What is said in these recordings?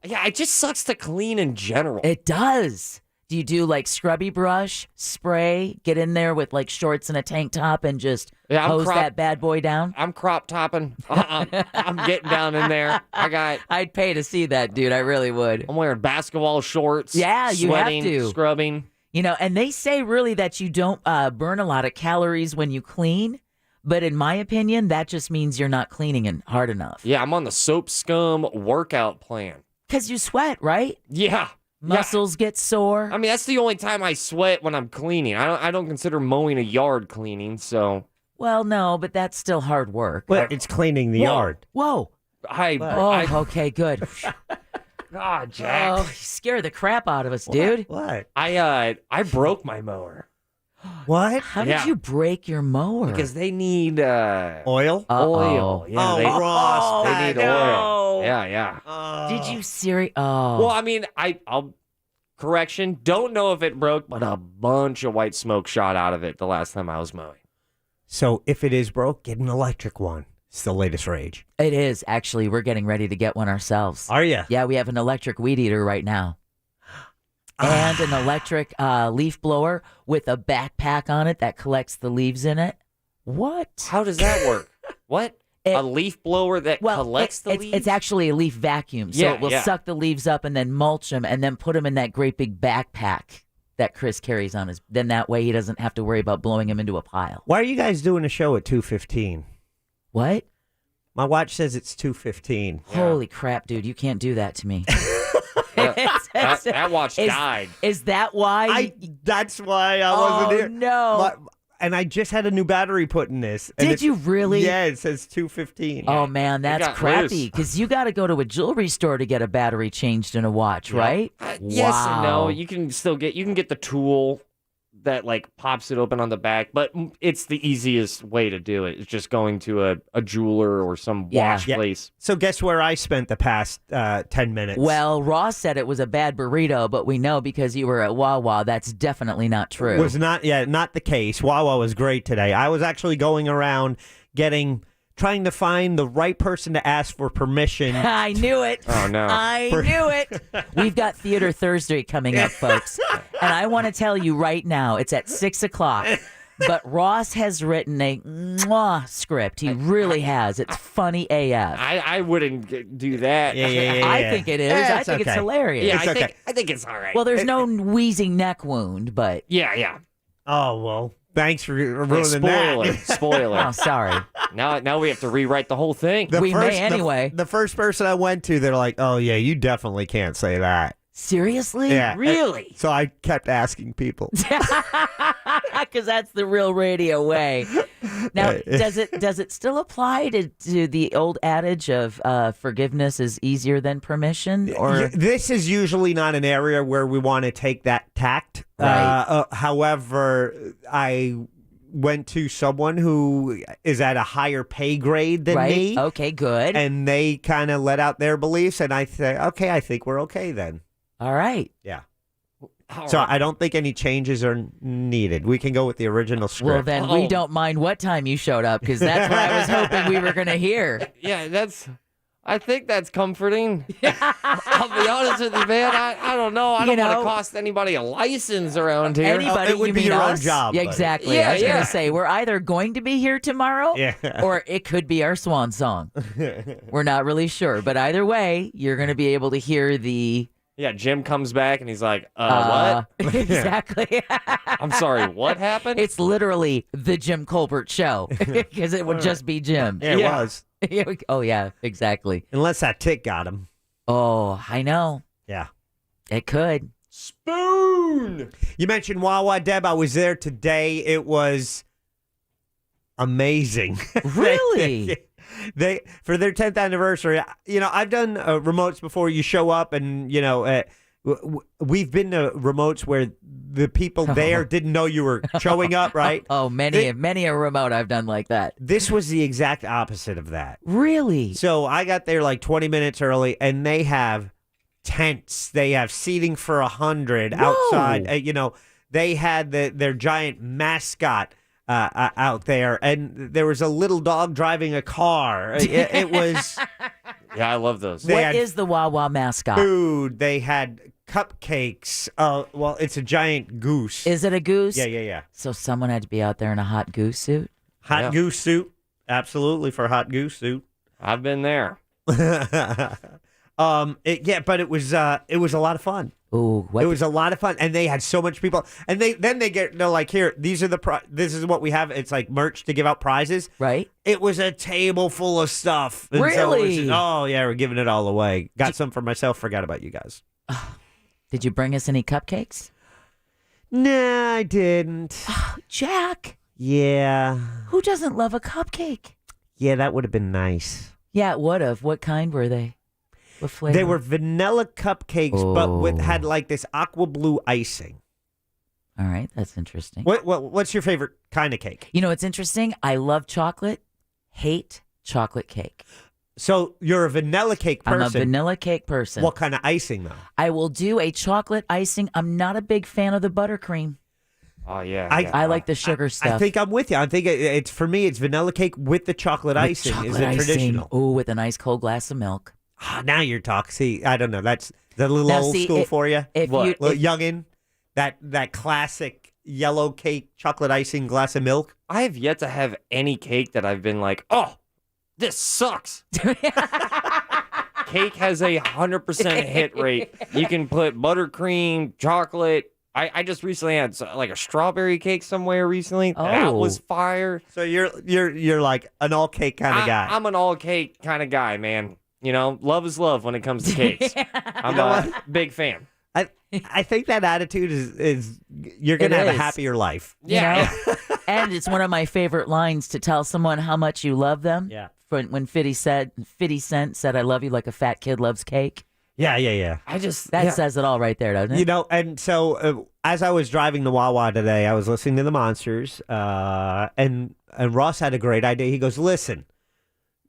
Yeah, it just sucks to clean in general. It does. Do you do like scrubby brush, spray, get in there with like shorts and a tank top and just hose that bad boy down? I'm crop topping. I'm getting down in there. I'd pay to see that, dude. I really would. I'm wearing basketball shorts. Yeah, you sweating, have to. Scrubbing. You know, and they say really that you don't burn a lot of calories when you clean. But in my opinion, that just means you're not cleaning hard enough. Yeah, I'm on the soap scum workout plan. Because you sweat, right? Yeah. Muscles get sore. I mean, that's the only time I sweat when I'm cleaning. I don't consider mowing a yard cleaning, so. Well, no, but that's still hard work. But it's cleaning the yard. Whoa. Okay, good. God, Jack. Oh, you scare the crap out of us, dude. What? I broke my mower. What? How did you break your mower? Because they need oil. Oil. Yeah, Ross. They need oil. Yeah. Did you seriously? Oh. Well, I mean, I'll correction. Don't know if it broke, but a bunch of white smoke shot out of it the last time I was mowing. So if it is broke, get an electric one. It's the latest rage. It is actually. We're getting ready to get one ourselves. Are you? Yeah, we have an electric weed eater right now. And an electric leaf blower with a backpack on it that collects the leaves in it. What? How does that work? What? A leaf blower that collects the leaves? It's actually a leaf vacuum. So it will suck the leaves up and then mulch them and then put them in that great big backpack that Chris carries on his. Then that way he doesn't have to worry about blowing them into a pile. Why are you guys doing a show at 2:15? What? My watch says it's 2:15. Yeah. Holy crap, dude. You can't do that to me. That watch died. Is that why? That's why I wasn't here. No. And I just had a new battery put in this. Did you really? Yeah, it says 2:15. Oh, man, that's crappy. Because you got to go to a jewelry store to get a battery changed in a watch, right? Yes and no. You can still get the tool that like pops it open on the back, but it's the easiest way to do it. It's just going to a jeweler or some watch place. So guess where I spent the past 10 minutes? Well, Ross said it was a bad burrito, but we know because you were at Wawa, that's definitely not true. Was not the case. Wawa was great today. I was actually going around trying to find the right person to ask for permission. I knew it. Oh, no. I knew it. We've got Theater Thursday coming up, folks. And I want to tell you right now, it's at 6 o'clock. But Ross has written a script. He really has. It's funny AF. I wouldn't do that. Yeah. I think it is. I think it's hilarious. Yeah, I think it's all right. Well, there's no wheezing neck wound, but... Yeah. Oh, well... Thanks for ruining that. Spoiler. Oh, sorry. Now we have to rewrite the whole thing. We may anyway. The first person I went to, they're like, oh, yeah, you definitely can't say that. Seriously? Yeah. Really? So I kept asking people. Because that's the real radio way. Now, does it still apply to the old adage of forgiveness is easier than permission? Or this is usually not an area where we want to take that tact. Right. However, I went to someone who is at a higher pay grade than me. Okay, good. And they kind of let out their beliefs, and I say, okay, I think we're okay then. All right. Yeah. So I don't think any changes are needed. We can go with the original script. Well, then we don't mind what time you showed up, because that's what I was hoping we were going to hear. Yeah, I think that's comforting. I'll be honest with you, man. I don't know. I don't want to cost anybody a license around here. Anybody, it would be your own job. Yeah, exactly. I was going to say, we're either going to be here tomorrow, or it could be our swan song. We're not really sure. But either way, you're going to be able to hear the... Yeah, Jim comes back and he's like, what? Exactly. I'm sorry, what happened? It's literally the Jim Colbert show, because it would just be Jim. Yeah, it was. Oh, yeah, exactly. Unless that tick got him. Oh, I know. Yeah. It could. Spoon! You mentioned Wawa, Deb. I was there today. It was amazing. Really? They for their 10th anniversary. I've done remotes before. You show up and we've been to remotes where the people there didn't know you were showing up, right? Oh, many a remote I've done like that. This was the exact opposite of that. Really? So I got there like 20 minutes early, and they have tents. They have seating for 100 outside. They had their giant mascot out there, and there was a little dog driving a car. It was Yeah, I love those. They What had is the Wawa mascot? food. They had cupcakes. Well, it's a giant goose. Is it a goose? Yeah. So someone had to be out there in a hot goose suit? Hot goose soup. Absolutely for hot goose soup. I've been there. But it was a lot of fun. Ooh, It was a lot of fun, and they had so much people. And they're like, here, these are this is what we have. It's like merch to give out prizes. right? It was a table full of stuff. And so it was Really? just, oh yeah, we're giving it all away. Got some for myself. Forgot about you guys. Did you bring us any cupcakes? Nah, I didn't. Jack, Yeah, who doesn't love a cupcake? yeah, that would have been nice. Yeah, it would have. What kind were they? What flavor? They were vanilla cupcakes, but had Oh. like this aqua blue icing. All right, that's interesting. What's your favorite kind of cake? You know, it's interesting. I love chocolate, hate chocolate cake. So you're a vanilla cake person. I'm a vanilla cake person. What kind of icing though? I will do a chocolate icing. I'm not a big fan of the buttercream. Oh, yeah. I like the sugar stuff. I think I'm with you. I think it's for me. It's vanilla cake with the chocolate With icing. chocolate Is it icing. traditional? Oh, with a nice cold glass of milk. Now you're talking. See, I don't know. That's a little Now, old see, school for you. If What? you, Little youngin. That classic yellow cake, chocolate icing, glass of milk. I have yet to have any cake that I've been like, oh, this sucks. Cake has a 100% hit rate. You can put buttercream, chocolate. I just recently had like a strawberry cake somewhere recently. That Oh. was fire. So you're like an all cake kind of guy. I'm an all cake kind of guy, man. You know, love is love when it comes to cakes. I'm know a big fan. I think that attitude is you're gonna have a is. happier life. You Yeah. know? And it's one of my favorite lines to tell someone how much you love them. Yeah. When 50 Cent said, "I love you like a fat kid loves cake." Yeah. I just That yeah. says it all right there, doesn't it? You know, and so as I was driving to Wawa today, I was listening to the Monsters, and Ross had a great idea. He goes, "Listen,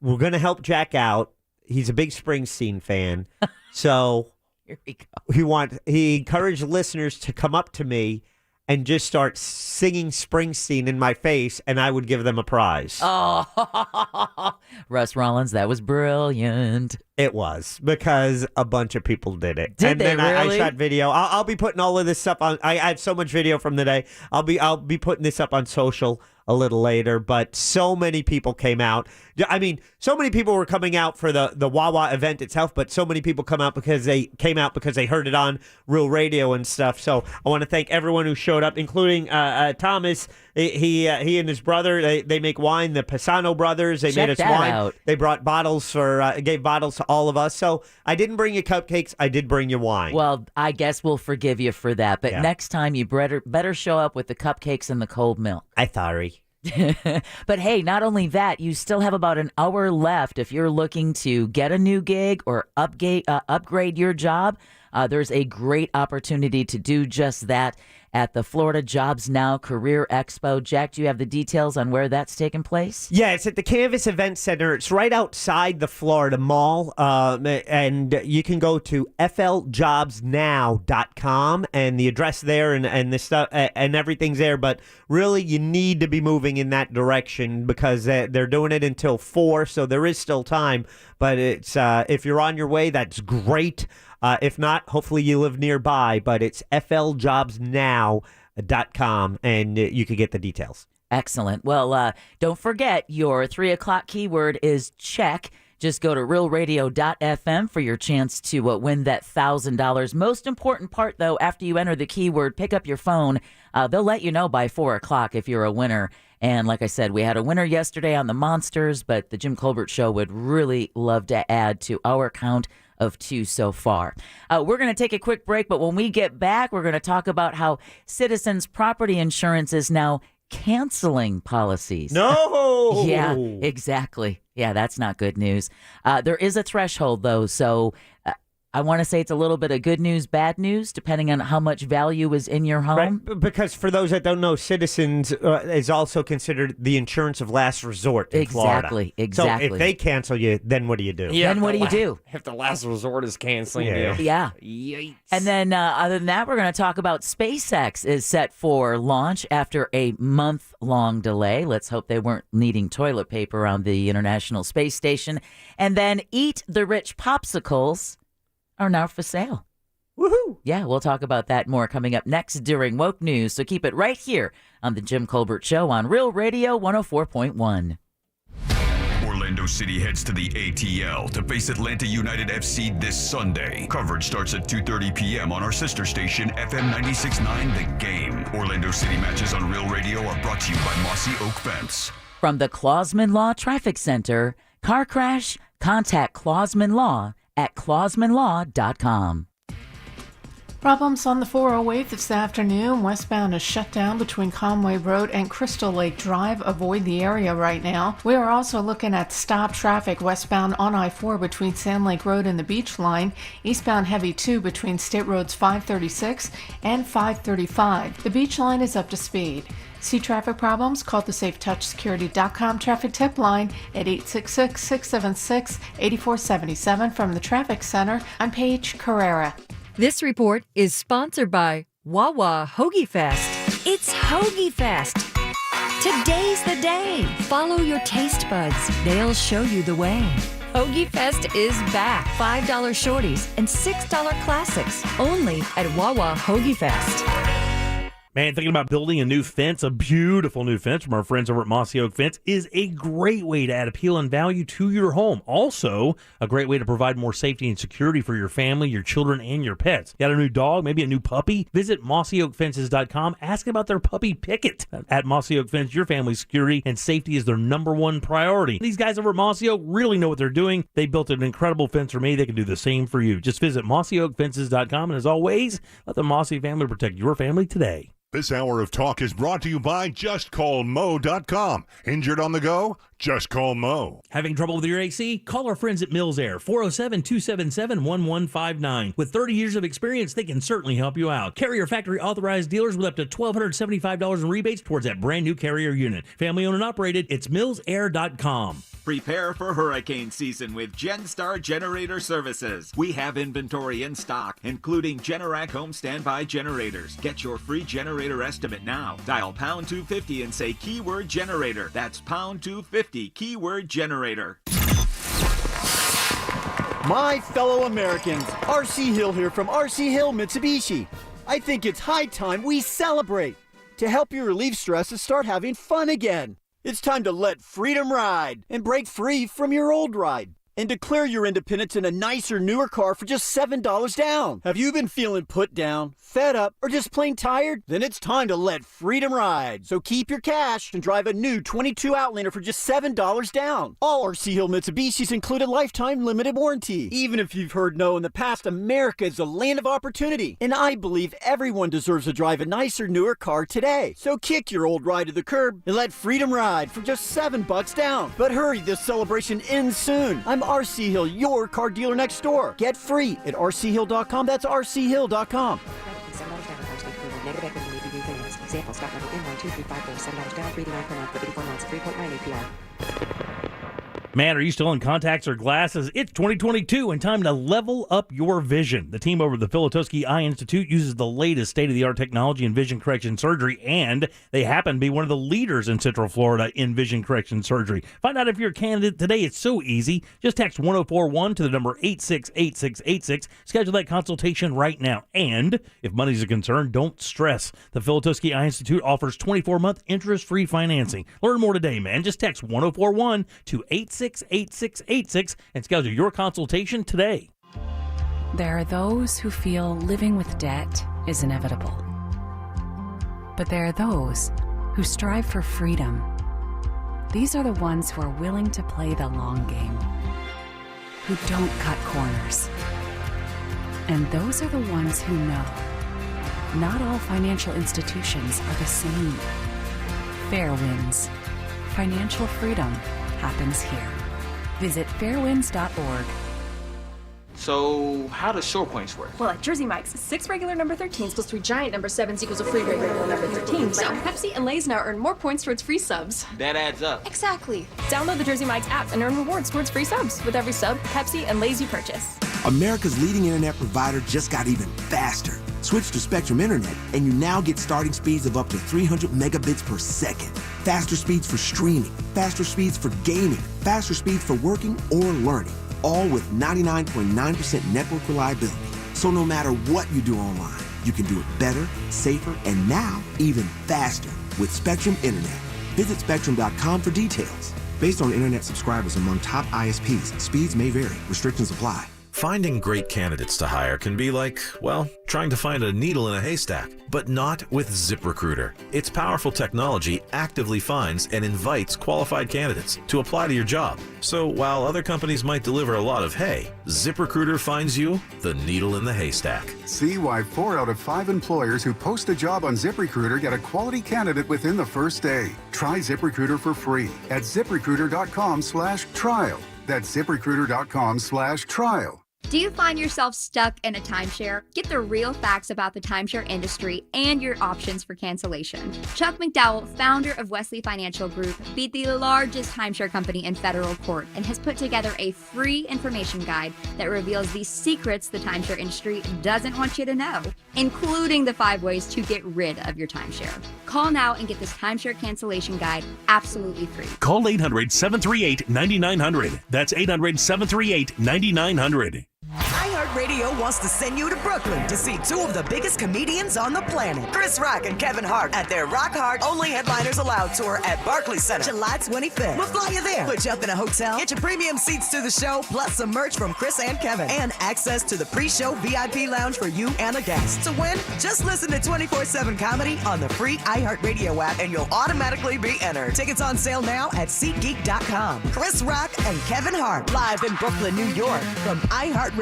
we're gonna help Jack out. He's a big Springsteen fan, so Here we go. he encouraged listeners to come up to me and just start singing Springsteen in my face, and I would give them a prize." Oh, Russ Rollins, that was brilliant. It was because a bunch of people did it. Did and they then I really? shot video. I'll be putting all of this stuff on. I had so much video from the day. I'll be putting this up on social a little later. But so many people came out. I mean, so many people were coming out for the Wawa event itself. But so many people came out because they heard it on Real Radio and stuff. So I want to thank everyone who showed up, including Thomas. He and his brother. They make wine. The Pisano brothers. They Check made us that wine. out. They brought bottles gave bottles to all of us. So I didn't bring you cupcakes. I did bring you wine. Well, I guess we'll forgive you for that. But Yeah. next time, you better show up with the cupcakes and the cold milk. I sorry. But hey, not only that, you still have about an hour left if you're looking to get a new gig or upgrade your job. There's a great opportunity to do just that at the Florida Jobs Now Career Expo. Jack, do you have the details on where that's taking place? Yeah, it's at the Canvas Event Center. It's right outside the Florida Mall. And you can go to fljobsnow.com and the address there and the stuff and everything's there. But really, you need to be moving in that direction because they're doing it until 4, so there is still time. But it's if you're on your way, that's great. If not, hopefully you live nearby. But it's fljobsnow.com and you can get the details. Excellent. Well, don't forget your 3 o'clock keyword is check. Just go to realradio.fm for your chance to win that $1,000. Most important part, though, after you enter the keyword, pick up your phone. They'll let you know by 4 o'clock if you're a winner. And like I said, we had a winner yesterday on the Monsters, but the Jim Colbert Show would really love to add to our count of 2 so far. We're going to take a quick break, but when we get back, we're going to talk about how Citizens Property Insurance is now canceling policies. No! Yeah, exactly. Yeah, that's not good news. There is a threshold, though, so I want to say it's a little bit of good news, bad news, depending on how much value is in your home. Right, because for those that don't know, Citizens is also considered the insurance of last resort in Florida. Exactly. So if they cancel you, then what do you do? Yeah, Then what do you do? If the last resort is canceling you. Yeah. Yikes. And then other than that, we're going to talk about SpaceX is set for launch after a month-long delay. Let's hope they weren't needing toilet paper around the International Space Station. And then Eat the Rich Popsicles are now for sale. Woohoo! Yeah, we'll talk about that more coming up next during Woke News. So keep it right here on the Jim Colbert Show on Real Radio 104.1. Orlando City heads to the ATL to face Atlanta United FC this Sunday. Coverage starts at 2:30 p.m. on our sister station, FM 96.9 The Game. Orlando City matches on Real Radio are brought to you by Mossy Oak Fence. From the Clausman Law Traffic Center, car crash, contact Clausman Law at clausmanlaw.com. Problems on the 408 this afternoon. Westbound is shut down between Conway Road and Crystal Lake Drive. Avoid the area right now. We are also looking at stop traffic westbound on I-4 between Sand Lake Road and the Beach Line. Eastbound heavy 2 between State Roads 536 and 535. The Beach Line is up to speed. See traffic problems? Call the SafeTouchSecurity.com traffic tip line at 866-676-8477. From the Traffic Center, I'm Paige Carrera. This report is sponsored by Wawa Hoagie Fest. It's Hoagie Fest. Today's the day. Follow your taste buds. They'll show you the way. Hoagie Fest is back. $5 shorties and $6 classics. Only at Wawa Hoagie Fest. Man, thinking about building a new fence, a beautiful new fence from our friends over at Mossy Oak Fence is a great way to add appeal and value to your home. Also, a great way to provide more safety and security for your family, your children, and your pets. Got a new dog, maybe a new puppy? Visit mossyoakfences.com. Ask about their puppy Picket. At Mossy Oak Fence, your family's security and safety is their #1 priority. These guys over at Mossy Oak really know what they're doing. They built an incredible fence for me. They can do the same for you. Just visit mossyoakfences.com. And as always, let the Mossy family protect your family today. This hour of talk is brought to you by JustCallMo.com. Injured on the go? Just call Mo. Having trouble with your AC? Call our friends at Mills Air, 407-277-1159. With 30 years of experience, they can certainly help you out. Carrier factory authorized dealers with up to $1,275 in rebates towards that brand new Carrier unit. Family owned and operated, it's millsair.com. Prepare for hurricane season with GenStar Generator Services. We have inventory in stock, including Generac home standby generators. Get your free generator estimate now. Dial pound 250 and say keyword generator. That's pound 250, keyword generator. My fellow Americans, R.C. Hill here from R.C. Hill Mitsubishi. I think it's high time we celebrate. To help you relieve stress and start having fun again. It's time to let freedom ride and break free from your old ride. And declare your independence in a nicer, newer car for just $7 down. Have you been feeling put down, fed up, or just plain tired? Then it's time to let freedom ride. So keep your cash and drive a new 22 Outlander for just $7 down. All RC Hill Mitsubishis include a lifetime limited warranty. Even if you've heard no in the past, America is the land of opportunity. And I believe everyone deserves to drive a nicer, newer car today. So kick your old ride to the curb and let freedom ride for just $7 down. But hurry, this celebration ends soon. I'm RC Hill, your car dealer next door. Get free at rchill.com. That's rchill.com. Example, stock number N12354, $7 down, $3.99 per month for 84 months, 3.9 APR. Man, are you still in contacts or glasses? It's 2022 and time to level up your vision. The team over at the Filutowski Eye Institute uses the latest state-of-the-art technology in vision correction surgery, and they happen to be one of the leaders in Central Florida in vision correction surgery. Find out if you're a candidate today. It's so easy. Just text 1041 to the number 868686. Schedule that consultation right now. And if money's a concern, don't stress. The Filutowski Eye Institute offers 24-month interest-free financing. Learn more today, man. Just text 1041 to 868686 and schedule your consultation today. There are those who feel living with debt is inevitable. But there are those who strive for freedom. These are the ones who are willing to play the long game, who don't cut corners. And those are the ones who know not all financial institutions are the same. Fair wins. Financial freedom happens here. Visit fairwinds.org. So how does short points work? Well, at Jersey Mike's, 6 regular number 13s plus 3 giant number 7s equals a free regular number 13. So Pepsi and Lay's now earn more points towards free subs. That adds up. Exactly. Download the Jersey Mike's app and earn rewards towards free subs with every sub, Pepsi, and Lay's you purchase. America's leading internet provider just got even faster. Switch to Spectrum Internet, and you now get starting speeds of up to 300 megabits per second. Faster speeds for streaming, faster speeds for gaming, faster speeds for working or learning, all with 99.9% network reliability. So no matter what you do online, you can do it better, safer, and now even faster with Spectrum Internet. Visit spectrum.com for details. Based on internet subscribers among top ISPs, speeds may vary. Restrictions apply. Finding great candidates to hire can be like, well, trying to find a needle in a haystack, but not with ZipRecruiter. Its powerful technology actively finds and invites qualified candidates to apply to your job. So while other companies might deliver a lot of hay, ZipRecruiter finds you the needle in the haystack. See why 4 out of 5 employers who post a job on ZipRecruiter get a quality candidate within the first day. Try ZipRecruiter for free at ZipRecruiter.com/trial. That's ZipRecruiter.com/trial. Do you find yourself stuck in a timeshare? Get the real facts about the timeshare industry and your options for cancellation. Chuck McDowell, founder of Wesley Financial Group, beat the largest timeshare company in federal court and has put together a free information guide that reveals the secrets the timeshare industry doesn't want you to know, including the 5 ways to get rid of your timeshare. Call now and get this timeshare cancellation guide absolutely free. Call 800-738-9900. That's 800-738-9900. iHeartRadio wants to send you to Brooklyn to see 2 of the biggest comedians on the planet, Chris Rock and Kevin Hart, at their Rock Hard Only Headliners Allowed tour at Barclays Center, July 25th. We'll fly you there, put you up in a hotel, get your premium seats to the show, plus some merch from Chris and Kevin, and access to the pre-show VIP lounge for you and a guest. To win, just listen to 24/7 Comedy on the free iHeartRadio app, and you'll automatically be entered. Tickets on sale now at SeatGeek.com. Chris Rock and Kevin Hart, live in Brooklyn, New York, from iHeartRadio.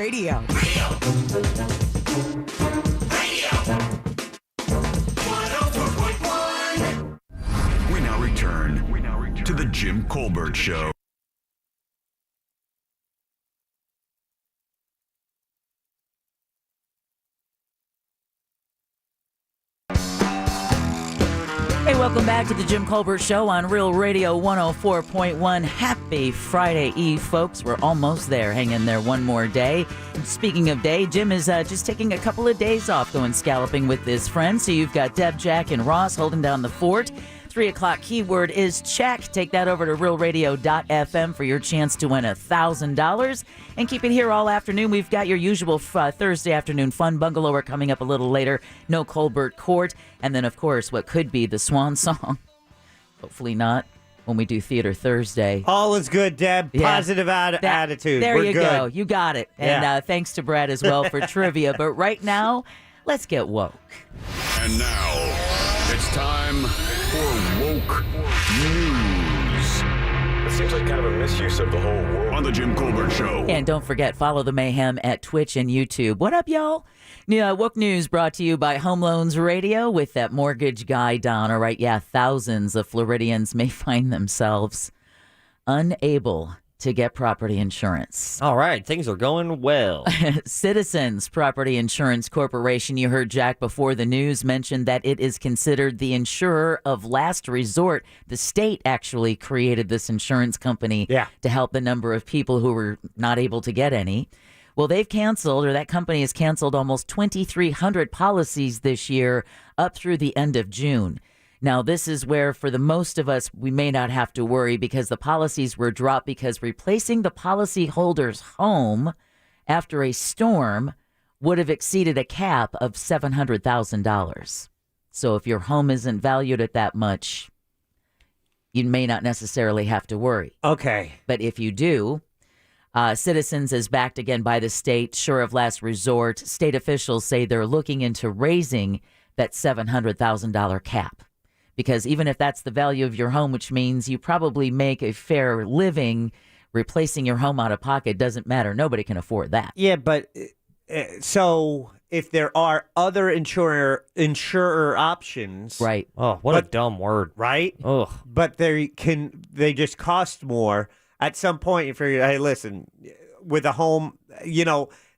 We now return to the Jim Colbert Show. Hey, welcome back to the Jim Colbert Show on Real Radio 104.1. Happy Friday Eve, folks. We're almost there. Hang in there one more day. And speaking of day, Jim is just taking a couple of days off going scalloping with his friends. So you've got Deb, Jack, and Ross holding down the fort. 3 o'clock keyword is check. Take that over to realradio.fm for your chance to win $1,000. And keep it here all afternoon. We've got your usual Thursday afternoon fun bungalower coming up a little later. No Colbert Court. And then, of course, what could be the swan song. Hopefully not when we do Theater Thursday. All is good, Deb. Yeah. Positive attitude. There We're you good. go. You got it. And thanks to Brad as well for trivia. But right now, let's get woke. And now, it's time for Woke News. It seems like kind of a misuse of the whole world. On the Jim Colbert Show. And don't forget, follow the mayhem at Twitch and YouTube. What up, y'all? Woke News brought to you by Home Loans Radio with that mortgage guy, Don. All right, thousands of Floridians may find themselves unable to get property insurance. All right, things are going well. Citizens Property Insurance Corporation, you heard Jack before the news, mentioned that it is considered the insurer of last resort. The state actually created this insurance company to help the number of people who were not able to get any. Well, they've canceled, or that company has canceled almost 2,300 policies this year up through the end of June. Now, this is where, for the most of us, we may not have to worry because the policies were dropped because replacing the policyholder's home after a storm would have exceeded a cap of $700,000. So if your home isn't valued at that much, you may not necessarily have to worry. Okay. But if you do, Citizens is backed again by the state, sure of last resort. State officials say they're looking into raising that $700,000 cap. Because even if that's the value of your home, which means you probably make a fair living, replacing your home out of pocket doesn't matter. Nobody can afford that. Yeah, but so if there are other insurer options, right? Oh, what a dumb word, right? Ugh. But they just cost more. At some point, you figure, hey, listen, with a home,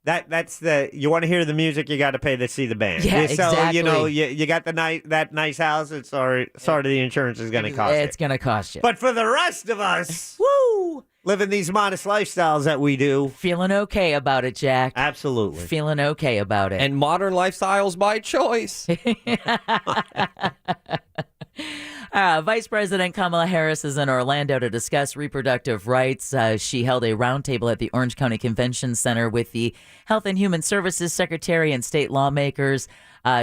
That's you want to hear the music, you got to pay to see the band. Yeah, So, exactly. you got that nice house. It's sorry, the insurance is going to cost you. It's going to cost you. But for the rest of us, woo, living these modest lifestyles that we do, feeling okay about it, Jack. Absolutely. Feeling okay about it. And modern lifestyles by choice. Vice President Kamala Harris is in Orlando to discuss reproductive rights. She held a roundtable at the Orange County Convention Center with the Health and Human Services Secretary and state lawmakers.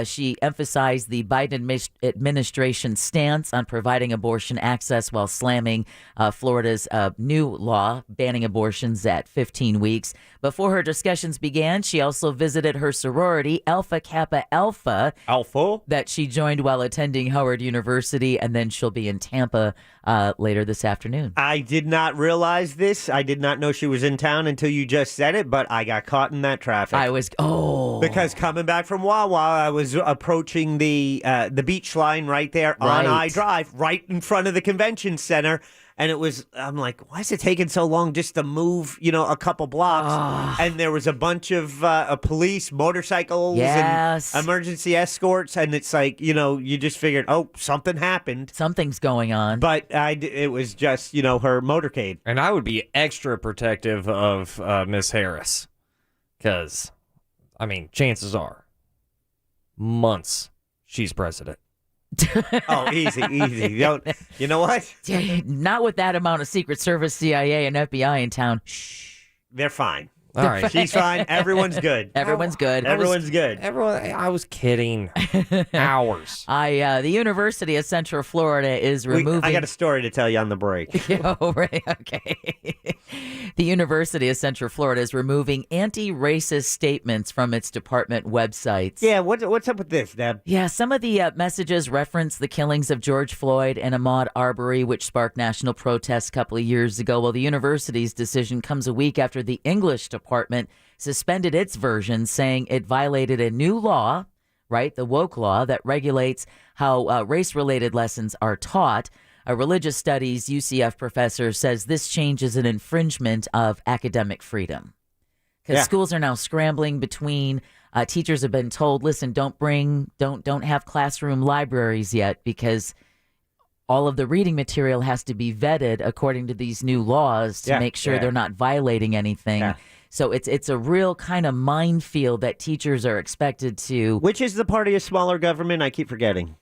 She emphasized the Biden administration's stance on providing abortion access while slamming Florida's new law banning abortions at 15 weeks. Before her discussions began, she also visited her sorority, Alpha Kappa Alpha, that she joined while attending Howard University, and then she'll be in Tampa later this afternoon. I did not realize this. I did not know she was in town until you just said it, but I got caught in that traffic. Because coming back from Wawa, I was approaching the beach line right there on I Drive, right in front of the convention center. And I'm like, why is it taking so long just to move, a couple blocks? And there was a bunch of police, motorcycles, and emergency escorts. And it's like, you just figured, something happened. Something's going on. But it was just, her motorcade. And I would be extra protective of Miss Harris. Because, chances are, months she's president. Easy. You know what? Not with that amount of Secret Service, CIA, and FBI in town. Shh. They're fine. All right. She's fine. Everyone's good. Everyone's good. Everyone's good. I was kidding. Hours. The University of Central Florida is removing... I got a story to tell you on the break. Oh, right. Okay. The University of Central Florida is removing anti-racist statements from its department websites. Yeah, what's up with this, Deb? Yeah, some of the messages reference the killings of George Floyd and Ahmaud Arbery, which sparked national protests a couple of years ago. Well, the university's decision comes a week after the English department suspended its version, saying it violated a new law, right, the woke law, that regulates how race-related lessons are taught. A religious studies UCF professor says this change is an infringement of academic freedom. Because schools are now scrambling between, teachers have been told, listen, don't have classroom libraries yet, because all of the reading material has to be vetted according to these new laws to make sure they're not violating anything. Yeah. So it's a real kind of minefield that teachers are expected to... Which is the party of smaller government? I keep forgetting.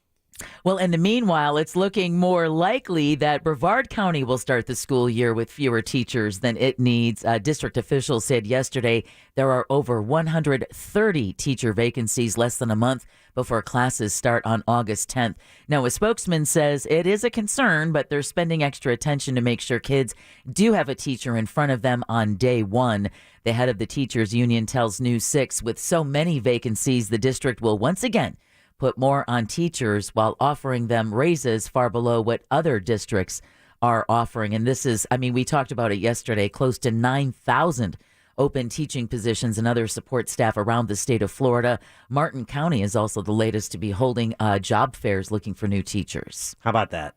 Well, in the meanwhile, it's looking more likely that Brevard County will start the school year with fewer teachers than it needs. District officials said yesterday there are over 130 teacher vacancies less than a month before classes start on August 10th. Now, a spokesman says it is a concern, but they're spending extra attention to make sure kids do have a teacher in front of them on day one. The head of the teachers union tells News 6, with so many vacancies, the district will once again put more on teachers while offering them raises far below what other districts are offering. And this is, we talked about it yesterday, close to 9,000 open teaching positions and other support staff around the state of Florida. Martin County is also the latest to be holding job fairs looking for new teachers. How about that?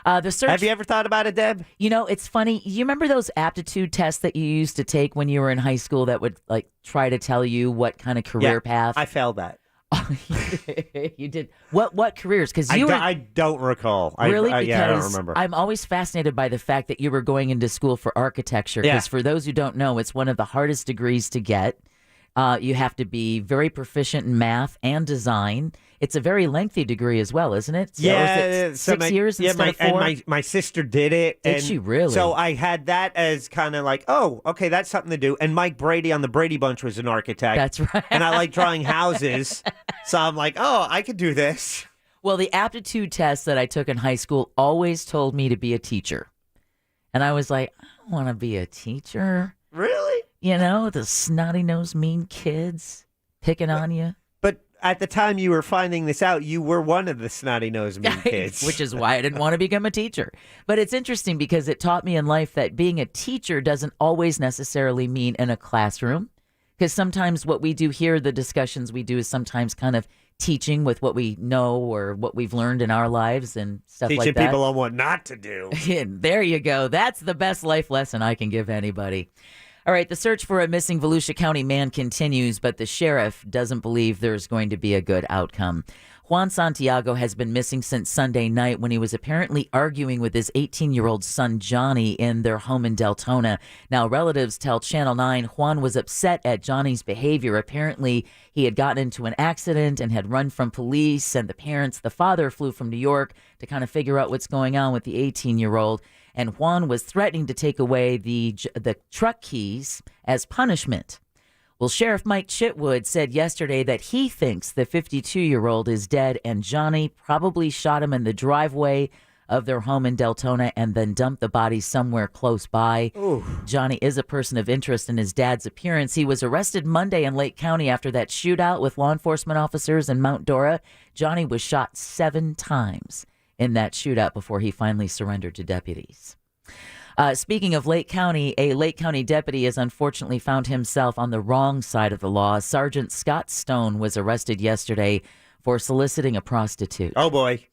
The search. Have you ever thought about it, Deb? It's funny. You remember those aptitude tests that you used to take when you were in high school that would try to tell you what kind of career path? I failed that. You did. What careers? Because I don't recall. Really? I don't remember. I'm always fascinated by the fact that you were going into school for architecture. Because for those who don't know, it's one of the hardest degrees to get. You have to be very proficient in math and design. It's a very lengthy degree as well, isn't it? So is it 6 years instead of 4? And my sister did it. Did she really? So I had that as kind of like, oh, okay, that's something to do. And Mike Brady on the Brady Bunch was an architect. That's right. And I like drawing houses. So I'm like, oh, I could do this. Well, the aptitude test that I took in high school always told me to be a teacher. And I was like, I don't want to be a teacher. Really? The snotty-nosed mean kids picking on you. But at the time you were finding this out, you were one of the snotty-nosed mean kids. Which is why I didn't want to become a teacher. But it's interesting because it taught me in life that being a teacher doesn't always necessarily mean in a classroom. Because sometimes what we do here, the discussions we do, is sometimes kind of teaching with what we know or what we've learned in our lives and stuff like that. Teaching people on what not to do. There you go. That's the best life lesson I can give anybody. All right, the search for a missing Volusia County man continues, but the sheriff doesn't believe there's going to be a good outcome. Juan Santiago has been missing since Sunday night when he was apparently arguing with his 18-year-old son Johnny in their home in Deltona. Now, relatives tell Channel 9 Juan was upset at Johnny's behavior. Apparently, he had gotten into an accident and had run from police, and the father flew from New York to kind of figure out what's going on with the 18-year-old. And Juan was threatening to take away the truck keys as punishment. Well, Sheriff Mike Chitwood said yesterday that he thinks the 52-year-old is dead and Johnny probably shot him in the driveway of their home in Deltona and then dumped the body somewhere close by. Ooh. Johnny is a person of interest in his dad's appearance. He was arrested Monday in Lake County after that shootout with law enforcement officers in Mount Dora. Johnny was shot 7 times in that shootout before he finally surrendered to deputies. Speaking of Lake County, a Lake County deputy has unfortunately found himself on the wrong side of the law. Sergeant Scott Stone was arrested yesterday for soliciting a prostitute. Oh, boy.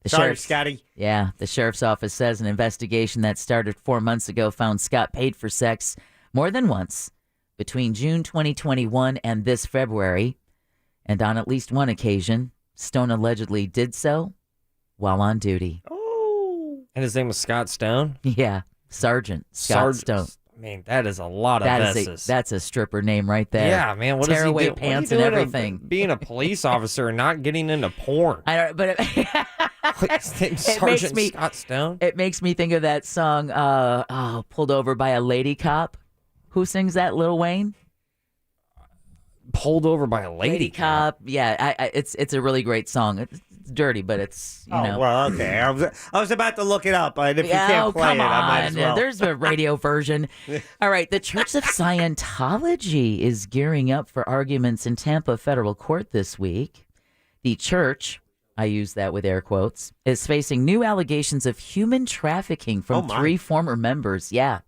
Sorry, Scotty. Yeah, the sheriff's office says an investigation that started 4 months ago found Scott paid for sex more than once between June 2021 and this February. And on at least one occasion, Stone allegedly did so while on duty. Oh. And his name was Scott Stone? Yeah, Sergeant Scott Stone. Man, that is a lot of S's. That's a stripper name right there. Yeah, man. What Tear does he away do? pants What are you and doing everything. Being a police officer and not getting into porn. I don't, but Sergeant Scott Stone. It makes me think of that song, Pulled Over by a Lady Cop. Who sings that, Lil Wayne? Pulled Over by a Lady Cop. Yeah, it's a really great song. It's dirty, but it's, you know. Well, okay. I was about to look it up, and if you can't play come it, on. I might as well. There's a radio version. All right, the Church of Scientology is gearing up for arguments in Tampa federal court this week. The church, I use that with air quotes, is facing new allegations of human trafficking from 3 former members. Yeah.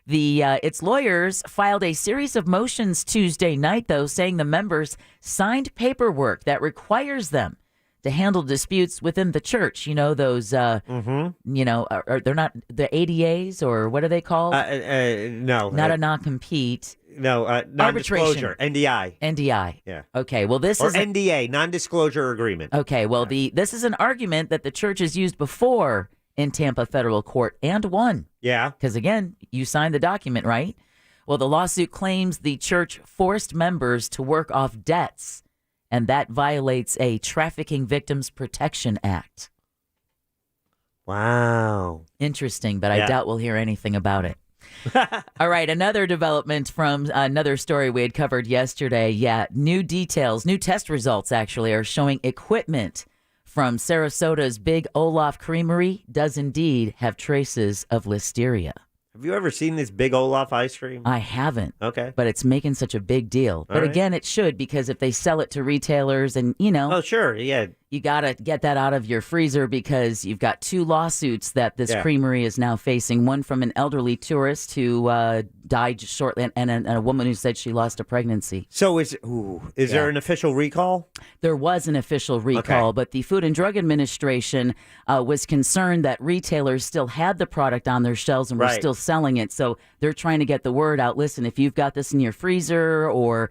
Its lawyers filed a series of motions Tuesday night, though, saying the members signed paperwork that requires them to handle disputes within the church. You know, those, they're not the ADAs, or what are they called? No. Not a non-compete. No, non-disclosure. NDI. NDI. Yeah. Okay, well, this is NDA, non-disclosure agreement. Okay, well, this is an argument that the church has used before in Tampa federal court and won. Yeah. Because, again, you signed the document, right? Well, the lawsuit claims the church forced members to work off debts, and that violates a Trafficking Victims Protection Act. Wow. Interesting, but I doubt we'll hear anything about it. All right, another development from another story we had covered yesterday. Yeah, new details, new test results actually are showing equipment from Sarasota's Big Olaf Creamery does indeed have traces of listeria. Have you ever seen this Big Olaf ice cream? I haven't. Okay. But it's making such a big deal. But again, it should, because if they sell it to retailers and, you know. Oh, sure. Yeah. You got to get that out of your freezer, because you've got 2 lawsuits that this creamery is now facing. One from an elderly tourist who died shortly, and a woman who said she lost a pregnancy. So is there an official recall? There was an official recall, but the Food and Drug Administration was concerned that retailers still had the product on their shelves and were still selling it. So they're trying to get the word out. Listen, if you've got this in your freezer, or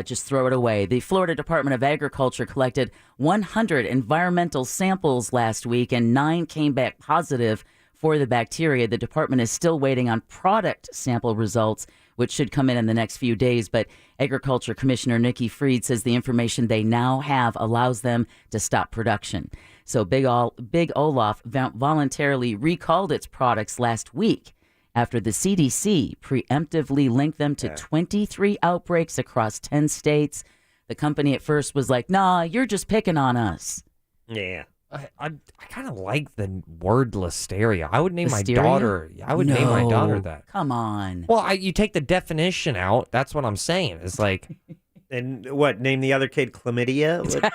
just throw it away. The Florida Department of Agriculture collected 100 environmental samples last week, and 9 came back positive for the bacteria. The department is still waiting on product sample results, which should come in the next few days. But Agriculture Commissioner Nikki Fried says the information they now have allows them to stop production. So Big Olaf voluntarily recalled its products last week after the CDC preemptively linked them to 23 outbreaks across 10 states. The company at first was like, nah, you're just picking on us. Yeah. I kind of like the word listeria. I would name Listeria? my daughter. I would name my daughter that. Come on. Well, you take the definition out. That's what I'm saying. It's like. And what? Name the other kid chlamydia?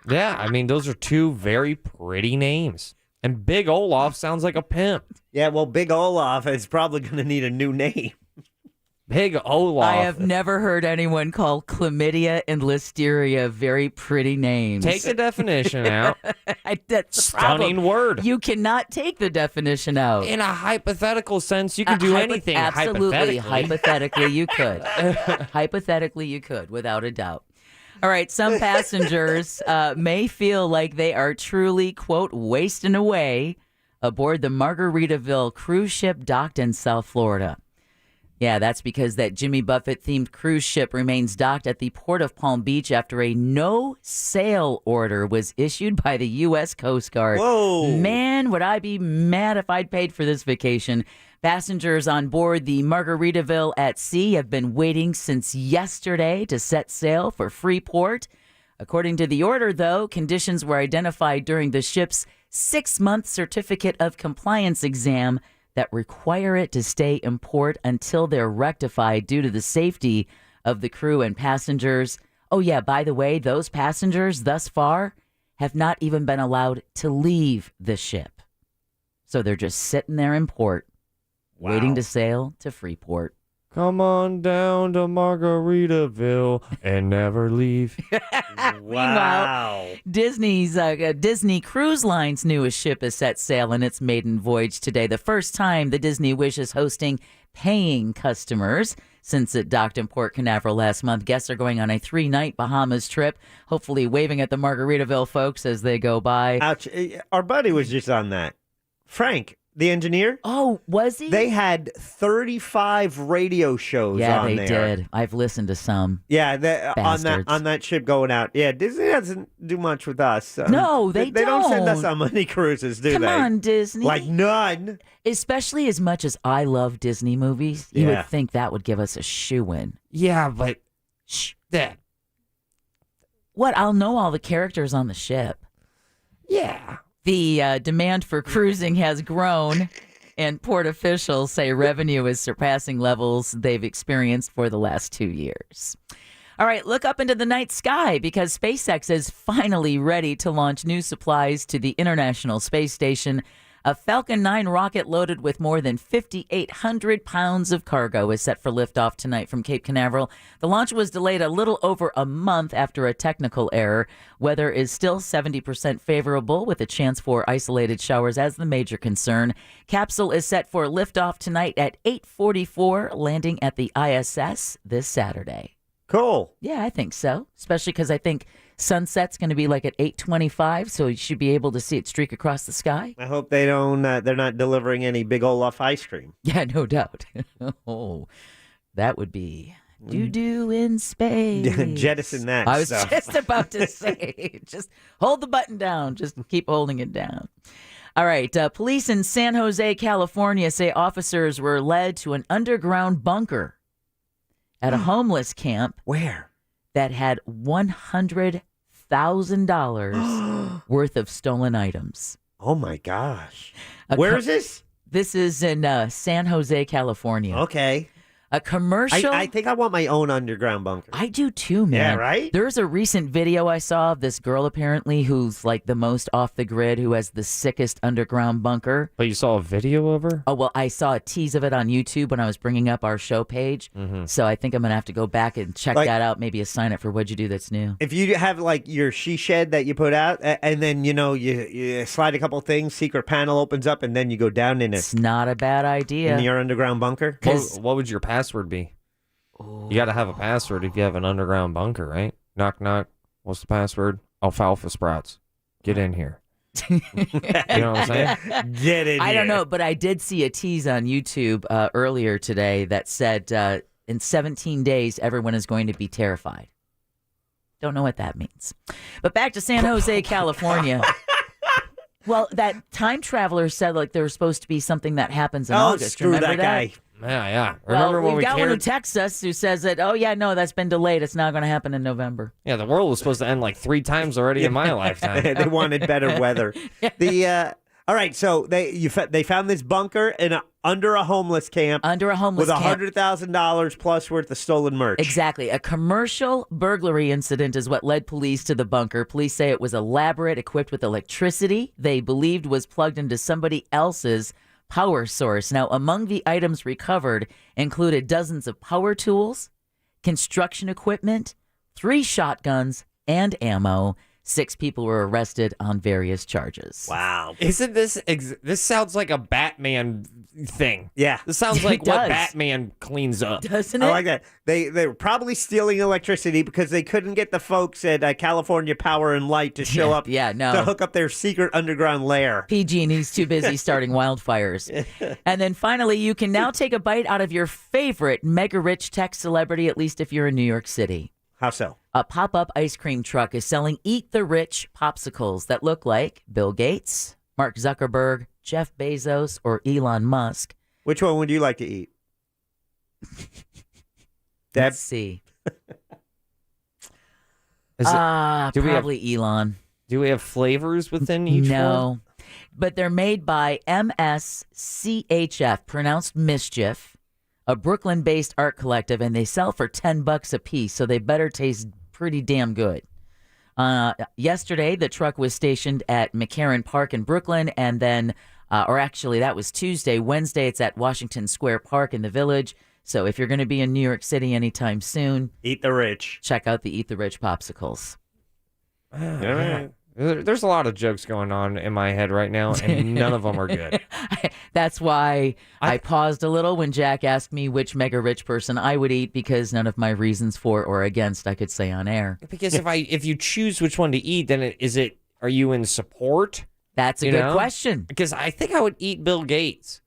Yeah, I mean, those are 2 very pretty names. And Big Olaf sounds like a pimp. Yeah, well, Big Olaf is probably going to need a new name. Big Olaf. I have never heard anyone call chlamydia and listeria very pretty names. Take the definition out. That's the Stunning problem. word. You cannot take the definition out. In a hypothetical sense, you can do anything. Absolutely. Hypothetically, You could. Hypothetically, you could, without a doubt. All right, some passengers may feel like they are truly, quote, wasting away aboard the Margaritaville cruise ship docked in South Florida. Yeah, that's because that Jimmy Buffett-themed cruise ship remains docked at the Port of Palm Beach after a no-sail order was issued by the U.S. Coast Guard. Whoa. Man, would I be mad if I'd paid for this vacation. Passengers on board the Margaritaville at sea have been waiting since yesterday to set sail for Freeport. According to the order, though, conditions were identified during the ship's 6-month certificate of compliance exam that require it to stay in port until they're rectified due to the safety of the crew and passengers. Oh, yeah, by the way, those passengers thus far have not even been allowed to leave the ship. So they're just sitting there in port, waiting to sail to Freeport. Come on down to Margaritaville and never leave. Meanwhile, Disney Cruise Line's newest ship is set sail in its maiden voyage today. The first time the Disney Wish is hosting paying customers since it docked in Port Canaveral last month. Guests are going on a 3-night Bahamas trip, hopefully waving at the Margaritaville folks as they go by. Ouch. Our buddy was just on that. Frank, the engineer. Oh, was he? They had 35 radio shows Yeah, on they there. did. I've listened to some. Yeah, Bastards. on that ship going out. Yeah, Disney doesn't do much with us. No, they don't send us don't. on many cruises, do Come they? on, Disney. Like none. Especially as much as I love Disney movies, you Yeah. would think that would give us a shoo-in. Yeah, but Dad. What? I'll know all the characters on the ship. Yeah. The demand for cruising has grown, and port officials say revenue is surpassing levels they've experienced for the last 2 years. All right, look up into the night sky because SpaceX is finally ready to launch new supplies to the International Space Station. A Falcon 9 rocket loaded with more than 5,800 pounds of cargo is set for liftoff tonight from Cape Canaveral. The launch was delayed a little over a month after a technical error. Weather is still 70% favorable with a chance for isolated showers as the major concern. Capsule is set for liftoff tonight at 8:44, landing at the ISS this Saturday. Cool. Yeah, I think so, especially because I think sunset's going to be like at 8:25, so you should be able to see it streak across the sky. I hope they don't. They're not delivering any Big Olaf ice cream. Yeah, no doubt. Oh, that would be doo-doo in space. Jettison that I was stuff. just about to say, just hold the button down. Just keep holding it down. All right. Police in San Jose, California say officers were led to an underground bunker at a homeless camp. Where? That had $100,000 worth of stolen items. Oh, my gosh. Where is this? This is in San Jose, California. Okay. A commercial. I think I want my own underground bunker. I do too, man. Yeah, right? There's a recent video I saw of this girl apparently who's like the most off the grid, who has the sickest underground bunker. But you saw a video of her? Oh, well, I saw a tease of it on YouTube when I was bringing up our show page. Mm-hmm. So I think I'm going to have to go back and check that out. Maybe a sign up for What'd You Do That's New. If you have like your she shed that you put out, and then, you slide a couple things, secret panel opens up, and then you go down in it. It's not a bad idea. In your underground bunker? What would your password be? You got to have a password if you have an underground bunker, right? Knock, knock. What's the password? Alfalfa sprouts. Get in here. You know what I'm saying? Get in here. I don't know, but I did see a tease on YouTube earlier today that said in 17 days, everyone is going to be terrified. Don't know what that means. But back to San Jose, California. Well, that time traveler said like there was supposed to be something that happens in August. Screw Remember that guy. Yeah. Remember when we've we got one who cared? texts us who says that, oh, yeah, no, that's been delayed. It's not going to happen in November. Yeah, the world was supposed to end like 3 times already in my lifetime. They wanted better weather. All right, so they found this bunker under a homeless camp. Under a homeless with camp. $100,000 plus worth of stolen merch. Exactly. A commercial burglary incident is what led police to the bunker. Police say it was elaborate, equipped with electricity they believed was plugged into somebody else's power source. Now, among the items recovered included dozens of power tools, construction equipment, 3 shotguns, and ammo. 6 people were arrested on various charges. Wow. Isn't this this sounds like a Batman thing? Yeah. This sounds It like what does. Batman cleans up. Doesn't it? I like that. They were probably stealing electricity because they couldn't get the folks at California Power and Light to show up no. to hook up their secret underground lair. PG&E's too busy starting wildfires. And then finally, you can now take a bite out of your favorite mega-rich tech celebrity, at least if you're in New York City. How so? A pop-up ice cream truck is selling Eat the Rich popsicles that look like Bill Gates, Mark Zuckerberg, Jeff Bezos, or Elon Musk. Which one would you like to eat? Deb? Let's see. Do we have- Probably Elon. Do we have flavors within each one? No. But they're made by MSCHF, pronounced Mischief, a Brooklyn-based art collective, and they sell for $10 a piece, so they better taste pretty damn good. Yesterday, the truck was stationed at McCarran Park in Brooklyn, and then, or actually, that was Tuesday. Wednesday, it's at Washington Square Park in the Village. So if you're going to be in New York City anytime soon, Eat the Rich. Check out the Eat the Rich popsicles. There's a lot of jokes going on in my head right now, and none of them are good. That's why I paused a little when Jack asked me which mega rich person I would eat, because none of my reasons for or against I could say on air. Because if you choose which one to eat, then are you in support? That's a good question. Because I think I would eat Bill Gates.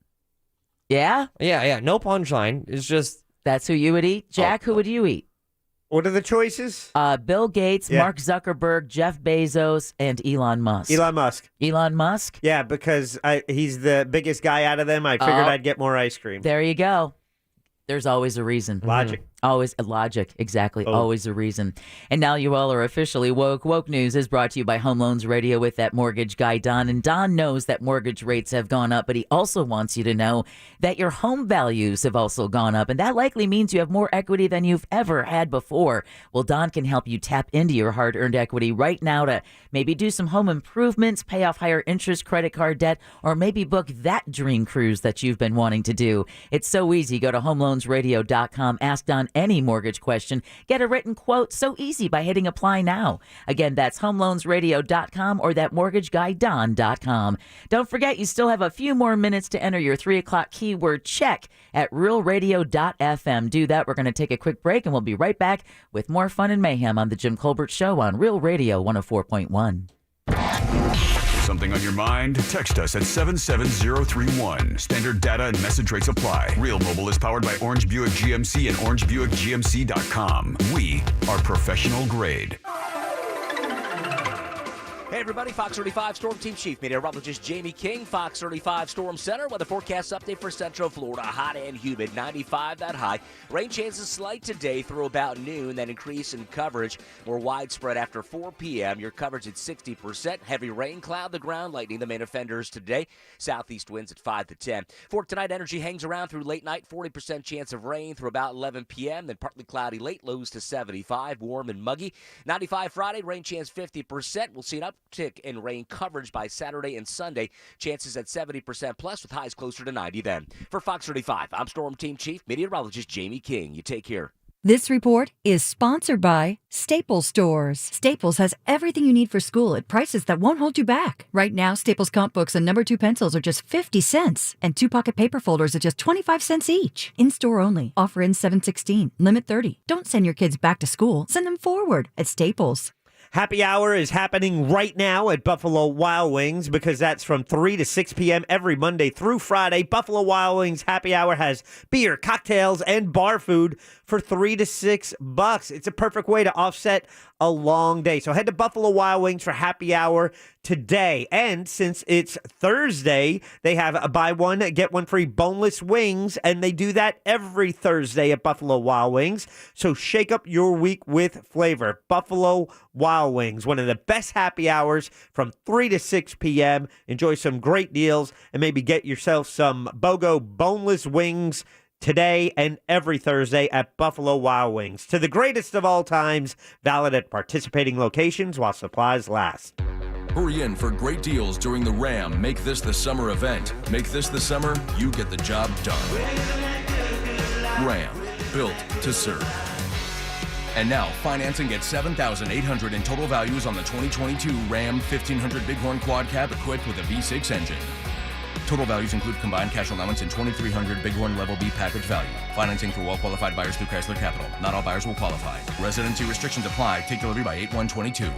Yeah? Yeah. No punchline. It's just that's who you would eat. Jack, who would you eat? What are the choices? Bill Gates, Mark Zuckerberg, Jeff Bezos, and Elon Musk. Elon Musk. Elon Musk? Yeah, because he's the biggest guy out of them. I figured I'd get more ice cream. There you go. There's always a reason. Logic. Always logic. Exactly. Oh. Always a reason. And now you all are officially woke. Woke News is brought to you by Home Loans Radio with that mortgage guy, Don. And Don knows that mortgage rates have gone up, but he also wants you to know that your home values have also gone up. And that likely means you have more equity than you've ever had before. Well, Don can help you tap into your hard-earned equity right now to maybe do some home improvements, pay off higher interest credit card debt, or maybe book that dream cruise that you've been wanting to do. It's so easy. Go to homeloansradio.com. Ask Don any mortgage question. Get a written quote so easy by hitting apply now. Again, that's homeloansradio.com or thatmortgageguyDon.com. Don't forget, you still have a few more minutes to enter your 3 o'clock keyword check at realradio.fm. Do that. We're going to take a quick break, and we'll be right back with more fun and mayhem on The Jim Colbert Show on Real Radio 104.1. Something on your mind? Text us at 77031. Standard data and message rates apply. Real Mobile is powered by Orange Buick GMC and OrangeBuickGMC.com. We are professional grade. Hey everybody, Fox 35 Storm Team Chief Meteorologist Jamie King, Fox 35 Storm Center. Weather forecast update for Central Florida. Hot and humid, 95 that high. Rain chances slight today through about noon, then increase in coverage more widespread after 4 p.m. Your coverage at 60%. Heavy rain, cloud the ground, lightning the main offenders today. Southeast winds at 5 to 10. For tonight, energy hangs around through late night. 40% chance of rain through about 11 p.m. Then partly cloudy late, lows to 75. Warm and muggy. 95 Friday, rain chance 50%. We'll see an uptick in rain coverage by Saturday and Sunday. Chances at 70% plus with highs closer to 90 then. For Fox 35, I'm Storm Team Chief Meteorologist Jamie King. You take care. This report is sponsored by Staples Stores. Staples has everything you need for school at prices that won't hold you back. Right now, Staples comp books and number 2 pencils are just 50 cents, and 2 pocket paper folders are just 25 cents each. In-store only. Offer ends 7/16. Limit 30. Don't send your kids back to school. Send them forward at Staples. Happy Hour is happening right now at Buffalo Wild Wings because that's from 3 to 6 p.m. every Monday through Friday. Buffalo Wild Wings Happy Hour has beer, cocktails, and bar food for $3 to $6. It's a perfect way to offset a long day. So head to Buffalo Wild Wings for Happy Hour today. And since it's Thursday, they have a buy one, get one free boneless wings, and they do that every Thursday at Buffalo Wild Wings. So shake up your week with flavor. Buffalo Wild Wings, one of the best happy hours from 3 to 6 p.m. Enjoy some great deals and maybe get yourself some BOGO boneless wings today and every Thursday at Buffalo Wild Wings. To the greatest of all times, valid at participating locations while supplies last. Hurry in for great deals during the Ram Make This the Summer event. Make this the summer, you get the job done. Ram, built to serve. And now, finance and get $7,800 in total values on the 2022 Ram 1500 Bighorn Quad Cab equipped with a V6 engine. Total values include combined cash allowance and 2,300 Bighorn Level B package value. Financing for well-qualified buyers through Chrysler Capital. Not all buyers will qualify. Residency restrictions apply. Take delivery by 8/1/22.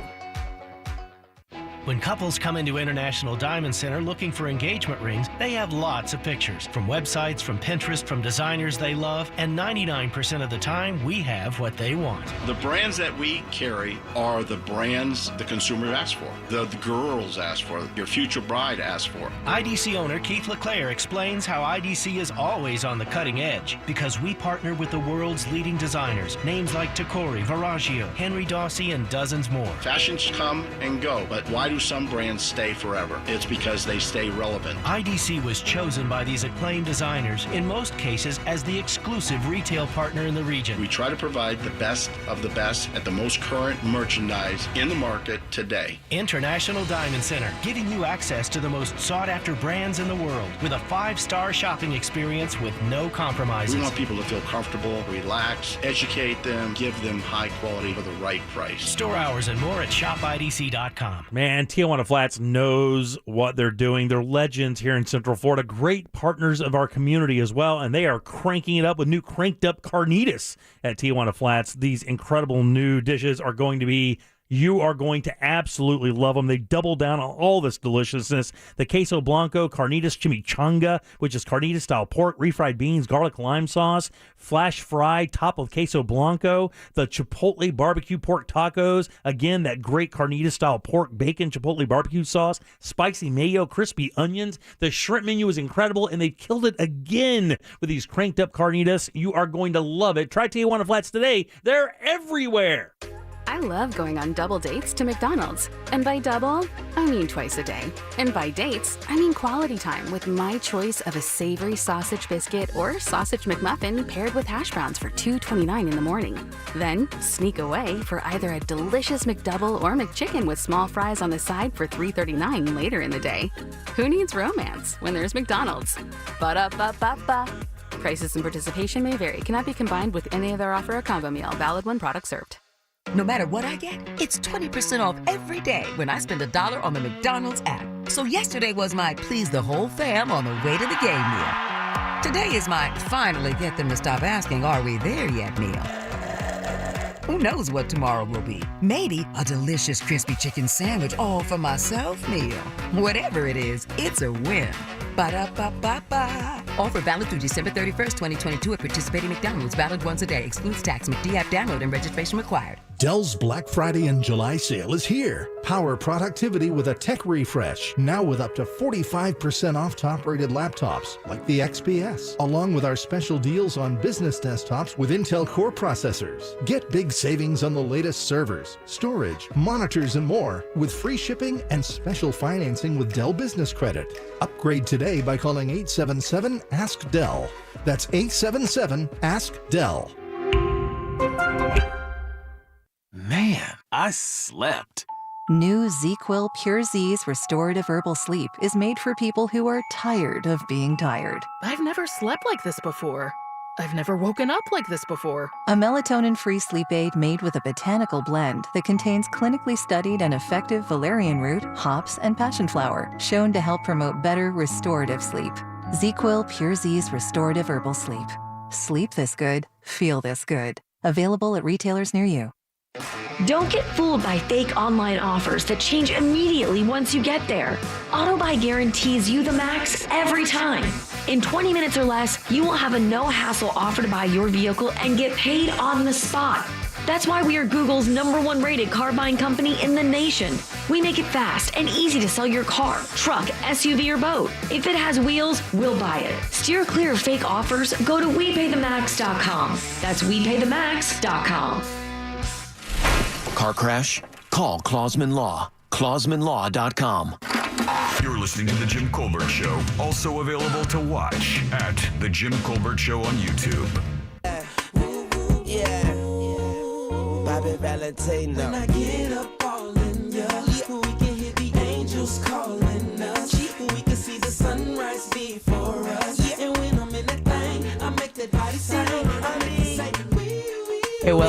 When couples come into International Diamond Center looking for engagement rings, they have lots of pictures from websites, from Pinterest, from designers they love, and 99% of the time, we have what they want. The brands that we carry are the brands the consumer asks for, the girls ask for, your future bride asks for. IDC owner Keith LeClaire explains how IDC is always on the cutting edge because we partner with the world's leading designers, names like Tacori, Verragio, Henry Dawsey, and dozens more. Fashions come and go, but why do some brands stay forever? It's because they stay relevant. IDC was chosen by these acclaimed designers, in most cases, as the exclusive retail partner in the region. We try to provide the best of the best at the most current merchandise in the market today. International Diamond Center, giving you access to the most sought-after brands in the world with a 5-star shopping experience with no compromises. We want people to feel comfortable, relax, educate them, give them high quality for the right price. Store hours and more at shopidc.com. Man, Tijuana Flats knows what they're doing. They're legends here in Central Florida, great partners of our community as well, and they are cranking it up with new cranked-up carnitas at Tijuana Flats. These incredible new dishes are going to be You are going to absolutely love them. They double down on all this deliciousness. The queso blanco, carnitas chimichanga, which is carnitas-style pork, refried beans, garlic lime sauce, flash fried, top of queso blanco, the chipotle barbecue pork tacos, again, that great carnitas-style pork, bacon, chipotle barbecue sauce, spicy mayo, crispy onions. The shrimp menu is incredible, and they've killed it again with these cranked-up carnitas. You are going to love it. Try Tijuana Flats today. They're everywhere. I love going on double dates to McDonald's. And by double, I mean twice a day. And by dates, I mean quality time with my choice of a savory sausage biscuit or sausage McMuffin paired with hash browns for $2.29 in the morning. Then sneak away for either a delicious McDouble or McChicken with small fries on the side for $3.39 later in the day. Who needs romance when there's McDonald's? Ba-da-ba-ba-ba. Prices and participation may vary. Cannot be combined with any other offer or combo meal. Valid when product served. No matter what I get, it's 20% off every day when I spend $1 on the McDonald's app. So yesterday was my please the whole fam on the way to the game meal. Today is my finally get them to stop asking, are we there yet meal. Who knows what tomorrow will be? Maybe a delicious crispy chicken sandwich all for myself meal. Whatever it is, it's a win. Ba-da-ba-ba-ba. Offer valid through December 31st, 2022 at participating McDonald's. Valid once a day. Excludes tax. McD app download and registration required. Dell's Black Friday and July sale is here. Power productivity with a tech refresh. Now with up to 45% off top-rated laptops like the XPS, along with our special deals on business desktops with Intel Core processors. Get big savings on the latest servers, storage, monitors, and more with free shipping and special financing with Dell Business Credit. Upgrade today by calling 877-ASK-DELL. That's 877-ASK-DELL. Man, I slept. New ZzzQuil Pure Z's Restorative Herbal Sleep is made for people who are tired of being tired. I've never slept like this before. I've never woken up like this before. A melatonin-free sleep aid made with a botanical blend that contains clinically studied and effective valerian root, hops, and passion flower, shown to help promote better restorative sleep. ZzzQuil Pure Z's Restorative Herbal Sleep. Sleep this good, feel this good. Available at retailers near you. Don't get fooled by fake online offers that change immediately once you get there. AutoBuy guarantees you the max every time. In 20 minutes or less, you will have a no-hassle offer to buy your vehicle and get paid on the spot. That's why we are Google's #1 rated car buying company in the nation. We make it fast and easy to sell your car, truck, SUV, or boat. If it has wheels, we'll buy it. Steer clear of fake offers. Go to WePayTheMax.com. That's WePayTheMax.com. Car crash? Call Clausman Law. ClausmanLaw.com. You're listening to The Jim Colbert Show, also available to watch at The Jim Colbert Show on YouTube. Yeah. Bobby Valentino. When I get up all in ya, we can hit the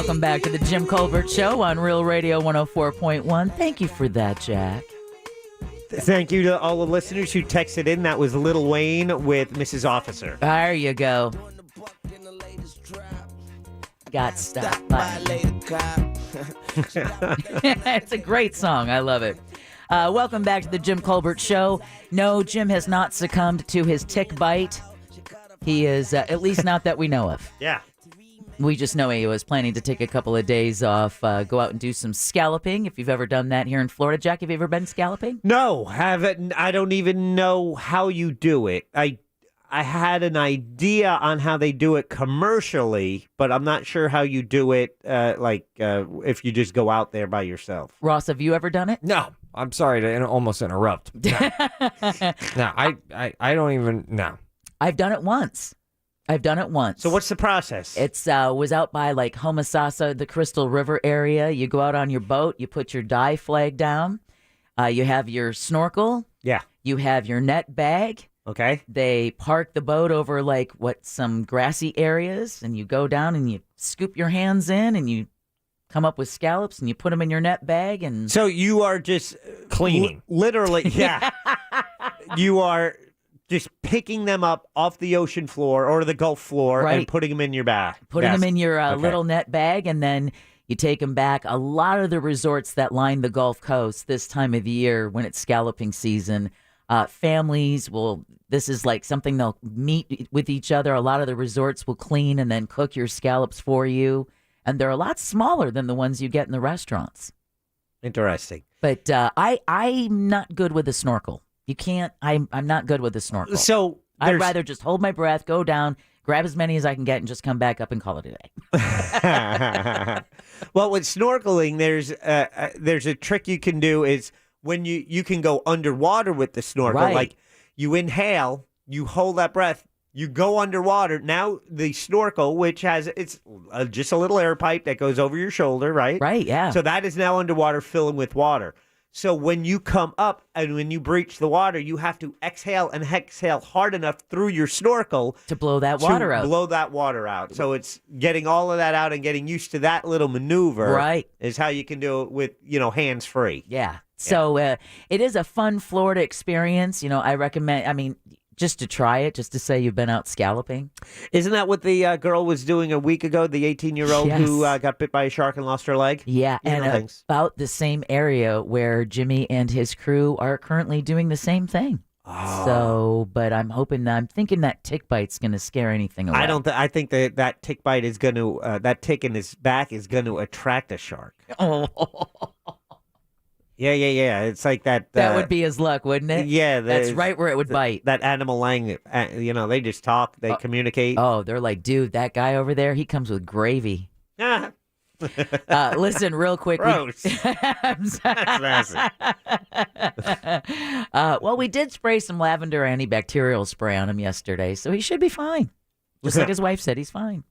Welcome back to the Jim Colbert Show on Real Radio 104.1. Thank you for that, Jack. Thank you to all the listeners who texted in. That was Lil Wayne with Mrs. Officer. There you go. Got stopped by. It's a great song. I love it. Welcome back to the Jim Colbert Show. No, Jim has not succumbed to his tick bite. He is, at least not that we know of. Yeah. We just know he was planning to take a couple of days off, go out and do some scalloping. If you've ever done that here in Florida. Jack, have you ever been scalloping? No, haven't. I don't even know how you do it. I had an idea on how they do it commercially, but I'm not sure how you do it, if you just go out there by yourself. Ross, have you ever done it? No. I'm sorry to almost interrupt. No, I don't even, no. I've done it once. So what's the process? It's was out by like Homosassa, the Crystal River area. You go out on your boat, you put your dye flag down, you have your snorkel. Yeah. You have your net bag. Okay. They park the boat over some grassy areas, and you go down and you scoop your hands in and you come up with scallops and you put them in your net bag. And so you are just cleaning. Literally, yeah. You are just picking them up off the ocean floor or the Gulf floor and putting them in your bag. Putting them in your little net bag, and then you take them back. A lot of the resorts that line the Gulf Coast this time of the year when it's scalloping season, families will, this is like something they'll meet with each other. A lot of the resorts will clean and then cook your scallops for you. And they're a lot smaller than the ones you get in the restaurants. Interesting. But I'm not good with a snorkel. You can't. I'm not good with a snorkel. So I'd rather just hold my breath, go down, grab as many as I can get, and just come back up and call it a day. Well, with snorkeling, there's a trick you can do is when you can go underwater with the snorkel. Right. Like you inhale, you hold that breath. You go underwater. Now the snorkel, which it's just a little air pipe that goes over your shoulder, right? Right, yeah. So that is now underwater, filling with water. So when you come up and when you breach the water, you have to exhale and exhale hard enough through your snorkel to blow that water out. Blow that water out. So it's getting all of that out and getting used to that little maneuver. Right. Is how you can do it with, hands free. Yeah. So it is a fun Florida experience. I recommend, just to try it, just to say you've been out scalloping. Isn't that what the girl was doing a week ago, the 18-year-old who got bit by a shark and lost her leg? Yeah, and about the same area where Jimmy and his crew are currently doing the same thing. Oh. So, but I'm thinking that tick bite's going to scare anything away. I think that tick bite is going to, that tick in his back is going to attract a shark. Oh. Yeah. It's like that. That would be his luck, wouldn't it? Yeah. That's right where it would bite. That animal language, they just talk, they communicate. Oh, they're like, dude, that guy over there, he comes with gravy. Listen, real quick. Gross. That's nasty. Well, we did spray some lavender antibacterial spray on him yesterday, so he should be fine. Just like his wife said, he's fine.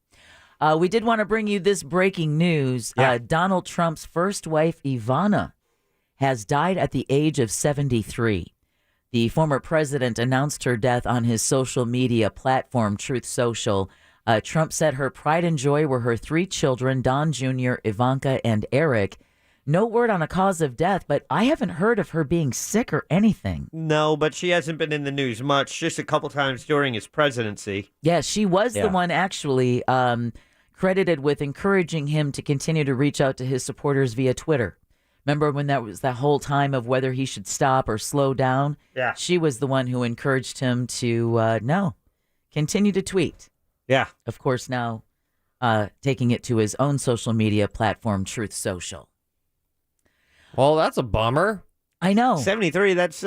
We did want to bring you this breaking news. Yeah. Donald Trump's first wife, Ivana, has died at the age of 73. The former president announced her death on his social media platform, Truth Social. Trump said her pride and joy were her 3 children, Don Jr., Ivanka, and Eric. No word on a cause of death, but I haven't heard of her being sick or anything. No, but she hasn't been in the news much, just a couple times during his presidency. Yeah, she was the one actually credited with encouraging him to continue to reach out to his supporters via Twitter. Remember when that was that whole time of whether he should stop or slow down? Yeah. She was the one who encouraged him to, continue to tweet. Yeah. Of course, now taking it to his own social media platform, Truth Social. Well, that's a bummer. I know. 73, that's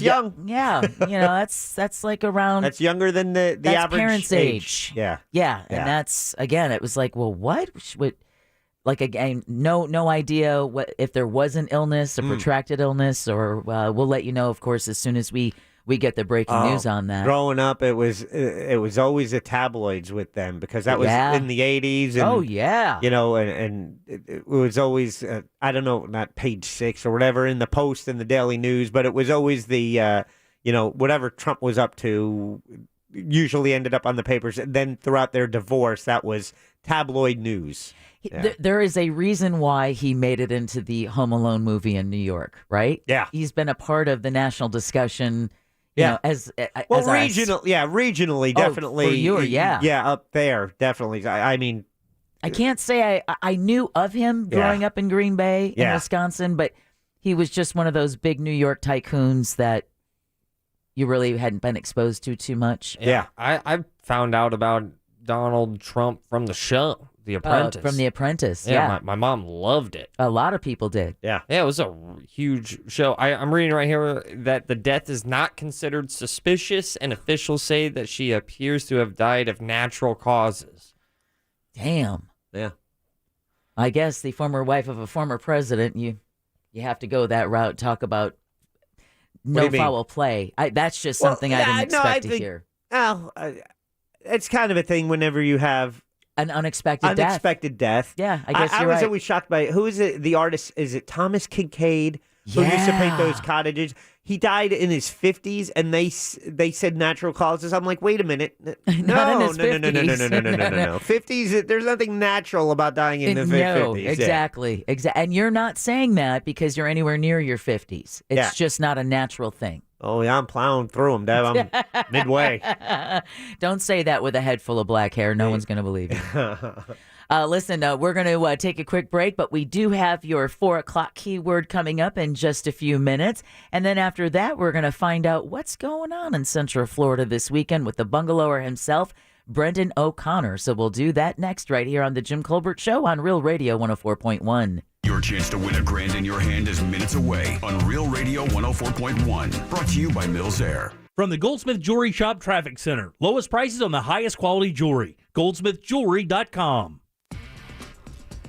young. Yeah. That's like around. That's younger than the average parents' age. Yeah. Yeah. And that's, again, it was like, well, what? Like, again, no idea if there was an illness, a protracted illness, or we'll let you know, of course, as soon as we get the breaking news on that. Growing up, it was always the tabloids with them because that was in the 80s. And, and it was always, I don't know, not Page 6 or whatever in the Post and the Daily News, but it was always the, whatever Trump was up to, usually ended up on the papers. And then throughout their divorce, that was tabloid news. Yeah. There is a reason why he made it into the Home Alone movie in New York, right? Yeah. He's been a part of the national discussion. You know, regionally, definitely. For you, yeah, up there, definitely. I mean, I can't say I knew of him growing up in Green Bay in Wisconsin, but he was just one of those big New York tycoons that you really hadn't been exposed to too much. Yeah, I found out about Donald Trump from the show, The Apprentice. From The Apprentice, yeah. My mom loved it. A lot of people did. Yeah, it was a huge show. I'm reading right here that the death is not considered suspicious, and officials say that she appears to have died of natural causes. Damn. Yeah. I guess the former wife of a former president, you have to go that route, talk about no foul play. That's just something I didn't expect to hear. Well, it's kind of a thing whenever you have an unexpected death. Yeah, I guess I you're was right. always shocked by who is it? The artist, is it Thomas Kincaid, who used to paint those cottages? He died in his 50s, and they said natural causes. I'm like, wait a minute, no. 50s, there's nothing natural about dying in the 50s. Exactly. And you're not saying that because you're anywhere near your 50s. It's just not a natural thing. Oh, yeah, I'm plowing through them, Deb. I'm midway. Don't say that with a head full of black hair. No one's going to believe you. Listen, we're going to take a quick break, but we do have your 4 o'clock keyword coming up in just a few minutes. And then after that, we're going to find out what's going on in Central Florida this weekend with the bungalower himself, Brendan O'Connor. So we'll do that next right here on The Jim Colbert Show on Real Radio 104.1. Your chance to win $1,000 in your hand is minutes away on Real Radio 104.1. Brought to you by Mills Air. From the Goldsmith Jewelry Shop Traffic Center. Lowest prices on the highest quality jewelry. GoldsmithJewelry.com.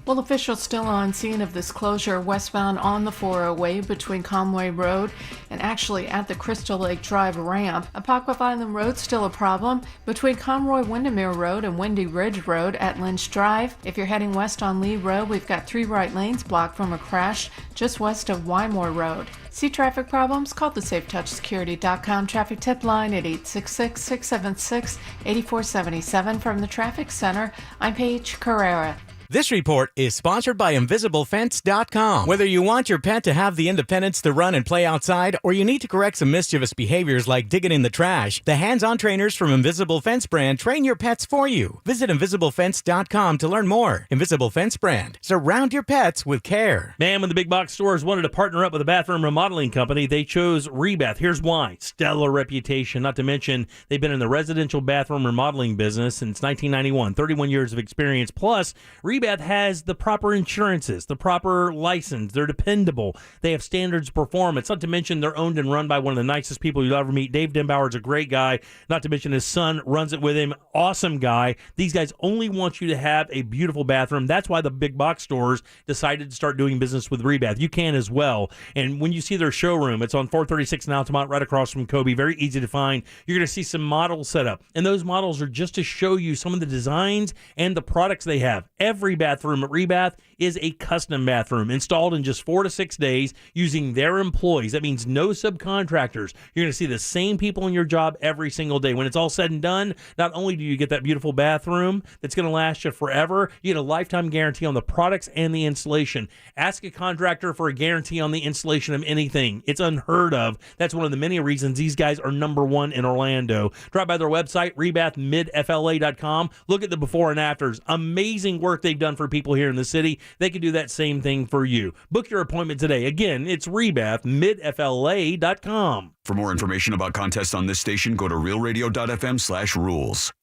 Well, officials still on scene of this closure westbound on the 408 between Conway Road and actually at the Crystal Lake Drive ramp. Apocryph Island Road still a problem between Conroy Windermere Road and Windy Ridge Road at Lynch Drive. If you're heading west on Lee Road, we've got 3 right lanes blocked from a crash just west of Wymore Road. See traffic problems? Call the SafeTouchSecurity.com traffic tip line at 866-676-8477. From the Traffic Center, I'm Paige Carrera. This report is sponsored by InvisibleFence.com. Whether you want your pet to have the independence to run and play outside, or you need to correct some mischievous behaviors like digging in the trash, the hands-on trainers from Invisible Fence brand train your pets for you. Visit InvisibleFence.com to learn more. Invisible Fence brand. Surround your pets with care. Man, when the big box stores wanted to partner up with a bathroom remodeling company, they chose Rebath. Here's why. Stellar reputation, not to mention they've been in the residential bathroom remodeling business since 1991. 31 years of experience. Plus, Rebath has the proper insurances, the proper license. They're dependable. They have standards of performance. Not to mention they're owned and run by one of the nicest people you'll ever meet. Dave Denbauer's a great guy. Not to mention his son runs it with him. Awesome guy. These guys only want you to have a beautiful bathroom. That's why the big box stores decided to start doing business with Rebath. You can as well. And when you see their showroom, it's on 436 in Altamont, right across from Kobe. Very easy to find. You're going to see some models set up. And those models are just to show you some of the designs and the products they have. Every bathroom at Rebath is a custom bathroom installed in just 4 to 6 days using their employees. That means no subcontractors. You're going to see the same people in your job every single day. When it's all said and done, not only do you get that beautiful bathroom that's going to last you forever, you get a lifetime guarantee on the products and the installation. Ask a contractor for a guarantee on the installation of anything. It's unheard of. That's one of the many reasons these guys are #1 in Orlando. Drop by their website, rebathmidfla.com. Look at the before and afters. Amazing work they've done for people here in the city. They can do that same thing for you. Book your appointment today. Again, it's rebathmidfla.com. For more information about contests on this station, go to realradio.fm/rules.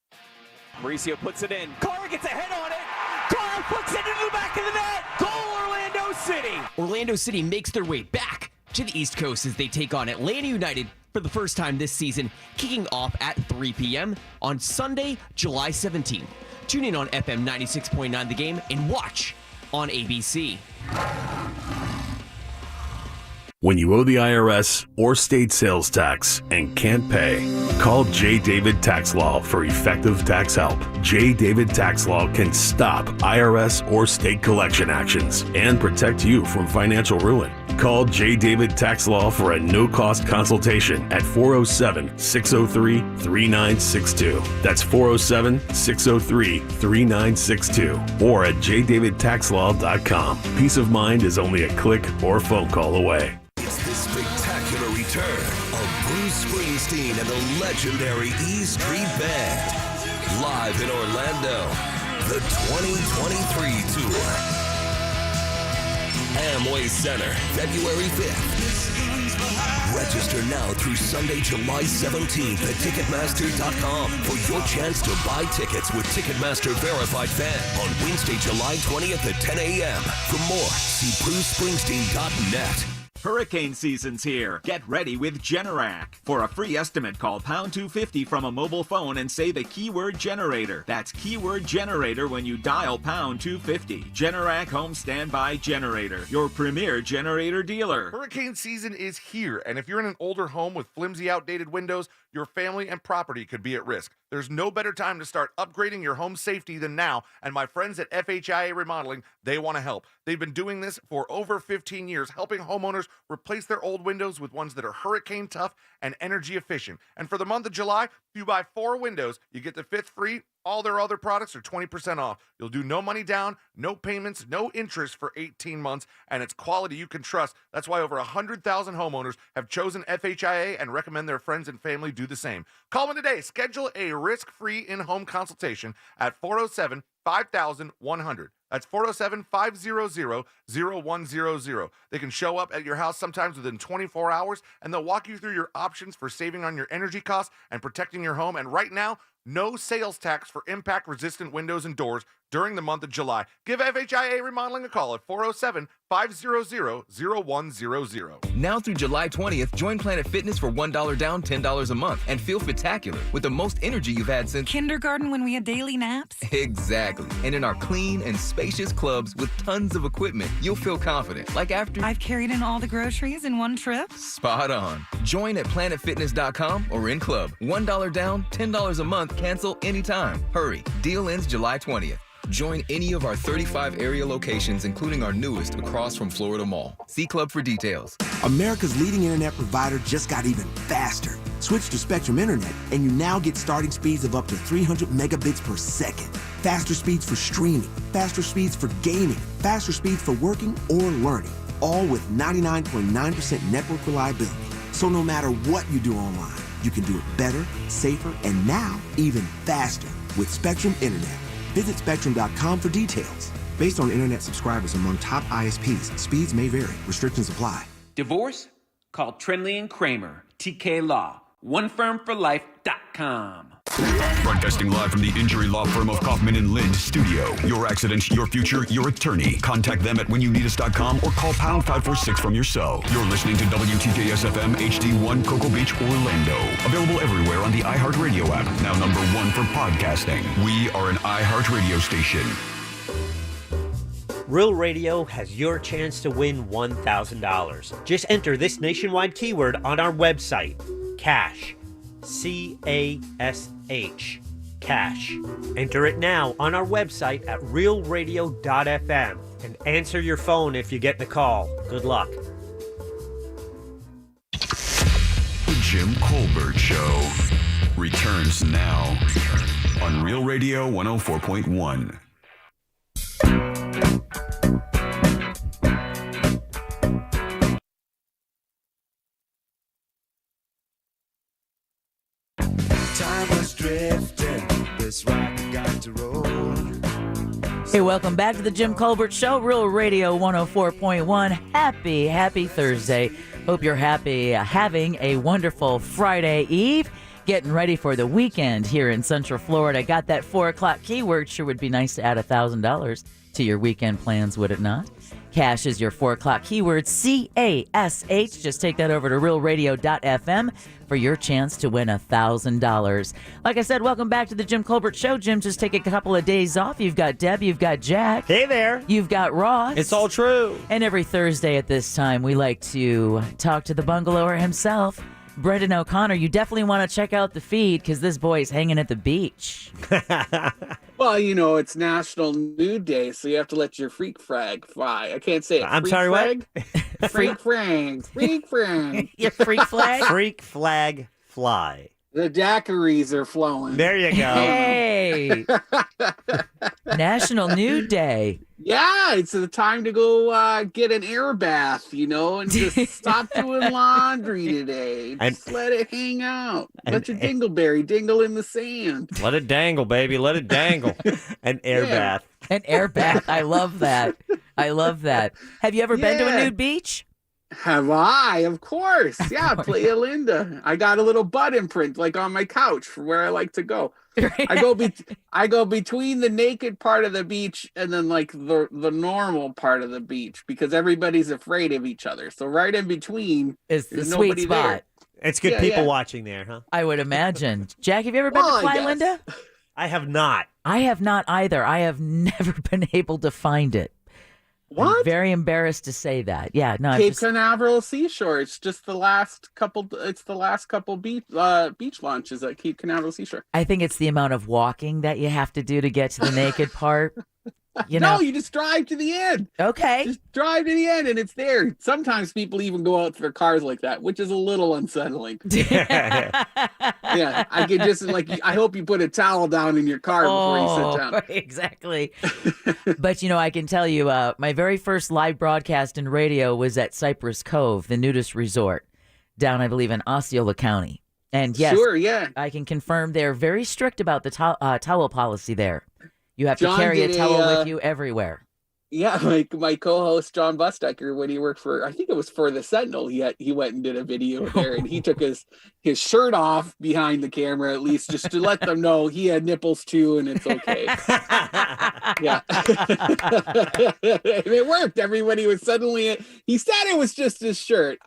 Mauricio puts it in. Carr gets a head on it. Carr puts it into the back of the net. Goal, Orlando City. Orlando City makes their way back to the East Coast as they take on Atlanta United for the first time this season, kicking off at 3 p.m. on Sunday, July 17th. Tune in on FM 96.9 The Game and watch on ABC. When you owe the IRS or state sales tax and can't pay, call J. David Tax Law for effective tax help. J. David Tax Law can stop IRS or state collection actions and protect you from financial ruin. Call J. David Tax Law for a no-cost consultation at 407-603-3962. That's 407-603-3962 or at jdavidtaxlaw.com. Peace of mind is only a click or phone call away. It's the spectacular return of Bruce Springsteen and the legendary E Street Band. Live in Orlando, the 2023 tour. Amway Center, February 5th. Register now through Sunday, July 17th at Ticketmaster.com for your chance to buy tickets with Ticketmaster Verified Fan on Wednesday, July 20th at 10 a.m. For more, see BruceSpringsteen.net. Hurricane season's here. Get ready with Generac. For a free estimate, call pound 250 from a mobile phone and say the keyword generator. That's keyword generator when you dial pound 250. Generac Home Standby Generator, your premier generator dealer. Hurricane season is here, and if you're in an older home with flimsy, outdated windows, your family and property could be at risk. There's no better time to start upgrading your home safety than now, and my friends at FHIA Remodeling, they want to help. They've been doing this for over 15 years, helping homeowners replace their old windows with ones that are hurricane tough and energy efficient. And for the month of July, if you buy 4 windows, you get the 5th free. All their other products are 20% off. You'll do no money down, no payments, no interest for 18 months, and it's quality you can trust. That's why over 100,000 homeowners have chosen FHIA and recommend their friends and family do the same. Call me today. Schedule a risk-free in-home consultation at 407-5100. That's 407-500-0100. They can show up at your house sometimes within 24 hours, and they'll walk you through your options for saving on your energy costs and protecting your home. And right now, no sales tax for impact-resistant windows and doors during the month of July. Give FHIA Remodeling a call at 407-500-0100. Now through July 20th, join Planet Fitness for $1 down, $10 a month, and feel spectacular with the most energy you've had since kindergarten when we had daily naps. Exactly. And in our clean and spacious clubs with tons of equipment, you'll feel confident. Like after I've carried in all the groceries in one trip. Spot on. Join at planetfitness.com or in club. $1 down, $10 a month, cancel anytime. Hurry. Deal ends July 20th. Join any of our 35 area locations, including our newest across from Florida Mall. See Club for details. America's leading internet provider just got even faster. Switch to Spectrum Internet, and you now get starting speeds of up to 300 megabits per second. Faster speeds for streaming, faster speeds for gaming, faster speeds for working or learning, all with 99.9% network reliability. So no matter what you do online, you can do it better, safer, and now even faster with Spectrum Internet. Visit Spectrum.com for details. Based on internet subscribers among top ISPs, speeds may vary. Restrictions apply. Divorce? Call Trinley and Kramer, TK Law. OneFirmForLife.com. Broadcasting live from the injury law firm of Kaufman and Lind studio. Your accident, your future, your attorney. Contact them at whenyounneedus.com or call pound 546 from your cell. You're listening to WTKS FM HD1 Cocoa Beach, Orlando. Available everywhere on the iHeartRadio app. Now number 1 for podcasting. We are an iHeartRadio station. Real Radio has your chance to win $1,000. Just enter this nationwide keyword on our website, CASH. C-A-S-H. Cash. Enter it now on our website at realradio.fm and answer your phone if you get the call. Good luck. The Jim Colbert Show returns now on Real Radio 104.1. Time was drifting, this rocket got to roll. Hey, welcome back to the Jim Colbert Show, Real Radio 104.1. Happy Thursday. Hope you're happy, having a wonderful Friday Eve. Getting ready for the weekend here in Central Florida. Got that 4 o'clock keyword. Sure would be nice to add $1,000 to your weekend plans, would it not? Cash is your 4 o'clock keyword, C-A-S-H. Just take that over to realradio.fm for your chance to win $1,000. Like I said, welcome back to the Jim Colbert Show. Jim, just take a couple of days off. You've got Deb, you've got Jack. Hey there. You've got Ross. It's all true. And every Thursday at this time, we like to talk to the bungalower himself, Brendan O'Connor. You definitely want to check out the feed because this boy's hanging at the beach. Well, you know, it's National Nude Day, so you have to let your freak frag fly. I can't say it. I'm freak sorry, frag. what? Freak Frank. Freak Frank. Your freak flag? Freak flag fly. The daiquiris are flowing. There you go. Hey. National Nude Day. Yeah, it's the time to go get an air bath, and just stop doing laundry today. Just let it hang out. Let your dingleberry dingle in the sand. Let it dangle, baby. Let it dangle. An air bath. An air bath. I love that. I love that. Have you ever been to a nude beach? Have I? Of course. Yeah, Playa Linda. I got a little butt imprint like on my couch for where I like to go. I go between the naked part of the beach and then like the normal part of the beach because everybody's afraid of each other. So right in between is the sweet spot. There. It's good people watching there, huh? I would imagine. Jack, have you ever been to Playa Linda? I have not. I have not either. I have never been able to find it. What? I'm very embarrassed to say that. Yeah, no. Cape Canaveral Seashore. It's just the last couple. It's the last couple beach launches at Cape Canaveral Seashore. I think it's the amount of walking that you have to do to get to the naked part. No, you just drive to the end. Okay. Just drive to the end and it's there. Sometimes people even go out to their cars like that, which is a little unsettling. Yeah. I could just I hope you put a towel down in your car before you sit down. Exactly. But I can tell you, my very first live broadcast in radio was at Cypress Cove, the nudist resort down, I believe, in Osceola County. And yes, sure, yeah. I can confirm they're very strict about the towel policy there. You have John to carry a did towel with you everywhere. Yeah, my co-host John Bustecker, when he worked for, I think it was for the Sentinel, he went and did a video there, and he took his shirt off behind the camera, at least just to let them know he had nipples too, and it's okay. Yeah, and it worked. Everybody was suddenly. He said it was just his shirt.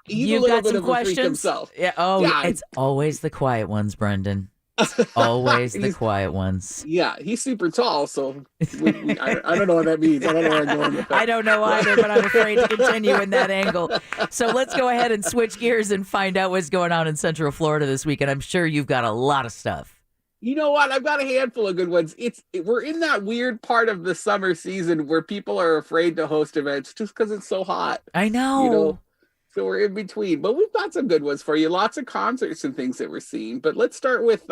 He's You've a little got bit some of a freak questions himself. Yeah. Oh, yeah. It's always the quiet ones, Brendan. Always the quiet ones. Yeah, he's super tall, so I don't know what that means. I don't know where I'm going with that. I don't know either, but I'm afraid to continue in that angle. So let's go ahead and switch gears and find out what's going on in Central Florida this week. And I'm sure you've got a lot of stuff. You know what? I've got a handful of good ones. We're in that weird part of the summer season where people are afraid to host events just because it's so hot. I know. So we're in between, but we've got some good ones for you. Lots of concerts and things that we're seeing. But let's start with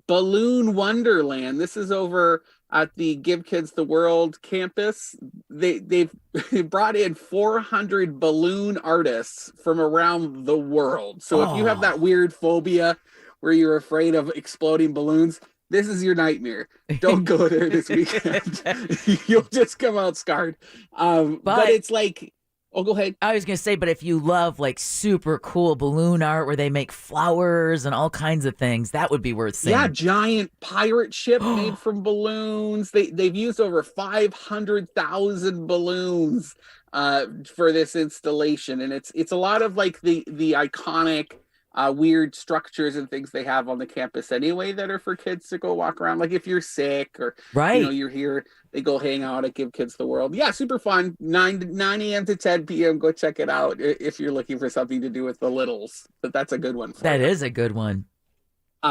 Balloon Wonderland. This is over at the Give Kids the World campus. They've brought in 400 balloon artists from around the world. So if you have that weird phobia where you're afraid of exploding balloons, this is your nightmare. Don't go there this weekend. You'll just come out scarred. But it's like... Oh, go ahead. I was going to say, but if you love like super cool balloon art where they make flowers and all kinds of things, that would be worth seeing. Yeah, giant pirate ship made from balloons. They've used over 500,000 balloons for this installation, and it's a lot of like the iconic weird structures and things they have on the campus anyway that are for kids to go walk around. Like if you're sick or you're here, they go hang out at Give Kids the World. Yeah, super fun. 9 a.m. to 10 p.m. Go check it out if you're looking for something to do with the littles. But that's a good one. That is a good one.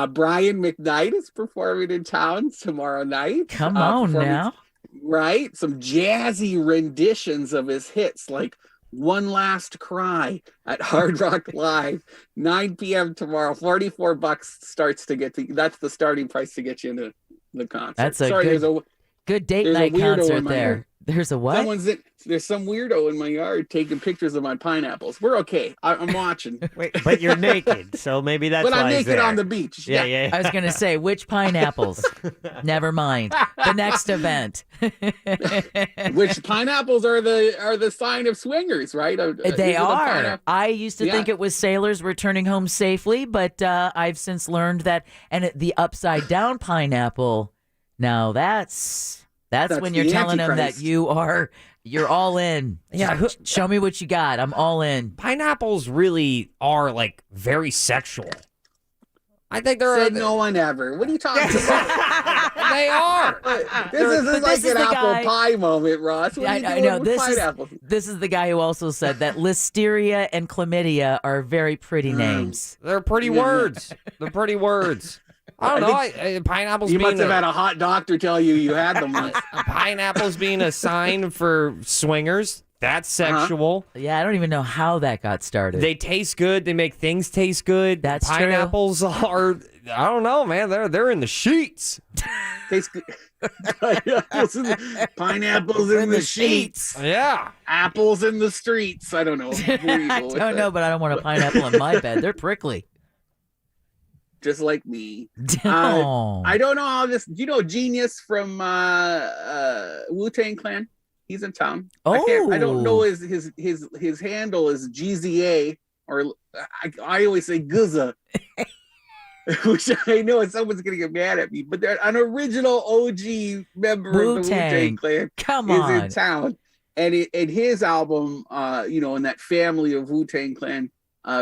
Brian McKnight is performing in town tomorrow night. Come on now. Right? Some jazzy renditions of his hits like One Last Cry at Hard Rock Live, 9 p.m. tomorrow. $44 starts to get to. That's the starting price to get you into the concert. That's a good date night concert there. There's a what? There's some weirdo in my yard taking pictures of my pineapples. We're okay. I'm watching. Wait, but you're naked, so maybe that's. But why I'm he's naked there. on the beach. Yeah. I was gonna say which pineapples. Never mind. The next event. Which pineapples are the sign of swingers, right? They are. I used to think it was sailors returning home safely, but I've since learned that, and the upside down pineapple. Now that's when you're telling them that you're all in. Yeah, show me what you got. I'm all in. Pineapples really are like very sexual. I think they're no one ever. What are you talking about? They are. This is like an apple pie moment, Ross. What are you doing with pineapples? This is the guy who also said that listeria and chlamydia are very pretty names. They're pretty words. They're pretty words. I don't know. Pineapples. You must have had a hot doctor tell you had them once. Pineapples being a sign for swingers. That's sexual. Yeah, I don't even know how that got started. They taste good. They make things taste good. That's true. Pineapples are, I don't know, man. They're in the sheets. Tastes good. Pineapples in the sheets. Yeah. Apples in the streets. I don't know. I don't know, but I don't want a pineapple in my bed. They're prickly. Just like me. Oh. I don't know how this. Do you know Genius from Wu-Tang Clan? He's in town. I don't know his handle is GZA, or I always say Guzza. Which I know someone's gonna get mad at me, but they're an original OG member of the Wu-Tang Clan is in town, and his album, in that family of Wu-Tang Clan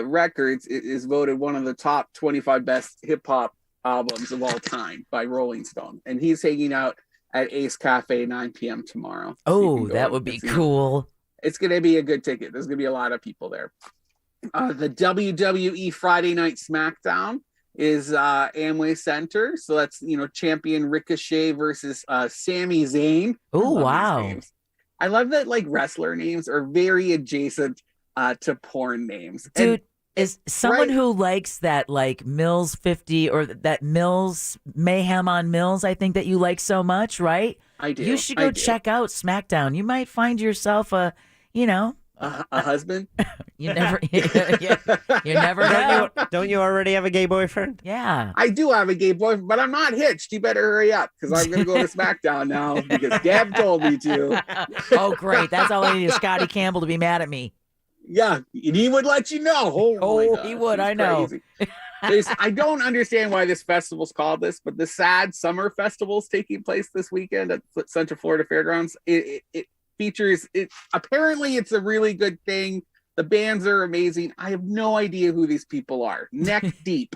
records, it is voted one of the top 25 best hip hop albums of all time by Rolling Stone, and he's hanging out at Ace Cafe 9 p.m. tomorrow. Oh, that would be cool. It's gonna be a good ticket. There's gonna be a lot of people there. The WWE Friday Night SmackDown is Amway Center, so that's champion Ricochet versus Sami Zayn. Oh wow! I love that wrestler names are very adjacent to porn names. Dude, is someone who likes that Mills 50 or that Mills Mayhem on Mills? I think that you like so much, right? I do. You should go check out SmackDown. You might find yourself a husband. You never know. Don't you already have a gay boyfriend? Yeah. I do have a gay boyfriend, but I'm not hitched. You better hurry up because I'm going to go to SmackDown now because Gab told me to. Oh, great. That's all I need is Scotty Campbell to be mad at me. Yeah, and he would let you know. Oh, he would. I know. I don't understand why this festival's called this, but the Sad Summer Festival is taking place this weekend at Central Florida Fairgrounds. It features it. Apparently, it's a really good thing. The bands are amazing. I have no idea who these people are. Neck Deep,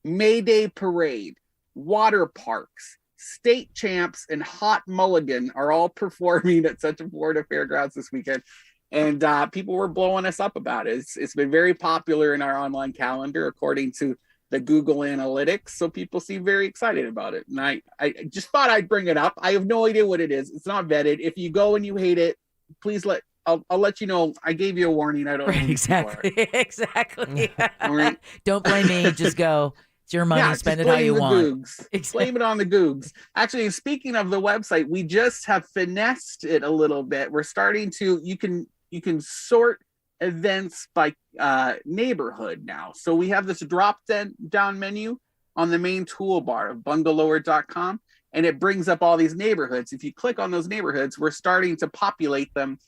Mayday Parade, Water Parks, State Champs, and Hot Mulligan are all performing at Central Florida Fairgrounds this weekend. And people were blowing us up about it. It's been very popular in our online calendar, according to the Google Analytics. So people seem very excited about it. And I just thought I'd bring it up. I have no idea what it is. It's not vetted. If you go and you hate it, please I'll let you know. I gave you a warning. I don't know. Exactly. Exactly. All right. Don't blame me. Just go. It's your money. Spend it how you want. Blame it on the Googs. Actually, speaking of the website, we just have finessed it a little bit. We're starting to. You can sort events by neighborhood now. So we have this drop down menu on the main toolbar of bungalower.com, and it brings up all these neighborhoods. If you click on those neighborhoods, we're starting to populate them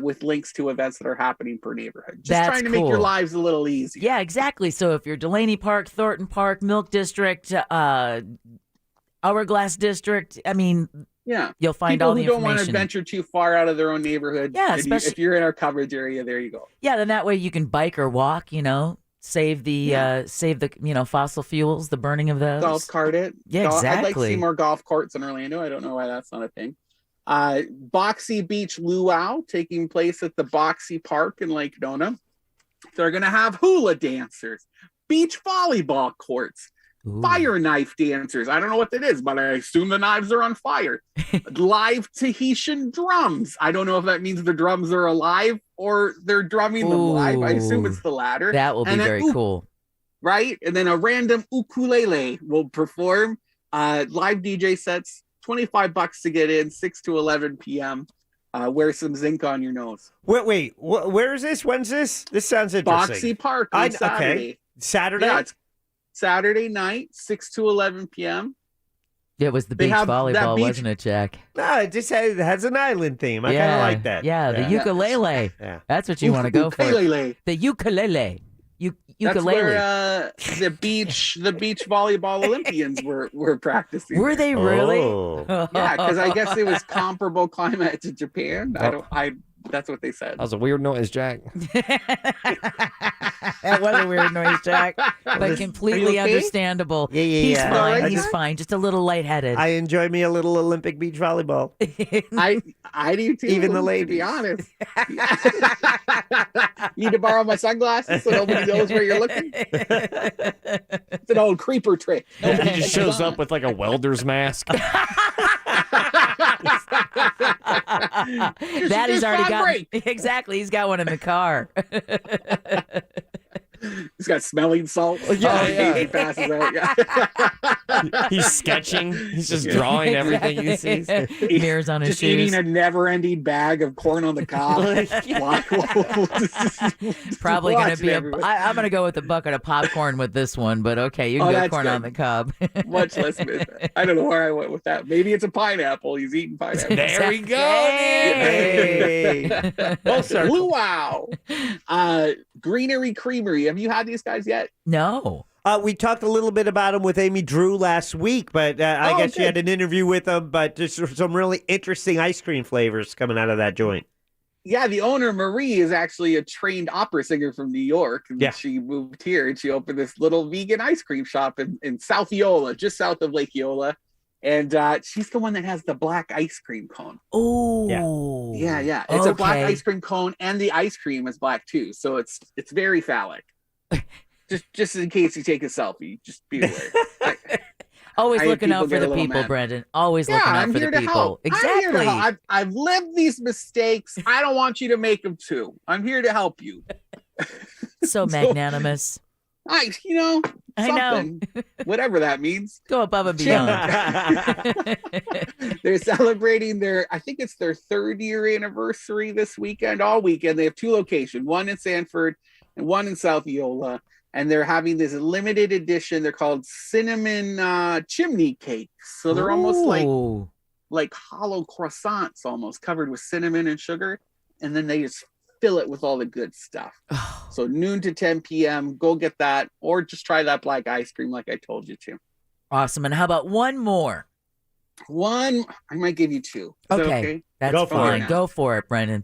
with links to events that are happening per neighborhood. Just trying to make your lives a little easier. Yeah, exactly. So if you're Delaney Park, Thornton Park, Milk District, Hourglass District, I mean, yeah, you'll find people all the who don't information. want to venture too far out of their own neighborhood. Yeah, especially if you're in our coverage area, there you go. Yeah, then that way you can bike or walk. Save the fossil fuels, the burning of those. Golf cart it. Yeah, exactly. I'd like to see more golf carts in Orlando. I don't know why that's not a thing. Boxy Beach Luau taking place at the Boxy Park in Lake Nona. They're going to have hula dancers, beach volleyball courts, fire knife dancers. I don't know what that is, but I assume the knives are on fire. Live Tahitian drums. I don't know if that means the drums are alive or they're drumming them live. I assume it's the latter. That will be very cool. Right? And then a random ukulele will perform live DJ sets, $25 to get in, 6 to 11 p.m. Wear some zinc on your nose. Wait, where is this? When's this? This sounds interesting. Boxy Park on Saturday. Okay. Saturday? Yeah, it's Saturday night, 6 to 11 p.m. It was the beach volleyball, wasn't it, Jack? No, it just has an island theme. I kind of like that. Yeah, the ukulele. Yeah. That's what you want to go for. The ukulele. Ukulele. That's where the beach volleyball Olympians were practicing. Were they really? Oh. Yeah, because I guess it was comparable climate to Japan. That's what they said. That was a weird noise, Jack. That was a weird noise, Jack, but completely understandable. Yeah. He's fine. He's fine. Just a little lightheaded. I enjoy me a little Olympic beach volleyball. I do too. Even the ladies. To be honest. Need to borrow my sunglasses so nobody knows where you're looking. It's an old creeper trick. He just shows up with like a welder's mask. That he's already got. Exactly. He's got one in the car. He's got smelling salts. He passes out. Yeah. He's sketching. He's just drawing everything he sees. Mirrors on his just shoes. eating a never-ending bag of corn on the cob. Probably going to be I'm going to go with a bucket of popcorn with this one, but okay, you can go corn on the cob. Much less. I don't know where I went with that. Maybe it's a pineapple. He's eating pineapple. There we go. Hey. Wow. Greenery Creamery. Have you had these guys yet? No. We talked a little bit about them with Amy Drew last week, but I guess you had an interview with them. But just some really interesting ice cream flavors coming out of that joint. Yeah, the owner, Marie, is actually a trained opera singer from New York. And she moved here and she opened this little vegan ice cream shop in South Eola, just south of Lake Eola. And she's the one that has the black ice cream cone. Oh, yeah. It's a black ice cream cone, and the ice cream is black too. So it's very phallic. just in case you take a selfie, just be aware. Always looking out for the people, Brendan. Always looking out for the people. Exactly. I've lived these mistakes. I don't want you to make them too. I'm here to help you. So magnanimous. I know. Whatever that means. Go above and beyond. They're celebrating I think it's their 3rd year anniversary this weekend, all weekend. They have 2 locations, one in Sanford and one in South Eola. And they're having this limited edition. They're called cinnamon chimney cakes. So they're almost like hollow croissants, almost covered with cinnamon and sugar. And then they just fill it with all the good stuff. So noon to 10 p.m. Go get that, or just try that black ice cream like I told you to. Awesome. And how about one more? One, I might give you 2. Okay? That's fine. Go for it, Brendan.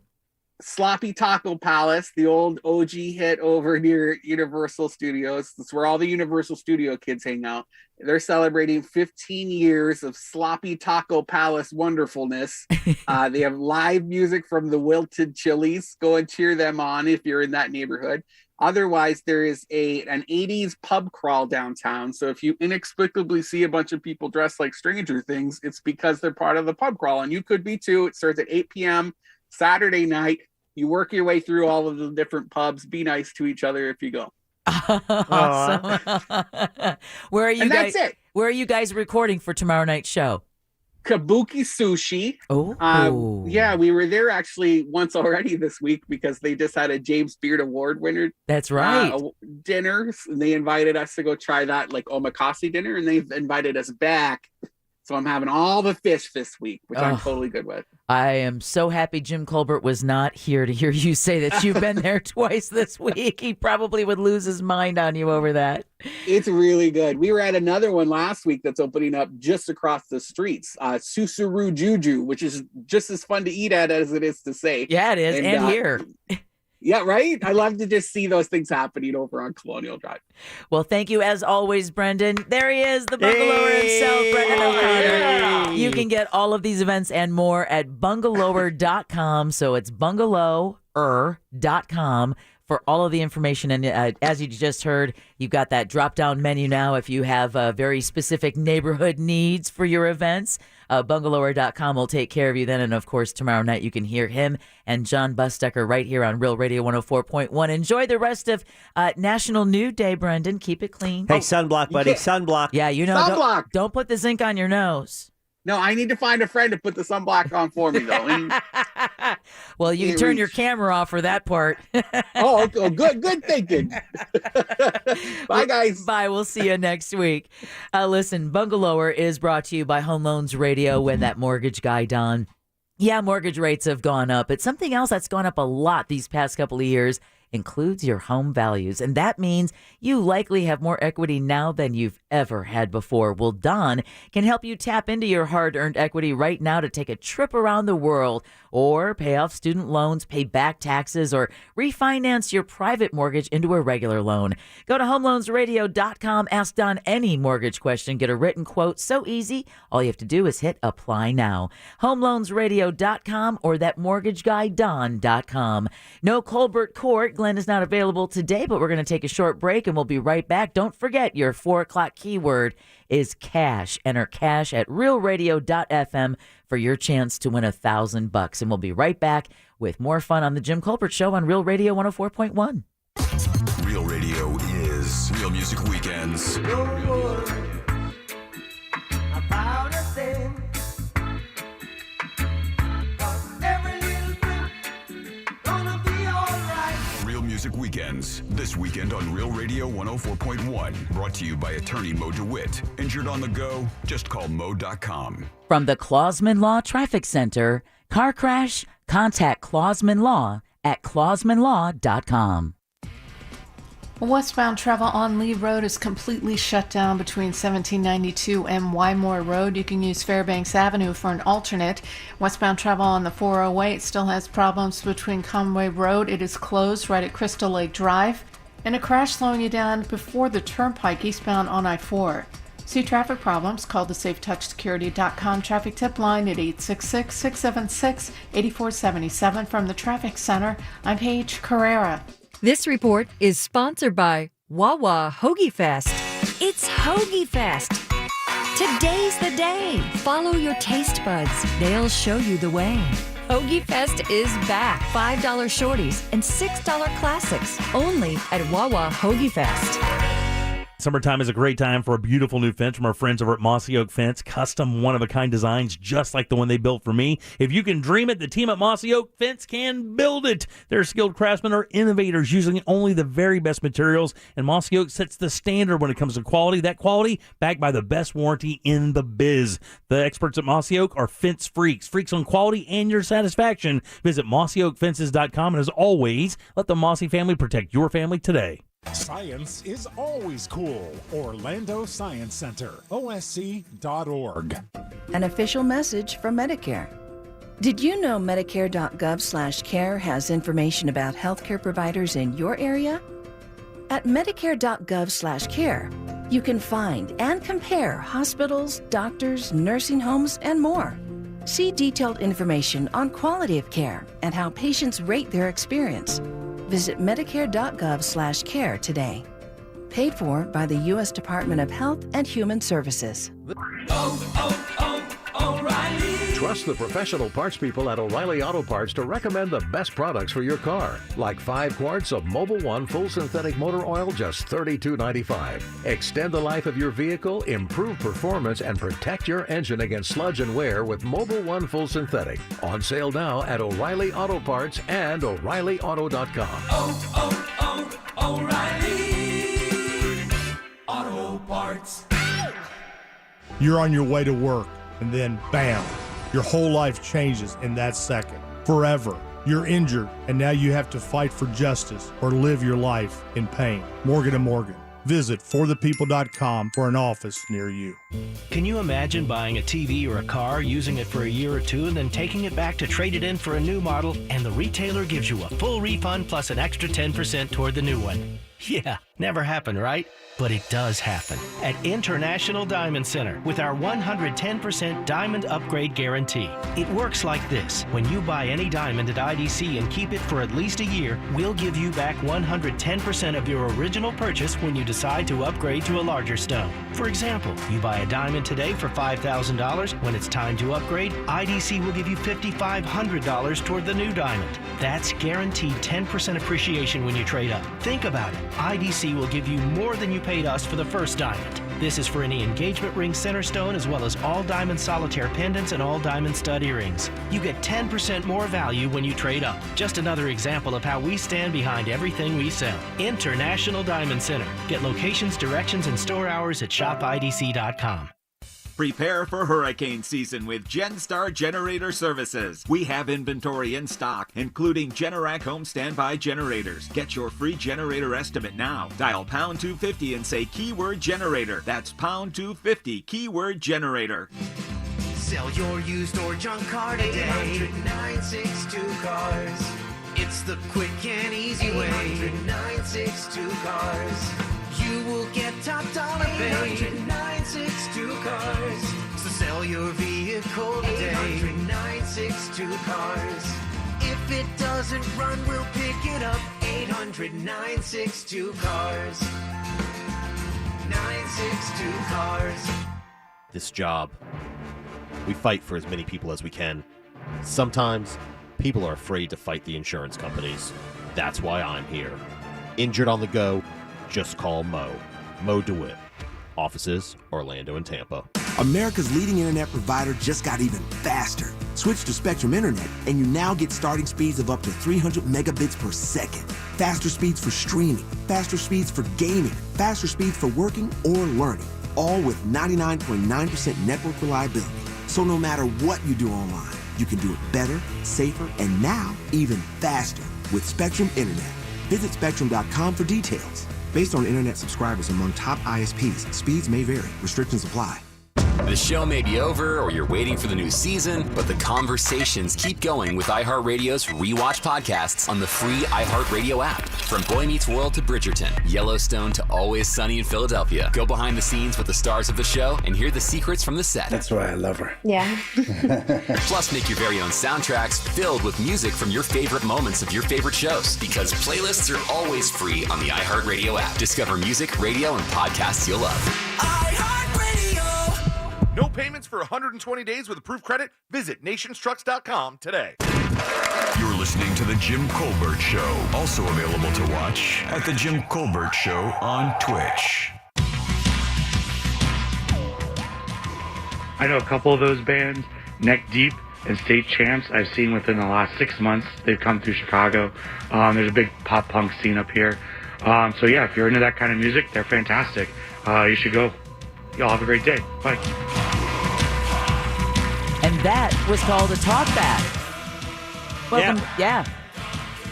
Sloppy Taco Palace, the old OG hit over near Universal Studios. That's where all the Universal Studio kids hang out. They're celebrating 15 years of Sloppy Taco Palace wonderfulness. They have live music from the Wilted Chilies. Go and cheer them on if you're in that neighborhood. Otherwise, there is an 80s pub crawl downtown. So if you inexplicably see a bunch of people dressed like Stranger Things, it's because they're part of the pub crawl. And you could be too. It starts at 8 p.m. Saturday night. You work your way through all of the different pubs. Be nice to each other if you go. Awesome. Where are you guys? That's it. Where are you guys recording for tomorrow night's show? Kabuki Sushi. Oh, yeah, we were there actually once already this week because they just had a James Beard Award winner. That's right. Dinner. And they invited us to go try that like omakase dinner, and they've invited us back. So I'm having all the fish this week, which I'm totally good with. I am so happy Jim Colbert was not here to hear you say that you've been there twice this week. He probably would lose his mind on you over that. It's really good. We were at another one last week that's opening up just across the streets, Susuru Juju, which is just as fun to eat at as it is to say. Yeah, it is. And here. Yeah, right? I love to just see those things happening over on Colonial Drive. Well, thank you as always, Brendan. There he is, the bungalower himself, Brendan O'Connor. You can get all of these events and more at bungalower.com. So it's bungalower.com for all of the information. And as you just heard, you've got that drop-down menu now if you have very specific neighborhood needs for your events. Bungalower.com will take care of you then. And, of course, tomorrow night you can hear him and John Bustecker right here on Real Radio 104.1. Enjoy the rest of National Nude Day, Brendan. Keep it clean. Hey, sunblock, buddy. Sunblock. Yeah, you know, sunblock. Don't put the zinc on your nose. No, I need to find a friend to put the sunblock on for me, though. Well, you can turn your camera off for that part. Oh, good thinking. Bye, guys. Bye. We'll see you next week. Listen, Bungalower is brought to you by Home Loans Radio and that mortgage guy, Don. Yeah, mortgage rates have gone up. But something else that's gone up a lot these past couple of years includes your home values. And that means you likely have more equity now than you've ever had before. Well, Don can help you tap into your hard-earned equity right now to take a trip around the world or pay off student loans, pay back taxes, or refinance your private mortgage into a regular loan. Go to homeloansradio.com, ask Don any mortgage question, get a written quote. So easy. All you have to do is hit apply now. homeloansradio.com or thatmortgageguydon.com. No Colbert Court. Glenn is not available today, but we're going to take a short break and we'll be right back. Don't forget your 4 o'clock keyword is cash. Enter cash at realradio.fm for your chance to win $1,000. And we'll be right back with more fun on the Jim Colbert Show on Real Radio 104.1. Real Radio is Real Music Weekends. About a thing. Real Music Weekends. This weekend on Real Radio 104.1. Brought to you by attorney Mo DeWitt. Injured on the go? Just call Mo.com. From the Clausman Law Traffic Center, car crash? Contact Clausman Law at clausmanlaw.com. Westbound travel on Lee Road is completely shut down between 1792 and Wymore Road. You can use Fairbanks Avenue for an alternate. Westbound travel on the 408 still has problems between Conway Road. It is closed right at Crystal Lake Drive. And a crash slowing you down before the Turnpike eastbound on I-4. See traffic problems? Call the SafeTouchSecurity.com traffic tip line at 866-676-8477. From the Traffic Center, I'm Paige Carrera. This report is sponsored by Wawa Hoagie Fest. It's Hoagie Fest. Today's the day. Follow your taste buds. They'll show you the way. Hoagie Fest is back. $5 shorties and $6 classics. Only at Wawa Hoagie Fest. Summertime is a great time for a beautiful new fence from our friends over at Mossy Oak Fence. Custom one-of-a-kind designs just like the one they built for me. If you can dream it, the team at Mossy Oak Fence can build it. Their skilled craftsmen are innovators using only the very best materials, and Mossy Oak sets the standard when it comes to quality. That quality backed by the best warranty in the biz. The experts at Mossy Oak are fence freaks. Freaks on quality and your satisfaction. Visit mossyoakfences.com, and as always, let the Mossy family protect your family today. Science is always cool. Orlando Science Center, osc.org. An official message from Medicare. Did you know Medicare.gov/care has information about healthcare providers in your area? At Medicare.gov/care, you can find and compare hospitals, doctors, nursing homes, and more. See detailed information on quality of care and how patients rate their experience. Visit Medicare.gov/care today. Paid for by the U.S. Department of Health and Human Services. O'Reilly. Trust the professional parts people at O'Reilly Auto Parts to recommend the best products for your car. Like 5 quarts of Mobil 1 full synthetic motor oil, just $32.95. Extend the life of your vehicle, improve performance, and protect your engine against sludge and wear with Mobil 1 full synthetic. On sale now at O'Reilly Auto Parts and O'ReillyAuto.com. O'Reilly Auto Parts. You're on your way to work, and then bam, your whole life changes in that second. Forever. You're injured, and now you have to fight for justice or live your life in pain. Morgan & Morgan. Visit forthepeople.com for an office near you. Can you imagine buying a TV or a car, using it for a year or two, and then taking it back to trade it in for a new model, and the retailer gives you a full refund plus an extra 10% toward the new one? Yeah, never happened, right? But it does happen at International Diamond Center with our 110% diamond upgrade guarantee. It works like this. When you buy any diamond at IDC and keep it for at least a year, we'll give you back 110% of your original purchase when you decide to upgrade to a larger stone. For example, you buy a diamond today for $5,000. When it's time to upgrade, IDC will give you $5,500 toward the new diamond. That's guaranteed 10% appreciation when you trade up. Think about it. IDC will give you more than you paid us for the first diamond. This is for any engagement ring center stone, as well as all diamond solitaire pendants and all diamond stud earrings. You get 10% more value when you trade up. Just another example of how we stand behind everything we sell. International Diamond Center. Get locations, directions, and store hours at shopidc.com. Prepare for hurricane season with GenStar Generator Services. We have inventory in stock, including Generac home standby generators. Get your free generator estimate now. Dial pound 250 and say keyword generator. That's pound 250, keyword generator. Sell your used or junk car today. 800-962 cars. It's the quick and easy way. 800-962 cars. You will get top dollar pay. 800-962 cars. So sell your vehicle today. 800-962 cars. If it doesn't run, we'll pick it up. 1-800-962-CARS. 962-CARS. This job, we fight for as many people as we can. Sometimes people are afraid to fight the insurance companies. That's why I'm here. Injured on the go, just call Mo. Mo DeWitt. Offices, Orlando and Tampa. America's leading internet provider just got even faster. Switch to Spectrum Internet, and you now get starting speeds of up to 300 megabits per second. Faster speeds for streaming, faster speeds for gaming, faster speeds for working or learning, all with 99.9% network reliability. So no matter what you do online, you can do it better, safer, and now even faster with Spectrum Internet. Visit spectrum.com for details. Based on internet subscribers among top ISPs, speeds may vary. Restrictions apply. The show may be over or you're waiting for the new season, but the conversations keep going with iHeartRadio's Rewatch podcasts on the free iHeartRadio app. From Boy Meets World to Bridgerton, Yellowstone to Always Sunny in Philadelphia. Go behind the scenes with the stars of the show and hear the secrets from the set. That's why I love her. Yeah. Plus, make your very own soundtracks filled with music from your favorite moments of your favorite shows. Because playlists are always free on the iHeartRadio app. Discover music, radio, and podcasts you'll love. No payments for 120 days with approved credit? Visit nationstrucks.com today. You're listening to The Jim Colbert Show, also available to watch at The Jim Colbert Show on Twitch. I know a couple of those bands, Neck Deep and State Champs, I've seen within the last 6 months. They've come through Chicago. There's a big pop punk scene up here. So yeah, if you're into that kind of music, they're fantastic. You should go. Y'all have a great day. Bye. And that was called a Talkback. Welcome. Yeah.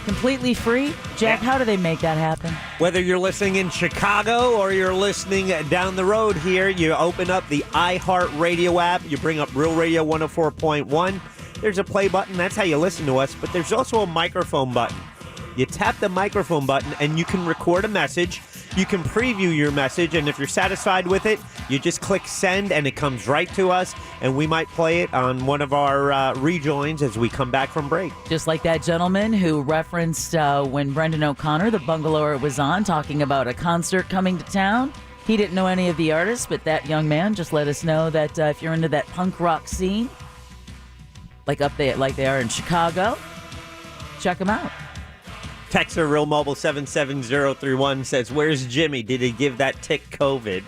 Completely free. Jack, how do they make that happen? Whether you're listening in Chicago or you're listening down the road here, you open up the iHeartRadio app. You bring up Real Radio 104.1. There's a play button. That's how you listen to us. But there's also a microphone button. You tap the microphone button and you can record a message. You can preview your message, and if you're satisfied with it, you just click send, and it comes right to us, and we might play it on one of our rejoins as we come back from break. Just like that gentleman who referenced when Brendan O'Connor, the bungalower, was on, talking about a concert coming to town. He didn't know any of the artists, but that young man just let us know that if you're into that punk rock scene, like up there, like they are in Chicago, check them out. Texter Real Mobile 77031 says, "Where's Jimmy? Did he give that tick COVID?"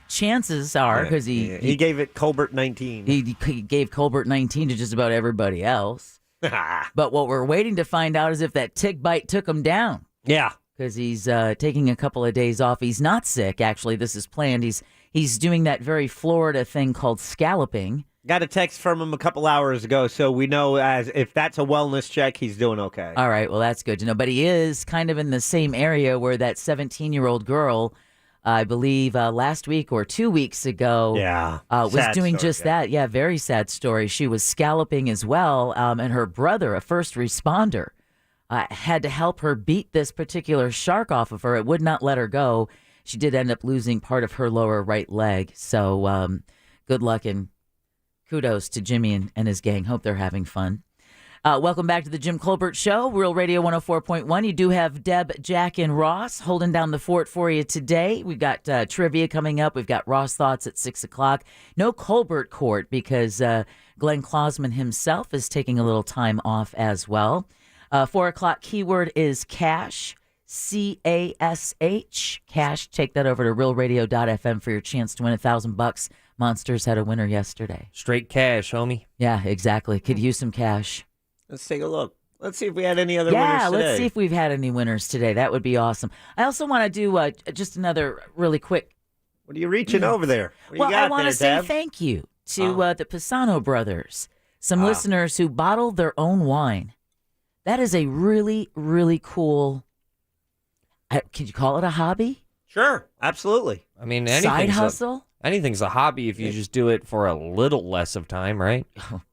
Chances are, because he gave it Colbert 19. He gave Colbert 19 to just about everybody else. But what we're waiting to find out is if that tick bite took him down. Yeah, because he's taking a couple of days off. He's not sick, actually. This is planned. He's doing that very Florida thing called scalloping. Got a text from him a couple hours ago, so we know as if that's a wellness check, he's doing okay. All right, well, that's good to know. But he is kind of in the same area where that 17-year-old girl, I believe last week or 2 weeks ago, was doing just that. Yeah, very sad story. She was scalloping as well, and her brother, a first responder, had to help her beat this particular shark off of her. It would not let her go. She did end up losing part of her lower right leg. So good luck and kudos to Jimmy and his gang. Hope they're having fun. Welcome back to the Jim Colbert Show, Real Radio 104.1. You do have Deb, Jack, and Ross holding down the fort for you today. We've got trivia coming up. We've got Ross Thoughts at 6 o'clock. No Colbert Court because Glenn Klausman himself is taking a little time off as well. 4 o'clock keyword is cash, C-A-S-H, cash. Take that over to realradio.fm for your chance to win $1,000. Monsters had a winner yesterday. Straight cash, homie. Yeah, exactly. Could use some cash. Let's take a look. Let's see if we had any other winners today. Yeah, let's see if we've had any winners today. That would be awesome. I also want to do just another really quick. What are you reaching over there? I want to say thank you to the Pisano brothers, some listeners who bottled their own wine. That is a really, really cool, could you call it a hobby? Sure, absolutely. I mean, side hustle? Anything's a hobby if you just do it for a little less of time, right?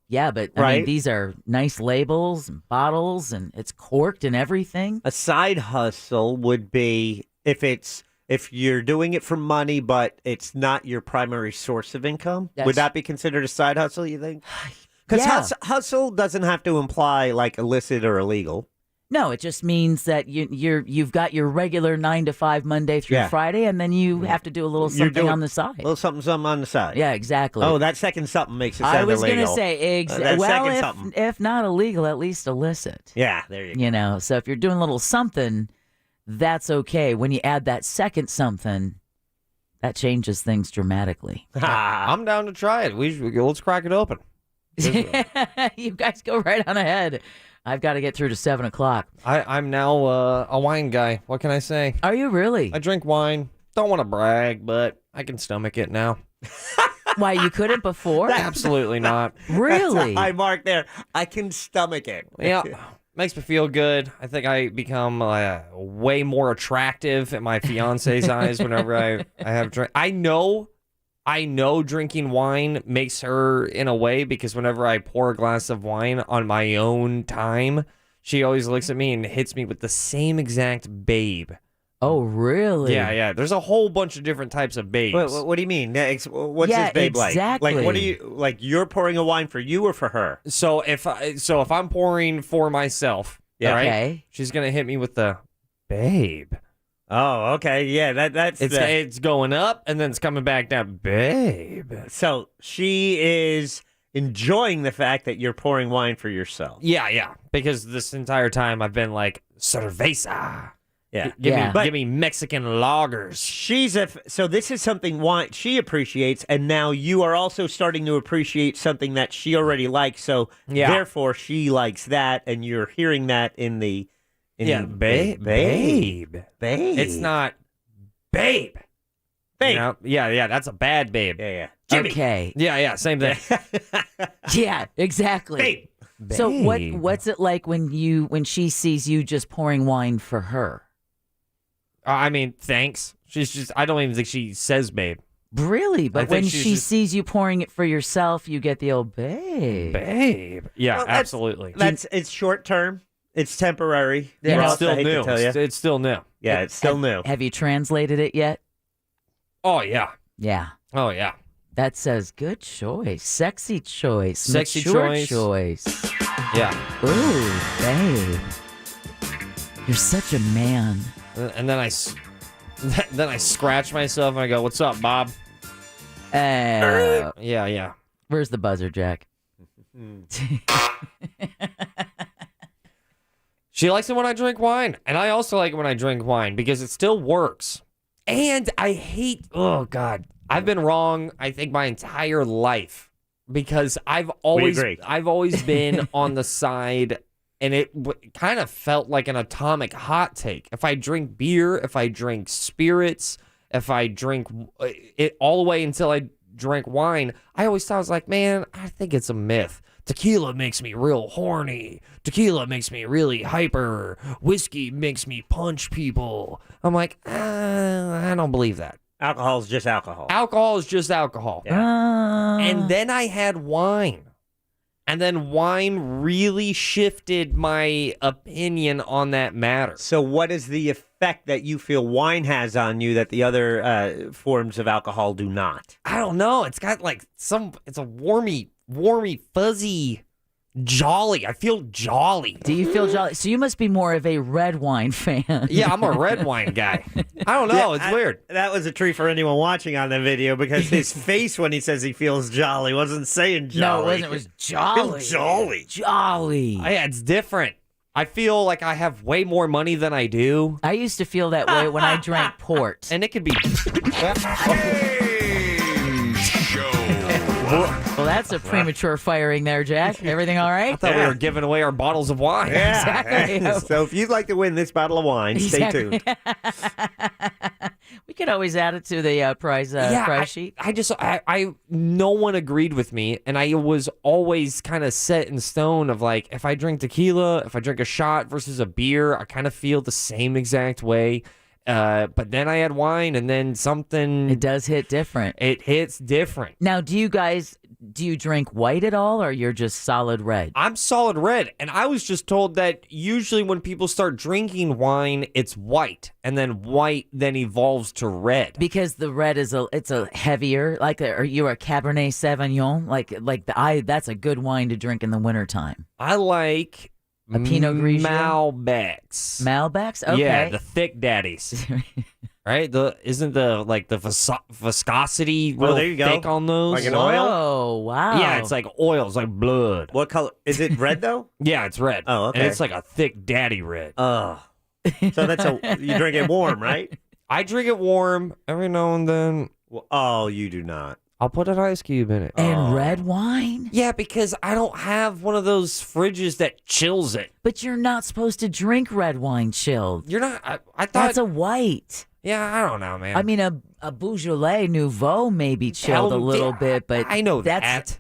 Yeah, but I mean, these are nice labels and bottles, and it's corked and everything. A side hustle would be if you're doing it for money, but it's not your primary source of income. Would that be considered a side hustle, you think? Because hustle doesn't have to imply like illicit or illegal. No, it just means that you've got your regular 9 to 5 Monday through Yeah. Friday, and then you have to do a little You're something doing on the side. A little something on the side. Yeah, exactly. Oh, that second something makes it sound I was illegal. gonna say That well, second if, something. if not illegal, at least illicit. Yeah, there you go. You know, so if you're doing a little something, that's okay. When you add that second something, that changes things dramatically. I'm down to try it. Let's crack it open. You guys go right on ahead. I've got to get through to 7 o'clock. I'm now a wine guy. What can I say? Are you really? I drink wine. Don't want to brag, but I can stomach it now. Why, you couldn't before? Absolutely not. Really? That's a high mark there. I can stomach it. Yeah, makes me feel good. I think I become way more attractive in my fiance's eyes whenever I have drink. I know drinking wine makes her in a way because whenever I pour a glass of wine on my own time, she always looks at me and hits me with the same exact babe. Oh, really? Yeah. There's a whole bunch of different types of babes. What do you mean? What's Yeah, this babe exactly. like? What do you like? You're pouring a wine for you or for her? So if I'm pouring for myself, Yeah. right, Okay. she's gonna hit me with the babe. Oh, okay. Yeah, that's It's going up and then it's coming back down, babe. So she is enjoying the fact that you're pouring wine for yourself. Yeah. Because this entire time I've been like cerveza. Yeah. Give me Mexican lagers. So this is something she appreciates, and now you are also starting to appreciate something that she already likes. So therefore she likes that, and you're hearing that in the babe. It's not babe. Babe. You know? Yeah, that's a bad babe. Yeah. Jimmy. Okay. Yeah, same thing. Yeah, exactly. Babe. So what's it like when she sees you just pouring wine for her? I mean, thanks. I don't even think she says babe. Really? But think when she's she just- sees you pouring it for yourself, you get the old babe. Babe. Yeah, Well, that's- absolutely. It's short term. It's temporary. Yeah, Ross, it's still I hate to new. tell ya. It's still new. Yeah, it's still new. Have you translated it yet? Oh, yeah. Yeah. Oh, yeah. That says good choice, sexy choice, Sexy mature choice. Yeah. Ooh, babe. You're such a man. And then I scratch myself and I go, "What's up, Bob?" Yeah. Where's the buzzer, Jack? She likes it when I drink wine, and I also like it when I drink wine because it still works. And I hate, oh God, I've been wrong, I think, my entire life because I've always been on the side, and it kind of felt like an atomic hot take. If I drink beer, if I drink spirits, if I drink it all the way until I drank wine, I always thought, I was like, man, I think it's a myth. Tequila makes me real horny. Tequila makes me really hyper. Whiskey makes me punch people. I'm like, I don't believe that. Alcohol is just alcohol. Alcohol is just alcohol. And then I had wine. And then wine really shifted my opinion on that matter. So what is the effect that you feel wine has on you that the other forms of alcohol do not? I don't know. It's got like it's a warmy, fuzzy, jolly. I feel jolly. Do you feel jolly? So you must be more of a red wine fan. Yeah, I'm a red wine guy. I don't know. It's weird. That was a treat for anyone watching on the video because his face when he says he feels jolly wasn't saying jolly. No, it wasn't. It was jolly. Feels jolly. Jolly. Yeah, it's different. I feel like I have way more money than I do. I used to feel that way when I drank port. And it could be... Well, that's a premature firing there, Jack. Everything all right? I thought we were giving away our bottles of wine. Yeah. Exactly. So if you'd like to win this bottle of wine, stay tuned. We could always add it to the prize sheet. No one agreed with me, and I was always kind of set in stone of like, if I drink tequila, if I drink a shot versus a beer, I kind of feel the same exact way. But then I had wine, and then something... It does hit different. It hits different. Now, do you drink white at all, or you're just solid red? I'm solid red, and I was just told that usually when people start drinking wine, it's white, and then white then evolves to red. Because the red is a heavier, are you a Cabernet Sauvignon? That's a good wine to drink in the wintertime. I like A Pinot Grigio? Malbecs. Malbecs? Okay. Yeah, the thick daddies. Right? Isn't the viscosity real there you go. thick on those? Like an oil? Oh, wow. Yeah, it's like oil. It's like blood. What color? Is it red, though? Yeah, it's red. Oh, okay. And it's like a thick daddy red. Oh. So you drink it warm, right? I drink it warm every now and then. Well, oh, you do not. I'll put an ice cube in it. And red wine? Yeah, because I don't have one of those fridges that chills it. But you're not supposed to drink red wine chilled. You're not. I thought That's a white. Yeah, I don't know, man. I mean, a Beaujolais Nouveau may be chilled a little bit, but I know that's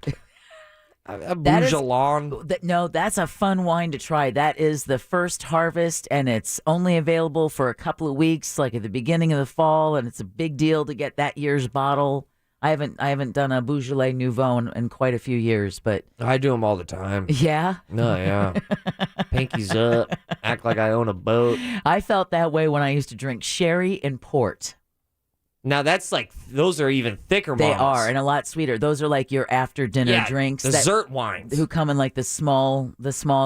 a that is- Bougelon. No, that's a fun wine to try. That is the first harvest, and it's only available for a couple of weeks, like at the beginning of the fall, and it's a big deal to get that year's bottle. I haven't done a Beaujolais Nouveau in quite a few years, but I do them all the time. Yeah? No, yeah. Pinkies up. Act like I own a boat. I felt that way when I used to drink sherry and port. Now that's like those are even thicker. They models. are, and a lot sweeter. Those are like your after dinner drinks. Dessert wines. Who come in like the small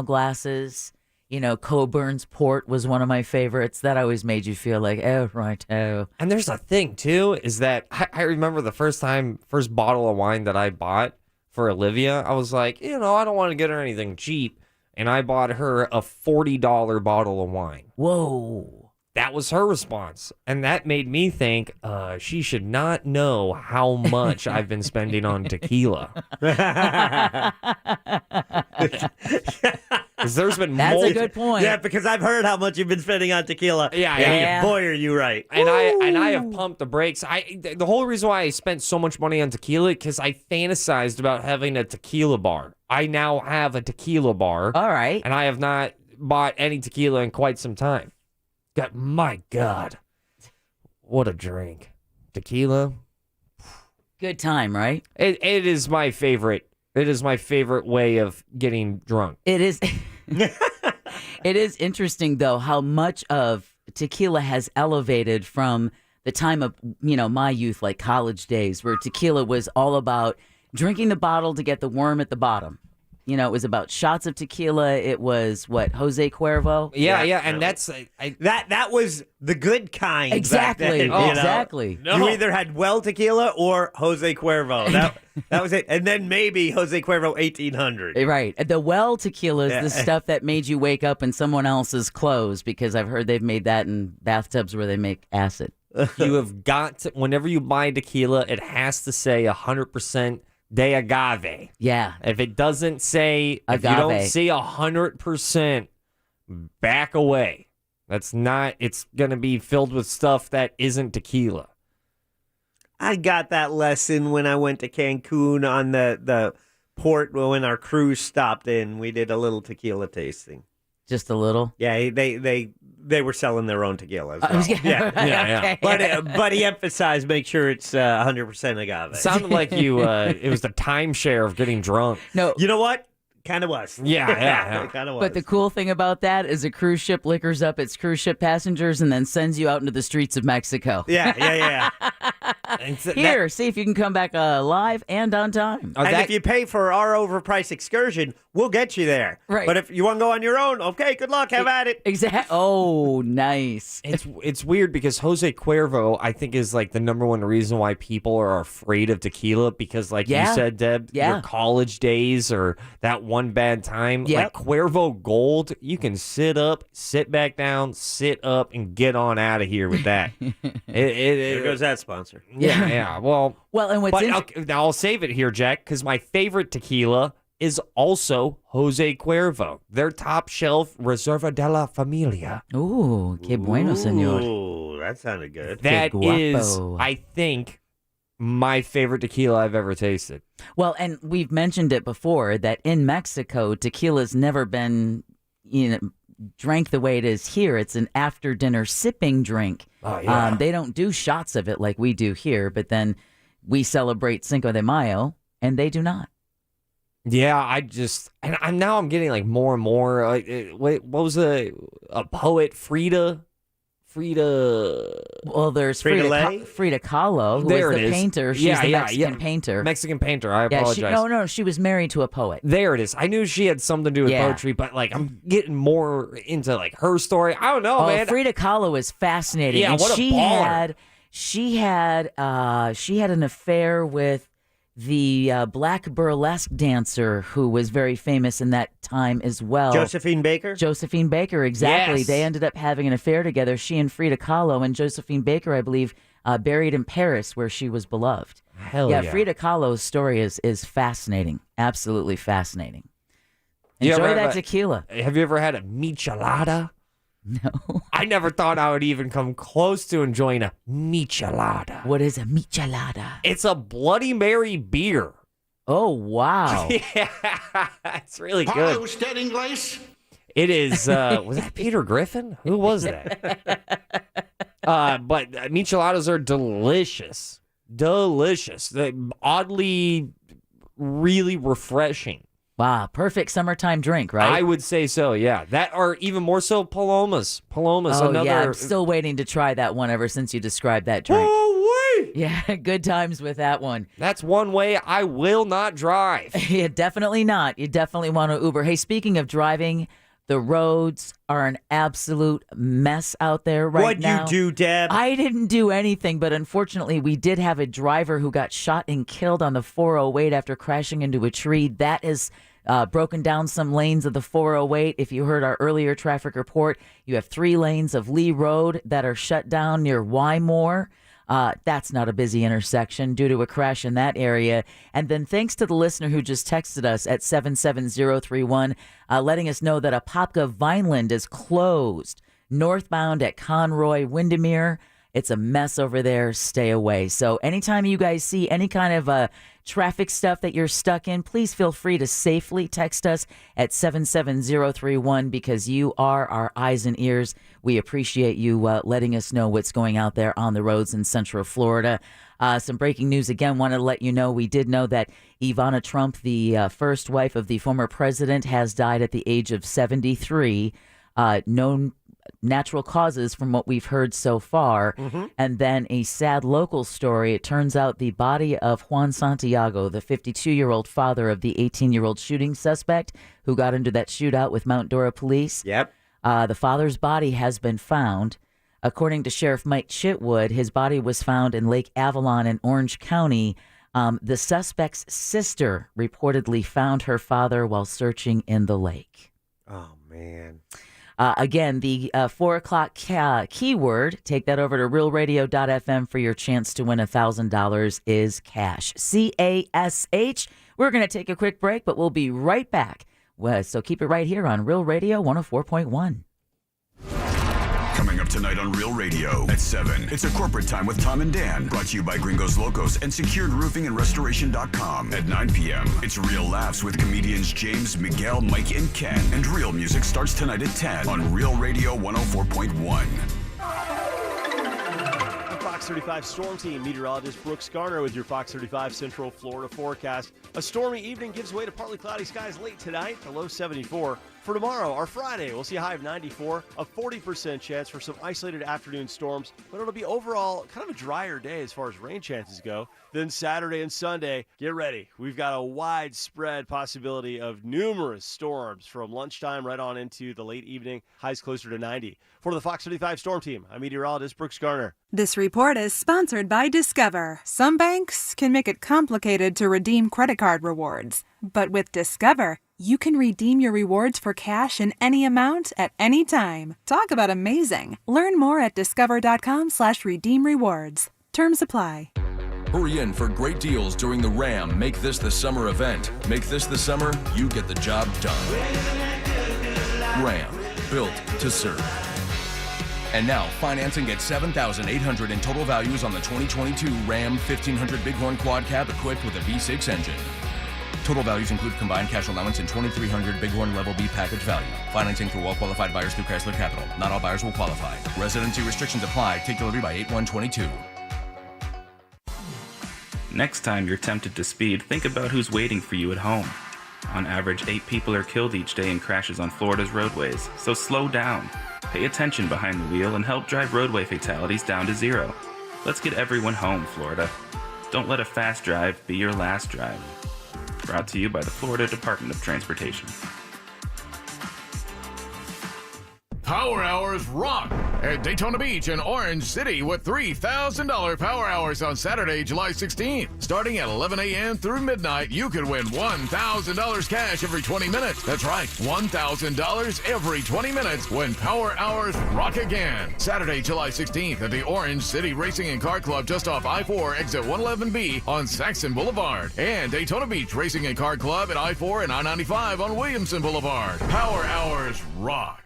glasses. You know, Coburn's port was one of my favorites. That always made you feel like, oh, right, oh. And there's a thing, too, is that I remember the first bottle of wine that I bought for Olivia. I was like, I don't want to get her anything cheap. And I bought her a $40 bottle of wine. Whoa. That was her response. And that made me think she should not know how much I've been spending on tequila. There's been That's a good point. Yeah, because I've heard how much you've been spending on tequila. Yeah. And boy, are you right. And I have pumped the brakes. The whole reason why I spent so much money on tequila because I fantasized about having a tequila bar. I now have a tequila bar. All right. And I have not bought any tequila in quite some time. My God, what a drink. Tequila. Good time, right? It is my favorite. It is my favorite way of getting drunk. It is. It is interesting, though, how much of tequila has elevated from the time of, my youth, like college days, where tequila was all about drinking the bottle to get the worm at the bottom. It was about shots of tequila. It was Jose Cuervo. Yeah, and that's that was the good kind. Exactly, back then, exactly. No. You either had well tequila or Jose Cuervo. That was it, and then maybe Jose Cuervo 1800. Right, the well tequila is the stuff that made you wake up in someone else's clothes, because I've heard they've made that in bathtubs where they make acid. You have got to, whenever you buy tequila, it has to say 100%. De agave. Yeah. If it doesn't say, agave. If you don't see 100%, back away. That's not, it's going to be filled with stuff that isn't tequila. I got that lesson when I went to Cancun on the port when our cruise stopped in. We did a little tequila tasting. Just a little? Yeah, they were selling their own tequila as well. Yeah. But he emphasized make sure it's 100% agave. It sounded like it was the timeshare of getting drunk. No. You know what? Kind of was. Yeah. It kind of was. But the cool thing about that is a cruise ship liquors up its cruise ship passengers and then sends you out into the streets of Mexico. Yeah. Here, see if you can come back alive and on time. And if you pay for our overpriced excursion, we'll get you there. Right. But if you want to go on your own, okay, good luck. Have at it. Exactly. Oh, nice. It's weird because Jose Cuervo, I think, is like the number one reason why people are afraid of tequila because, like you said, Deb, your college days or that one bad time. Yep. Like Cuervo Gold, you can sit up, sit back down, sit up, and get on out of here with that. There goes that sponsor. Yeah. Well, and what's now I'll save it here, Jack, because my favorite tequila is also Jose Cuervo. Their top shelf Reserva de la Familia. Ooh, que bueno, señor. Ooh, that sounded good. That is, I think, my favorite tequila I've ever tasted. Well, and we've mentioned it before that in Mexico, tequila's never been, drank the way it is here. It's an after dinner sipping drink. Oh, yeah. They don't do shots of it like we do here, but then we celebrate Cinco de Mayo and they do not. Yeah, I'm now getting like more and more. What was a poet, Frida Frida. Well, there's Frida-Lay? Frida Kahlo, who There is it the is. painter. She's Yeah, the yeah, Mexican yeah. painter. Mexican painter. I Yeah, apologize. she was married to a poet. There it is. I knew she had something to do with Yeah. poetry, but like I'm getting more into like her story. I don't know, man. Frida Kahlo is fascinating. Yeah, and what a baller. she had an affair with the black burlesque dancer who was very famous in that time as well. Josephine Baker? Josephine Baker, exactly. Yes. They ended up having an affair together, she and Frida Kahlo, and Josephine Baker, I believe, buried in Paris where she was beloved. Hell yeah. Frida Kahlo's story is fascinating. Absolutely fascinating. You Enjoy ever that have tequila. Have you ever had a michelada? No. I never thought I would even come close to enjoying a michelada. What is a michelada? It's a Bloody Mary beer. Oh, wow. Yeah, it's really good. It is, was that Peter Griffin? Who was that? But micheladas are delicious. Delicious. They're oddly, really refreshing. Wow, perfect summertime drink, right? I would say so, yeah. That or even more so Palomas. Palomas, Oh, another. yeah, I'm still waiting to try that one ever since you described that drink. Oh, wait. Yeah, good times with that one. That's one way I will not drive. Yeah, definitely not. You definitely want to Uber. Hey, speaking of driving, the roads are an absolute mess out there right now. What'd you do, Deb? I didn't do anything, but unfortunately, we did have a driver who got shot and killed on the 408 after crashing into a tree. That has broken down some lanes of the 408. If you heard our earlier traffic report, you have 3 lanes of Lee Road that are shut down near Wymore. That's not a busy intersection due to a crash in that area. And then thanks to the listener who just texted us at 77031, letting us know that Apopka Vineland is closed northbound at Conroy Windermere. It's a mess over there. Stay away. So anytime you guys see any kind of traffic stuff that you're stuck in, please feel free to safely text us at 77031 because you are our eyes and ears. We appreciate you letting us know what's going out there on the roads in Central Florida. Some breaking news again. Wanted to let you know we did know that Ivana Trump, the first wife of the former president, has died at the age of 73. Known natural causes from what we've heard so far. Mm-hmm. And then a sad local story. It turns out the body of Juan Santiago, the 52-year-old father of the 18-year-old shooting suspect who got into that shootout with Mount Dora police. Yep. The father's body has been found. According to Sheriff Mike Chitwood, his body was found in Lake Avalon in Orange County. The suspect's sister reportedly found her father while searching in the lake. Oh, man. Again, the 4 o'clock keyword, take that over to realradio.fm for your chance to win $1,000 is cash. CASH. We're going to take a quick break, but we'll be right back. So keep it right here on Real Radio 104.1. Coming up tonight on Real Radio at 7. It's a corporate time with Tom and Dan. Brought to you by Gringos Locos and SecuredRoofingAndRestoration.com. At 9 p.m., it's Real Laughs with comedians James, Miguel, Mike, and Ken. And Real Music starts tonight at 10 on Real Radio 104.1. Fox 35 Storm Team meteorologist Brooks Garner with your Fox 35 Central Florida forecast. A stormy evening gives way to partly cloudy skies late tonight, a low 74. For tomorrow, our Friday, we'll see a high of 94, a 40% chance for some isolated afternoon storms, but it'll be overall kind of a drier day as far as rain chances go. Then Saturday and Sunday, get ready. We've got a widespread possibility of numerous storms from lunchtime right on into the late evening, highs closer to 90. For the Fox 35 Storm Team, I'm meteorologist Brooks Garner. This report is sponsored by Discover. Some banks can make it complicated to redeem credit card rewards, but with Discover, you can redeem your rewards for cash in any amount at any time. Talk about amazing. Learn more at discover.com/redeem rewards. Terms apply. Hurry in for great deals during the RAM Make This the Summer event. Make this the summer, you get the job done. RAM, built to serve. And now, financing at $7,800 in total values on the 2022 Ram 1500 Bighorn Quad Cab equipped with a V6 engine. Total values include combined cash allowance and $2,300 Bighorn Level B package value. Financing for well-qualified buyers through Chrysler Capital. Not all buyers will qualify. Residency restrictions apply. Take delivery by 8/1/22. Next time you're tempted to speed, think about who's waiting for you at home. On average, 8 people are killed each day in crashes on Florida's roadways, so slow down. Pay attention behind the wheel and help drive roadway fatalities down to zero. Let's get everyone home, Florida. Don't let a fast drive be your last drive. Brought to you by the Florida Department of Transportation. Power Hours rock at Daytona Beach and Orange City with $3,000 Power Hours on Saturday, July 16th. Starting at 11 a.m. through midnight, you could win $1,000 cash every 20 minutes. That's right, $1,000 every 20 minutes when Power Hours rock again. Saturday, July 16th at the Orange City Racing and Car Club just off I-4 exit 111B on Saxon Boulevard. And Daytona Beach Racing and Car Club at I-4 and I-95 on Williamson Boulevard. Power Hours rock.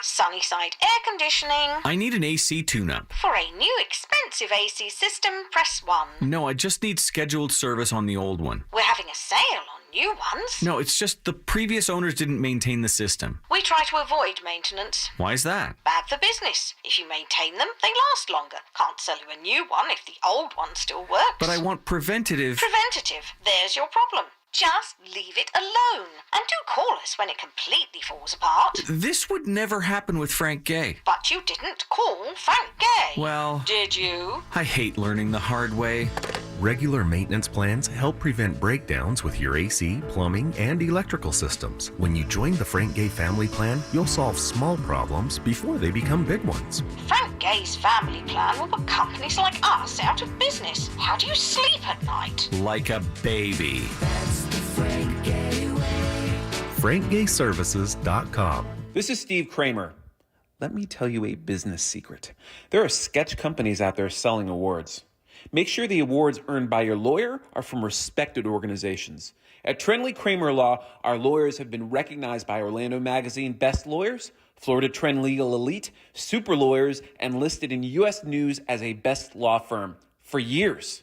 Sunnyside Air Conditioning. I need an AC tune-up. For a new expensive AC system, press 1. No, I just need scheduled service on the old one. We're having a sale on new ones. No, it's just the previous owners didn't maintain the system. We try to avoid maintenance. Why is that? Bad for business. If you maintain them, they last longer. Can't sell you a new one if the old one still works. But I want preventative. Preventative. There's your problem. Just leave it alone. And do call us when it completely falls apart. This would never happen with Frank Gay. But you didn't call Frank Gay. Well... Did you? I hate learning the hard way. Regular maintenance plans help prevent breakdowns with your AC, plumbing, and electrical systems. When you join the Frank Gay family plan, you'll solve small problems before they become big ones. Frank Gay's family plan will put companies like us out of business. How do you sleep at night? Like a baby. FrankGayServices.com. This is Steve Kramer. Let me tell you a business secret. There are sketch companies out there selling awards. Make sure the awards earned by your lawyer are from respected organizations. At Trendley Kramer Law, our lawyers have been recognized by Orlando Magazine Best Lawyers, Florida Trend Legal Elite, Super Lawyers, and listed in U.S. News as a best law firm for years.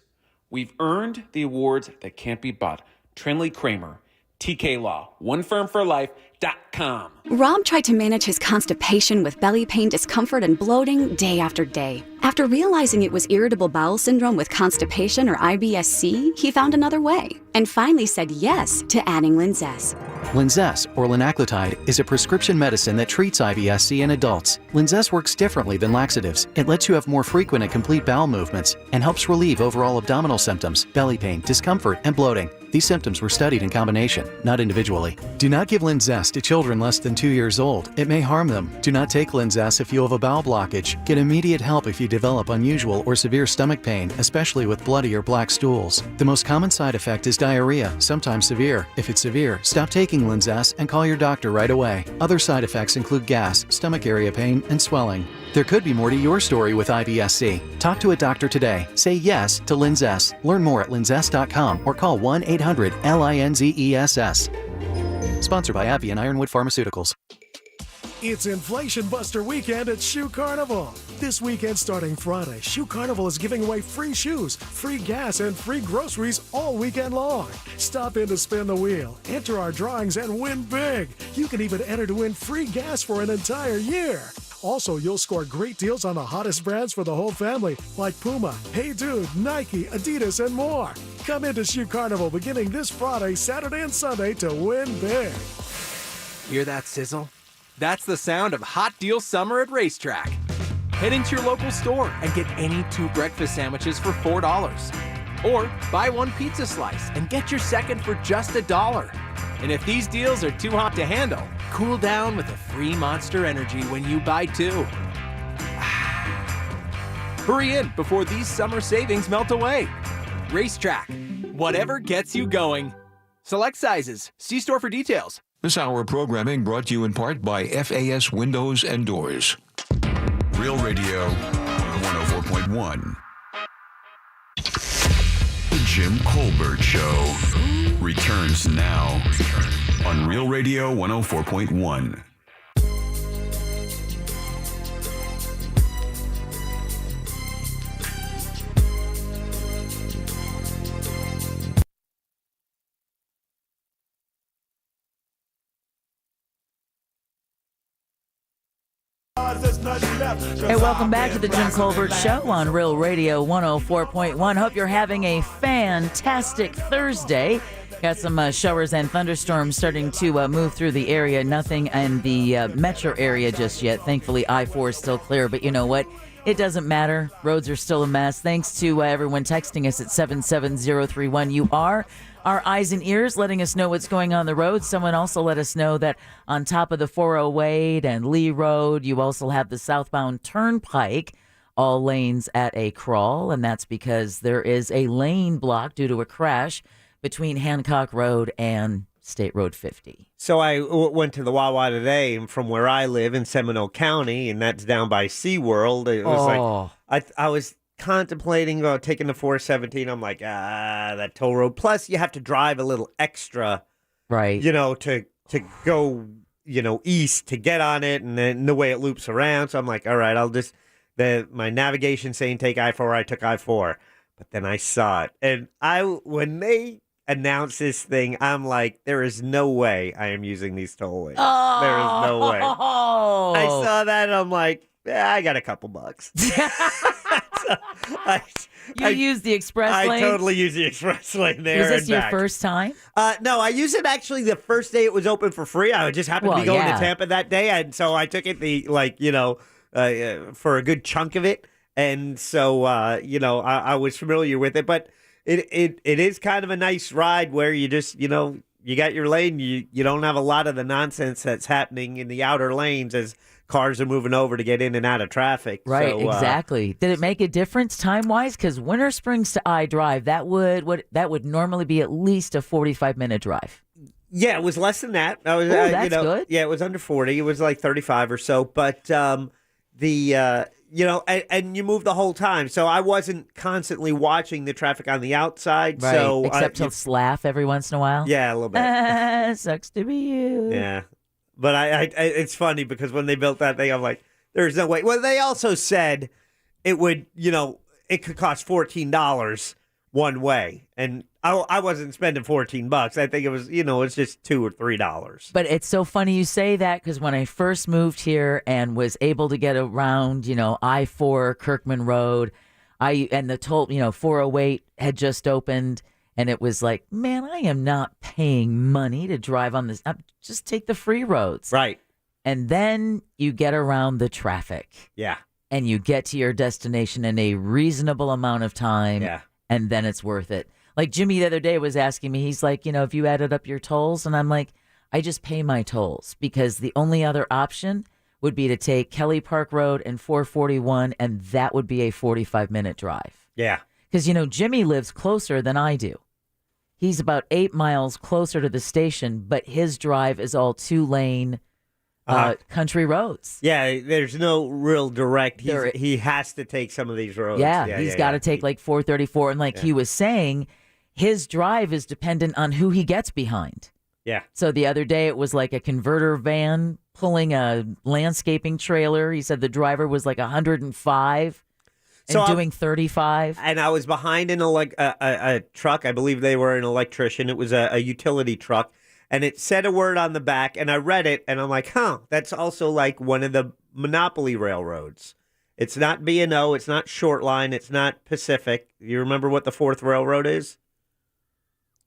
We've earned the awards that can't be bought. Trendley Kramer, TK Law, OneFirmForLife.com. Rob tried to manage his constipation with belly pain, discomfort, and bloating day after day. After realizing it was irritable bowel syndrome with constipation or IBS-C, he found another way and finally said yes to adding Linzess. Linzess, or linaclotide, is a prescription medicine that treats IBS-C in adults. Linzess works differently than laxatives. It lets you have more frequent and complete bowel movements and helps relieve overall abdominal symptoms, belly pain, discomfort, and bloating. These symptoms were studied in combination, not individually. Do not give Linzess to children less than 2 years old. It may harm them. Do not take Linzess if you have a bowel blockage. Get immediate help if you develop unusual or severe stomach pain, especially with bloody or black stools. The most common side effect is diarrhea, sometimes severe. If it's severe, stop taking Linzess and call your doctor right away. Other side effects include gas, stomach area pain, and swelling. There could be more to your story with IBS-C. Talk to a doctor today. Say yes to Linzess. Learn more at linzess.com or call 1-800-LINZESS. Sponsored by AbbVie and Ironwood Pharmaceuticals. It's Inflation Buster weekend at Shoe Carnival. This weekend starting Friday, Shoe Carnival is giving away free shoes, free gas, and free groceries all weekend long. Stop in to spin the wheel, enter our drawings, and win big. You can even enter to win free gas for an entire year. Also, you'll score great deals on the hottest brands for the whole family, like Puma, Hey Dude, Nike, Adidas, and more. Come into Shoe Carnival beginning this Friday, Saturday, and Sunday to win big. Hear that sizzle? That's the sound of Hot Deal Summer at Racetrack. Head into your local store and get any 2 breakfast sandwiches for $4. Or buy 1 pizza slice and get your second for just $1. And if these deals are too hot to handle, cool down with a free Monster Energy when you buy 2. Hurry in before these summer savings melt away. Racetrack, whatever gets you going. Select sizes. See store for details. This hour of programming brought to you in part by FAS Windows and Doors. Real Radio 104.1. The Jim Colbert Show returns now on Real Radio 104.1. Hey, welcome back to the Jim Colbert Show on Real Radio 104.1. Hope you're having a fantastic Thursday. Got some showers and thunderstorms starting to move through the area. Nothing in the metro area just yet. Thankfully, I-4 is still clear. But you know what? It doesn't matter. Roads are still a mess. Thanks to everyone texting us at 77031. You are our eyes and ears, letting us know what's going on the road. Someone also let us know that on top of the 408 and Lee Road, you also have the southbound Turnpike, all lanes at a crawl. And that's because there is a lane block due to a crash between Hancock Road and State Road 50. So I went to the Wawa today, and from where I live in Seminole County, and that's down by SeaWorld. It was like I was contemplating about taking the 417. I'm like, that toll road. Plus, you have to drive a little extra, right? To go, east to get on it, and then the way it loops around. So I'm like, all right, I'll just my navigation saying take I-4. I took I-4, but then I saw it, and when they announce this thing, I'm like, there is no way I am using these tollways. There is no way. I saw that and I'm like, I got a couple bucks. You use the express lane? I totally use the express lane there. Was this your first time? No, I used it actually the first day it was open for free. I just happened to be going to Tampa that day, and so I took it for a good chunk of it. And so, I was familiar with it, but It is kind of a nice ride where you just, you got your lane. You don't have a lot of the nonsense that's happening in the outer lanes as cars are moving over to get in and out of traffic. Right, so, exactly. Did it make a difference time-wise? Because Winter Springs to I-Drive, that would normally be at least a 45-minute drive. Yeah, it was less than that. That's good. Yeah, it was under 40. It was like 35 or so. But and you move the whole time. So I wasn't constantly watching the traffic on the outside. Right, So except to laugh every once in a while. Yeah, a little bit. Sucks to be you. Yeah. But I it's funny because when they built that thing, I'm like, there's no way. Well, they also said it would, it could cost $14 one way. And I wasn't spending $14. I think it was, it's just $2 or $3. But it's so funny you say that because when I first moved here and was able to get around, I-4, Kirkman Road, and the toll, 408 had just opened, and it was like, man, I am not paying money to drive on this. Just take the free roads. Right. And then you get around the traffic. Yeah. And you get to your destination in a reasonable amount of time. Yeah. And then it's worth it. Like Jimmy the other day was asking me, he's like, if you added up your tolls, and I'm like, I just pay my tolls because the only other option would be to take Kelly Park Road and 441, and that would be a 45-minute drive. Yeah. Because, Jimmy lives closer than I do. He's about 8 miles closer to the station, but his drive is all 2-lane country roads. Yeah, there's no real direct. He has to take some of these roads. Yeah, he's got to take like 434. And like he was saying, his drive is dependent on who he gets behind. Yeah. So the other day it was like a converter van pulling a landscaping trailer. He said the driver was like 105 and doing 35. And I was behind in a truck. I believe they were an electrician. It was a utility truck. And it said a word on the back, and I read it, and I'm like, that's also like one of the monopoly railroads. It's not B&O, it's not Short Line, it's not Pacific. You remember what the fourth railroad is?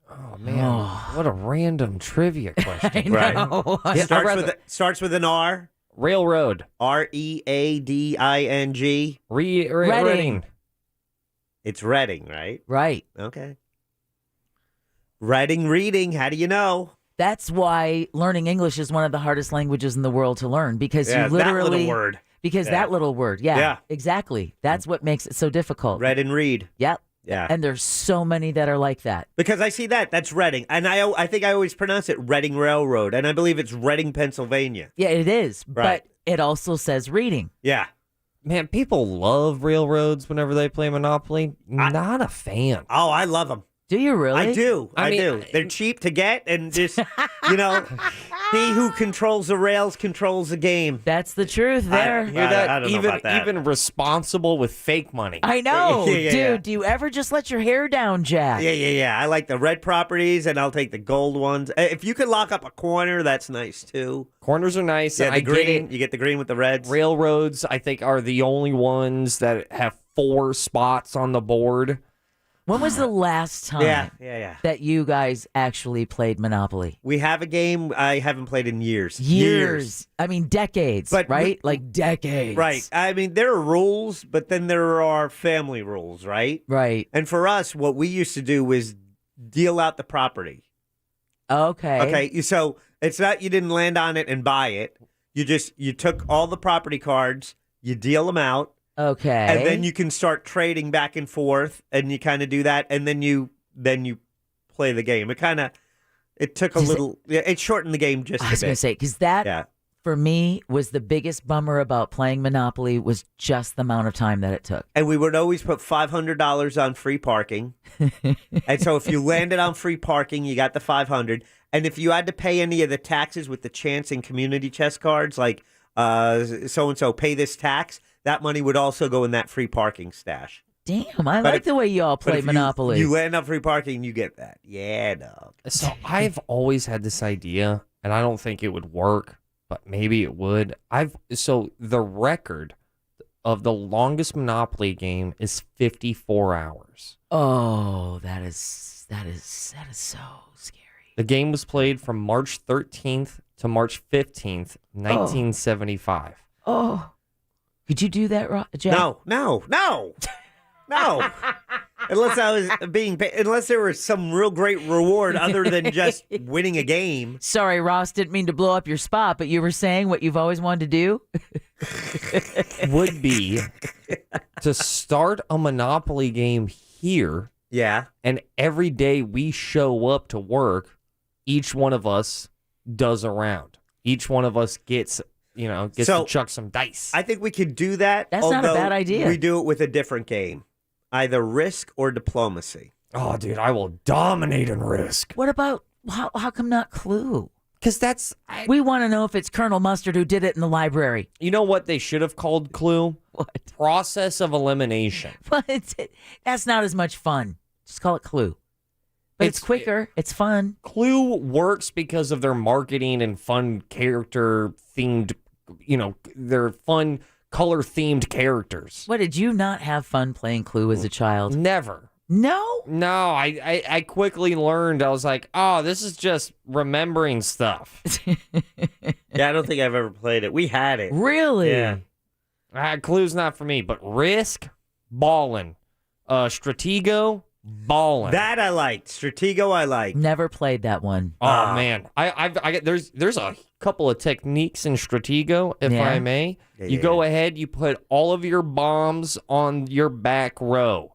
Oh, man. What a random trivia question. Right. Starts with an R. Railroad. Reading. Reading. It's Reading, right? Right. Okay. Reading. How do you know? That's why learning English is one of the hardest languages in the world to learn because you literally that little word. Because that little word. Yeah. Exactly. That's what makes it so difficult. Read and read. Yep. Yeah. And there's so many that are like that. Because I see that's Reading. And I think I always pronounce it Reading Railroad. And I believe it's Reading, Pennsylvania. Yeah, it is. Right. But it also says reading. Yeah. Man, people love railroads whenever they play Monopoly. Not a fan. Oh, I love them. Do you really? I do. I do. They're cheap to get and just, he who controls the rails controls the game. That's the truth there. I don't know about that. Even responsible with fake money. I know. Yeah. Dude, do you ever just let your hair down, Jack? Yeah. I like the red properties and I'll take the gold ones. If you could lock up a corner, that's nice too. Corners are nice. Yeah, I green. You get the green with the reds. Railroads, I think, are the only ones that have 4 spots on the board. When was the last time Yeah. that you guys actually played Monopoly? We have a game I haven't played in years. Years. I mean, decades, right? Like decades. Right. I mean, there are rules, but then there are family rules, right? Right. And for us, what we used to do was deal out the property. Okay. Okay. So it's not you didn't land on it and buy it. You took all the property cards, you deal them out. Okay. And then you can start trading back and forth, and you kind of do that, and then you play the game. It took a little. It shortened the game just a bit. I was going to say, because that, for me, was the biggest bummer about playing Monopoly was just the amount of time that it took. And we would always put $500 on free parking. And so if you landed on free parking, you got the $500. And if you had to pay any of the taxes with the chance and community chest cards, like so-and-so pay this tax, that money would also go in that free parking stash. Damn, I like the way you all play Monopoly. You land on free parking, you get that. Yeah, dog. So I've always had this idea, and I don't think it would work, but maybe it would. So the record of the longest Monopoly game is 54 hours. Oh, that is so scary. The game was played from March 13th to March 15th, 1975. Oh. Could you do that, Jack? No. Unless I was unless there was some real great reward other than just winning a game. Sorry, Ross, didn't mean to blow up your spot, but you were saying what you've always wanted to do? Would be to start a Monopoly game here. Yeah. And every day we show up to work, each one of us does a round. Each one of us gets to chuck some dice. I think we could do that. That's not a bad idea. We do it with a different game, either Risk or Diplomacy. Oh, dude, I will dominate in Risk. What about, how come not Clue? Because we want to know if it's Colonel Mustard who did it in the library. You know what they should have called Clue? What? Process of elimination. But that's not as much fun. Just call it Clue. But it's quicker. It's fun. Clue works because of their marketing and fun character themed, their fun color themed characters. What, did you not have fun playing Clue as a child? Never. No? No, I quickly learned. I was like, oh, this is just remembering stuff. Yeah, I don't think I've ever played it. We had it. Really? Yeah. Clue's not for me, but Risk, ballin'. Stratego, ballin'. That I liked. Stratego I liked. Never played that one. Oh man, there's a couple of techniques in Stratego, if I may. You go ahead, you put all of your bombs on your back row.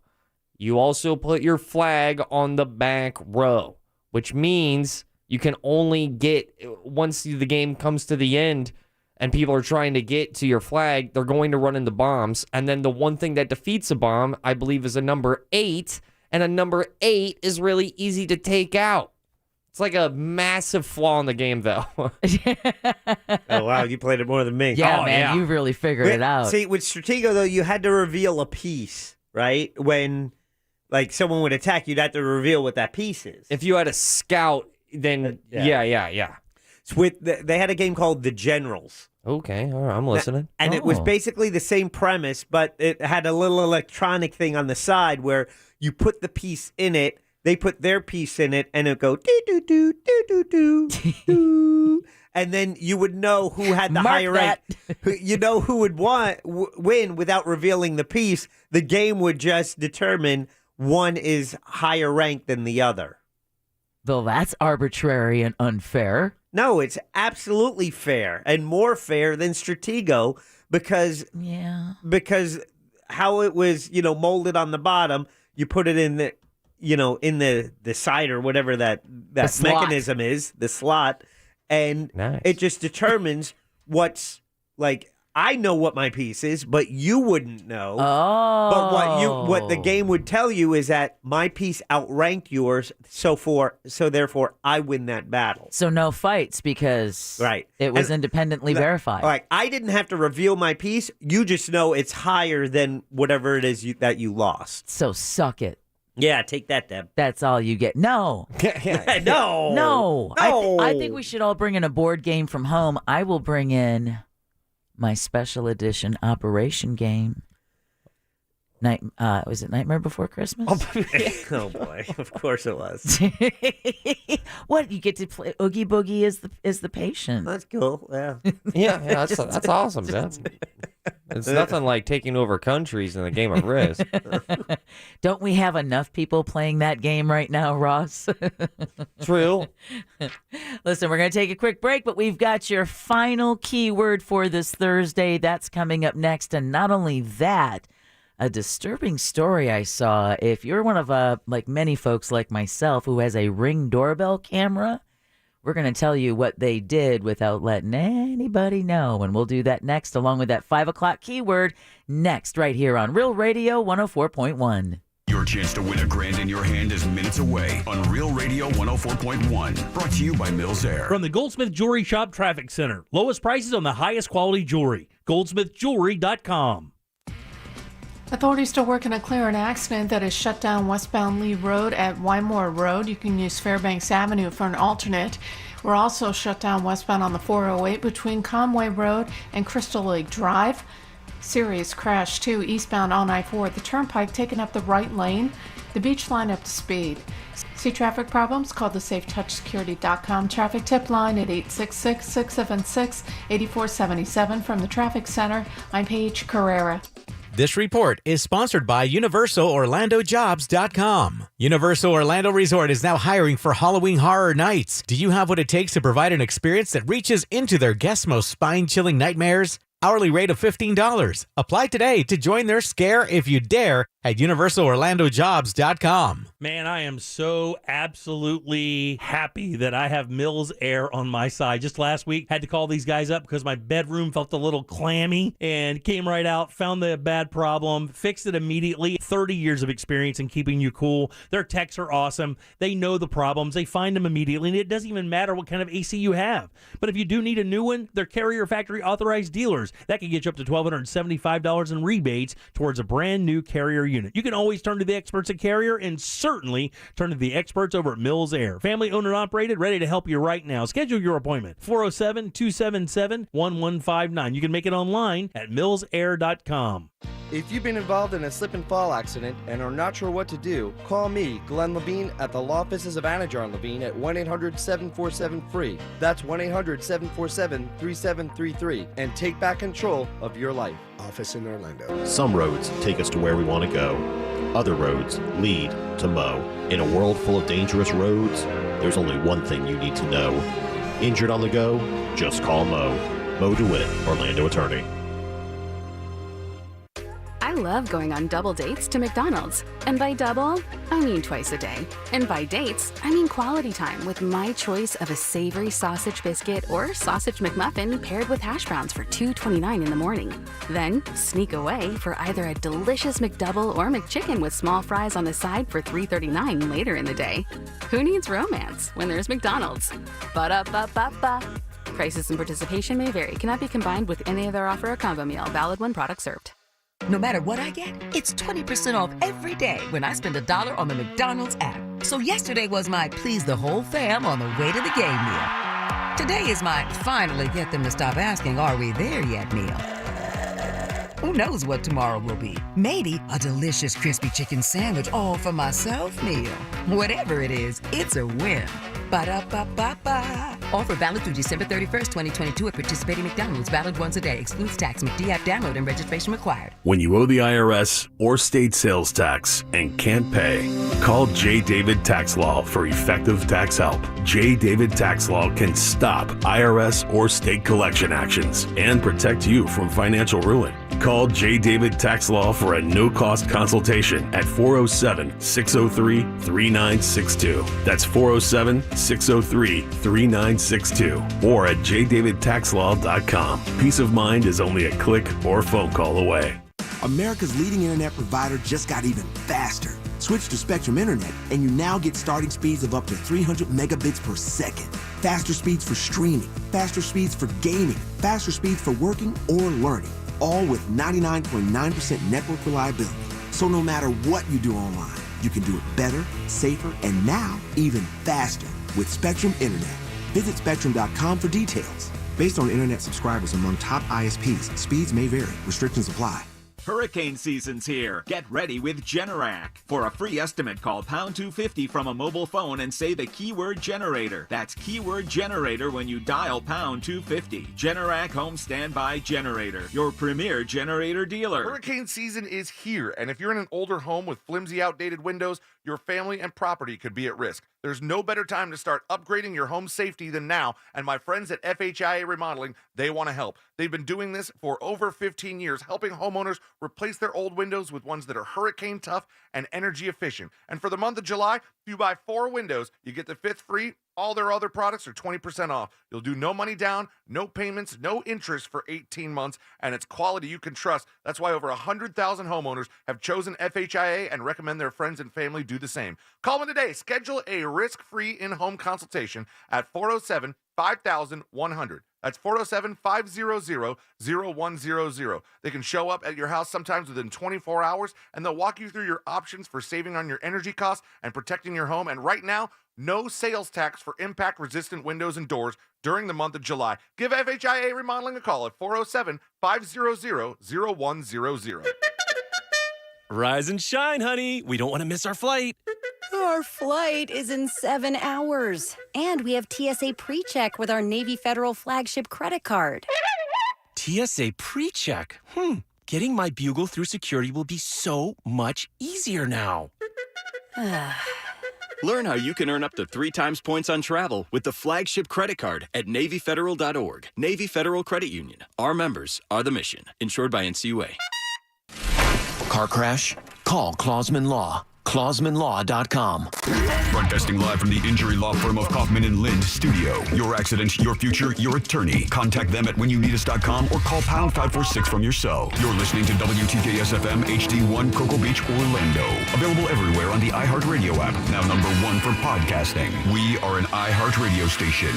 You also put your flag on the back row, which means you can only get, once the game comes to the end and people are trying to get to your flag, they're going to run into bombs. And then the one thing that defeats a bomb, I believe, is a number 8. And a number 8 is really easy to take out. It's like a massive flaw in the game, though. Oh, wow. You played it more than me. Yeah, man. You really figured it out. See, with Stratego, though, you had to reveal a piece, right? When, someone would attack, you'd have to reveal what that piece is. If you had a scout, then yeah. So they had a game called The Generals. Okay, all right, I'm listening. And it was basically the same premise, but it had a little electronic thing on the side where you put the piece in it, they put their piece in it, and it would go do-do-do-do-do-do-do. And then you would know who had the higher rank. You know who would win without revealing the piece. The game would just determine one is higher ranked than the other. Though that's arbitrary and unfair. No, it's absolutely fair and more fair than Stratego because how it was, molded on the bottom, you put it in the in the side or whatever that mechanism is, the slot, and it just determines what's I know what my piece is, but you wouldn't know. Oh. But what the game would tell you is that my piece outranked yours, so therefore I win that battle. So no fights because it was independently verified. I didn't have to reveal my piece. You just know it's higher than whatever it is that you lost. So suck it. Yeah, take that, Deb. That's all you get. No. No. I think we should all bring in a board game from home. I will bring in my special edition Operation game. Was it Nightmare Before Christmas? Oh boy, of course it was. What, you get to play Oogie Boogie is the patient? That's cool. Yeah, yeah, that's awesome, man. It's nothing like taking over countries in a game of Risk. Don't we have enough people playing that game right now, Ross? True. Listen, we're going to take a quick break, but we've got your final keyword for this Thursday. That's coming up next. And not only that, a disturbing story I saw. If you're one of like many folks like myself who has a Ring doorbell camera, we're going to tell you what they did without letting anybody know. And we'll do that next, along with that 5 o'clock keyword, next right here on Real Radio 104.1. Your chance to win $1,000 in your hand is minutes away on Real Radio 104.1. Brought to you by Mills Air. From the Goldsmith Jewelry Shop Traffic Center. Lowest prices on the highest quality jewelry. GoldsmithJewelry.com. Authorities still working to clear an accident that has shut down westbound Lee Road at Wymore Road. You can use Fairbanks Avenue for an alternate. We're also shut down westbound on the 408 between Conway Road and Crystal Lake Drive. Serious crash too eastbound on I-4 at the Turnpike, taking up the right lane. The beach line up to speed. See traffic problems? Call the SafeTouchSecurity.com traffic tip line at 866-676-8477 from the Traffic Center. I'm Paige Carrera. This report is sponsored by UniversalOrlandoJobs.com. Universal Orlando Resort is now hiring for Halloween Horror Nights. Do you have what it takes to provide an experience that reaches into their guests' most spine-chilling nightmares? Hourly rate of $15. Apply today to join their scare if you dare at UniversalOrlandoJobs.com. Man, I am so absolutely happy that I have Mills Air on my side. Just last week, had to call these guys up because my bedroom felt a little clammy and came right out, found the bad problem, fixed it immediately. 30 years of experience in keeping you cool. Their techs are awesome. They know the problems. They find them immediately, and it doesn't even matter what kind of AC you have. But if you do need a new one, they're Carrier Factory authorized dealers. That can get you up to $1,275 in rebates towards a brand new Carrier unit. You can always turn to the experts at Carrier, and certainly turn to the experts over at Mills Air. Family owned and operated, ready to help you right now. Schedule your appointment, 407-277-1159. You can make it online at millsair.com. If you've been involved in a slip and fall accident and are not sure what to do, call me, Glenn Levine, at the Law Offices of Anajar and Levine at 1-800-747-FREE. That's 1-800-747-3733, and take back control of your life. Office in Orlando. Some roads take us to where we want to go. Other roads lead to Mo. In a world full of dangerous roads, there's only one thing you need to know. Injured on the go? Just call Mo. Mo DeWitt, Orlando attorney. I love going on double dates to McDonald's. And by double, I mean twice a day. And by dates, I mean quality time with my choice of a savory sausage biscuit or sausage McMuffin paired with hash browns for $2.29 in the morning. Then sneak away for either a delicious McDouble or McChicken with small fries on the side for $3.39 later in the day. Who needs romance when there's McDonald's? Ba-da-ba-ba-ba. Prices and participation may vary. Cannot be combined with any other offer or combo meal. Valid when product served. No matter what I get, it's 20% off every day when I spend $1 on the McDonald's app. So yesterday was my please the whole fam on the way to the game meal. Today is my finally get them to stop asking, are we there yet meal. Who knows what tomorrow will be? Maybe a delicious crispy chicken sandwich all for myself meal. Whatever it is, it's a win. Ba-da-ba-ba-ba. Offer valid through December 31st, 2022 at participating McDonald's. Valid once a day. Excludes tax. McD app download and registration required. When you owe the IRS or state sales tax and can't pay, call J. David Tax Law for effective tax help. J. David Tax Law can stop IRS or state collection actions and protect you from financial ruin. Call J. David Tax Law for a no-cost consultation at 407-603-3962. That's 407-603-3962 or at jdavidtaxlaw.com. Peace of mind is only a click or phone call away. America's leading internet provider just got even faster. Switch to Spectrum Internet and you now get starting speeds of up to 300 megabits per second. Faster speeds for streaming, faster speeds for gaming, faster speeds for working or learning. All with 99.9% network reliability. So no matter what you do online, you can do it better, safer, and now even faster with Spectrum Internet. Visit Spectrum.com for details. Based on internet subscribers among top ISPs, speeds may vary. Restrictions apply. Hurricane season's here. Get ready with Generac. For a free estimate, call pound 250 from a mobile phone and say the keyword generator. That's keyword generator when you dial pound 250. Generac Home Standby Generator, your premier generator dealer. Hurricane season is here, and if you're in an older home with flimsy, outdated windows, your family and property could be at risk. There's no better time to start upgrading your home safety than now, and my friends at FHIA Remodeling, they want to help. They've been doing this for over 15 years, helping homeowners replace their old windows with ones that are hurricane tough and energy efficient. And for the month of July, if you buy 4 windows, you get the 5th free. All their other products are 20% off. You'll do no money down, no payments, no interest for 18 months, and it's quality you can trust. That's why over 100,000 homeowners have chosen FHIA and recommend their friends and family do the same. Call them today. Schedule a risk-free in-home consultation at 407-5100. That's 407-500-0100. They can show up at your house sometimes within 24 hours, and they'll walk you through your options for saving on your energy costs and protecting your home. And right now, no sales tax for impact-resistant windows and doors during the month of July. Give FHIA Remodeling a call at 407-500-0100. Rise and shine, honey. We don't want to miss our flight. Our flight is in 7 hours. And we have TSA PreCheck with our Navy Federal flagship credit card. TSA PreCheck. Getting my bugle through security will be so much easier now. Learn how you can earn up to 3 times points on travel with the flagship credit card at NavyFederal.org. Navy Federal Credit Union. Our members are the mission. Insured by NCUA. Car crash? Call Clausman Law. ClausmanLaw.com. Broadcasting live from the injury law firm of Kaufman and Lind studio. Your accident, your future, your attorney. Contact them at whenyouneedus.com or call pound 546 from your cell. You're listening to WTKS FM HD1 Cocoa Beach, Orlando. Available everywhere on the iHeartRadio app. Now number 1 for podcasting. We are an iHeartRadio station.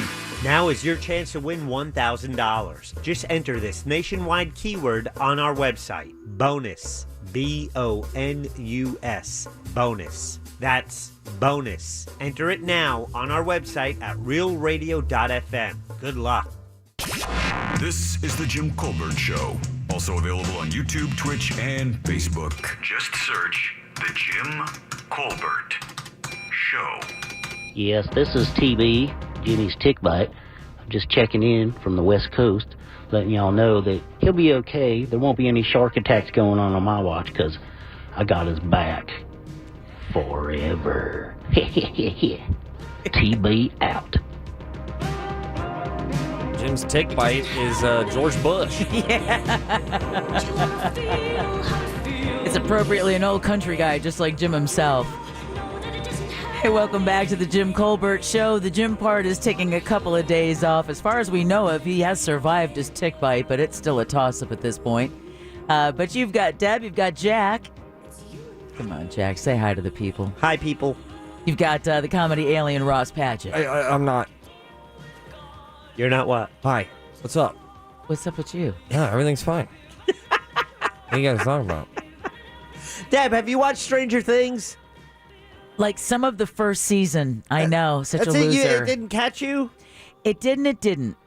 Now is your chance to win $1,000. Just enter this nationwide keyword on our website. Bonus. BONUS. Bonus. That's bonus. Enter it now on our website at realradio.fm. Good luck. This is the Jim Colbert Show. Also available on YouTube, Twitch, and Facebook. Just search the Jim Colbert Show. Yes, this is TB, Jimmy's Tick Bite. I'm just checking in from the West Coast, letting y'all know that he'll be okay. There won't be any shark attacks going on my watch because I got his back forever. TB out. Jim's Tick Bite is George Bush. It's appropriately an old country guy, just like Jim himself. Hey, welcome back to the Jim Colbert Show. The Jim part is taking a couple of days off. As far as we know of, he has survived his tick bite, but it's still a toss-up at this point. But you've got Deb, you've got Jack. Come on, Jack, say hi to the people. Hi, people. You've got the comedy alien Ross Patchett. I'm not. You're not what? Hi. What's up? What's up with you? Yeah, everything's fine. What are you guys talking about? Deb, have you watched Stranger Things? Like some of the first season. I know, such a That's loser. It didn't catch you? It didn't.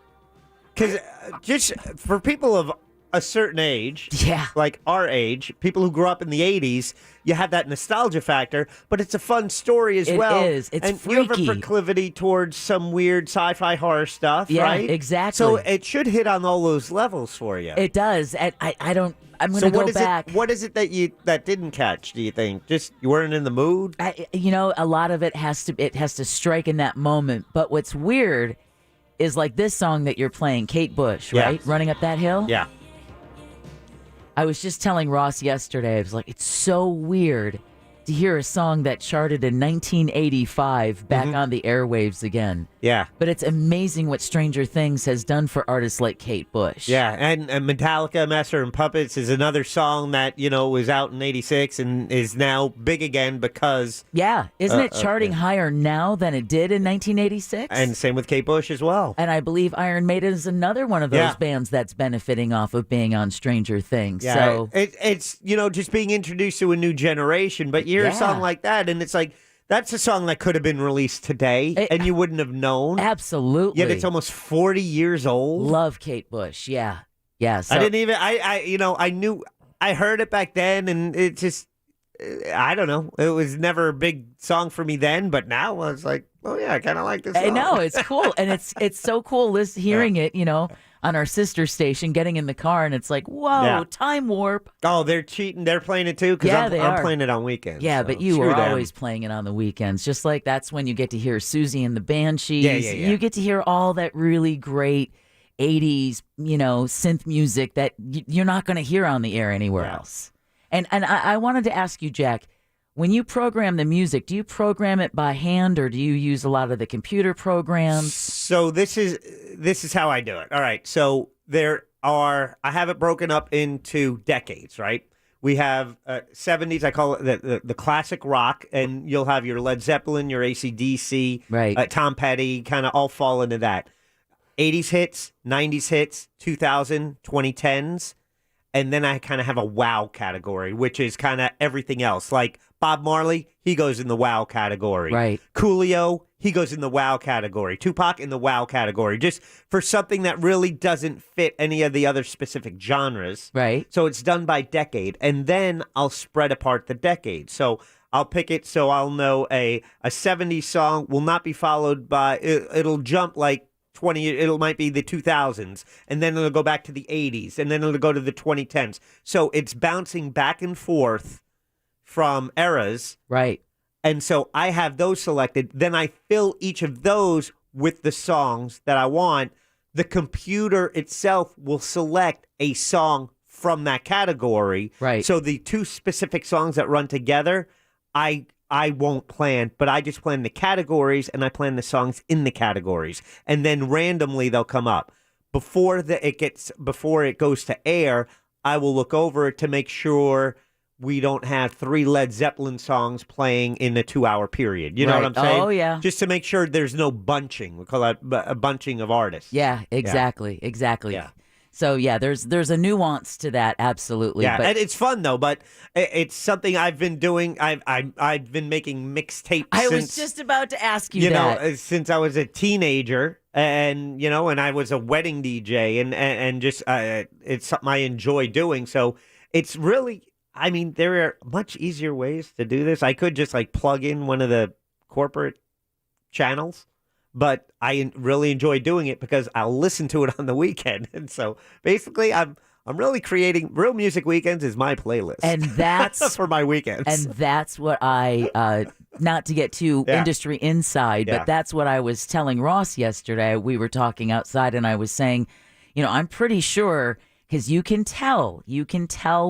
Because just for people of a certain age, like our age, people who grew up in the 80s, you have that nostalgia factor, but it's a fun story as well. It is. It's and freaky. You have a proclivity towards some weird sci-fi horror stuff, Yeah, right? exactly. So it should hit on all those levels for you. It does. I'm going to go back. What is it that didn't catch, do you think? Just you weren't in the mood? A lot of it has to strike in that moment. But what's weird is like this song that you're playing, Kate Bush, right? Running Up That Hill? Yeah. I was just telling Ross yesterday, I was like, it's so weird to hear a song that charted in 1985 back on the airwaves again. Yeah. But it's amazing what Stranger Things has done for artists like Kate Bush. Yeah, and Metallica, Master and Puppets is another song that, was out in 86 and is now big again because... Yeah, isn't it charting higher now than it did in 1986? And same with Kate Bush as well. And I believe Iron Maiden is another one of those bands that's benefiting off of being on Stranger Things. Yeah, so it's, just being introduced to a new generation, but you hear a song like that and it's like, that's a song that could have been released today, and you wouldn't have known. Absolutely. Yet it's almost 40 years old. Love Kate Bush, yeah. So, I didn't even, I knew, I heard it back then, and it just, I don't know. It was never a big song for me then, but now I was like, oh yeah, I kind of like this song. I know, it's cool. And it's so cool hearing it, on our sister station, getting in the car, and it's like, whoa, time warp. Oh, they're cheating. They're playing it too? Because I'm playing it on weekends. Yeah, so but you screw were them. always playing it on the weekends. Just like that's when you get to hear Susie and the Banshees. Yeah. You get to hear all that really great 80s, synth music that you're not going to hear on the air anywhere else. And I wanted to ask you, Jack, when you program the music, do you program it by hand or do you use a lot of the computer programs? So this is how I do it. All right. So I have it broken up into decades, right? We have 70s, I call it the classic rock, and you'll have your Led Zeppelin, your AC/DC, right. Tom Petty, kind of all fall into that. 80s hits, 90s hits, 2000, 2010s, and then I kind of have a wow category, which is kind of everything else. Like Bob Marley, he goes in the wow category. Right. Coolio, he goes in the wow category. Tupac in the wow category, just for something that really doesn't fit any of the other specific genres. Right. So it's done by decade, and then I'll spread apart the decades. So I'll pick it so I'll know a 70s song will not be followed by, it'll jump like 20, it might be the 2000s, and then it'll go back to the 80s, and then it'll go to the 2010s. So it's bouncing back and forth from eras. Right. And so I have those selected. Then I fill each of those with the songs that I want. The computer itself will select a song from that category. Right. So the two specific songs that run together, I won't plan, but I just plan the categories and I plan the songs in the categories. And then randomly they'll come up. Before it goes to air, I will look over it to make sure we don't have 3 Led Zeppelin songs playing in a 2-hour period. You know what I'm saying? Oh, yeah. Just to make sure there's no bunching. We call that a bunching of artists. Yeah, exactly. Yeah. So, yeah, there's a nuance to that, absolutely. Yeah, but and it's fun, though, but it's something I've been doing. I've been making mixtapes I was since, just about to ask you that. since I was a teenager, and, and I was a wedding DJ, and just it's something I enjoy doing. So it's really... I mean, there are much easier ways to do this. I could just plug in one of the corporate channels, but I really enjoy doing it because I'll listen to it on the weekend. And so basically I'm really creating Real Music Weekends is my playlist. And that's for my weekends. And that's what I not to get too industry inside, but that's what I was telling Ross yesterday. We were talking outside and I was saying, I'm pretty sure because you can tell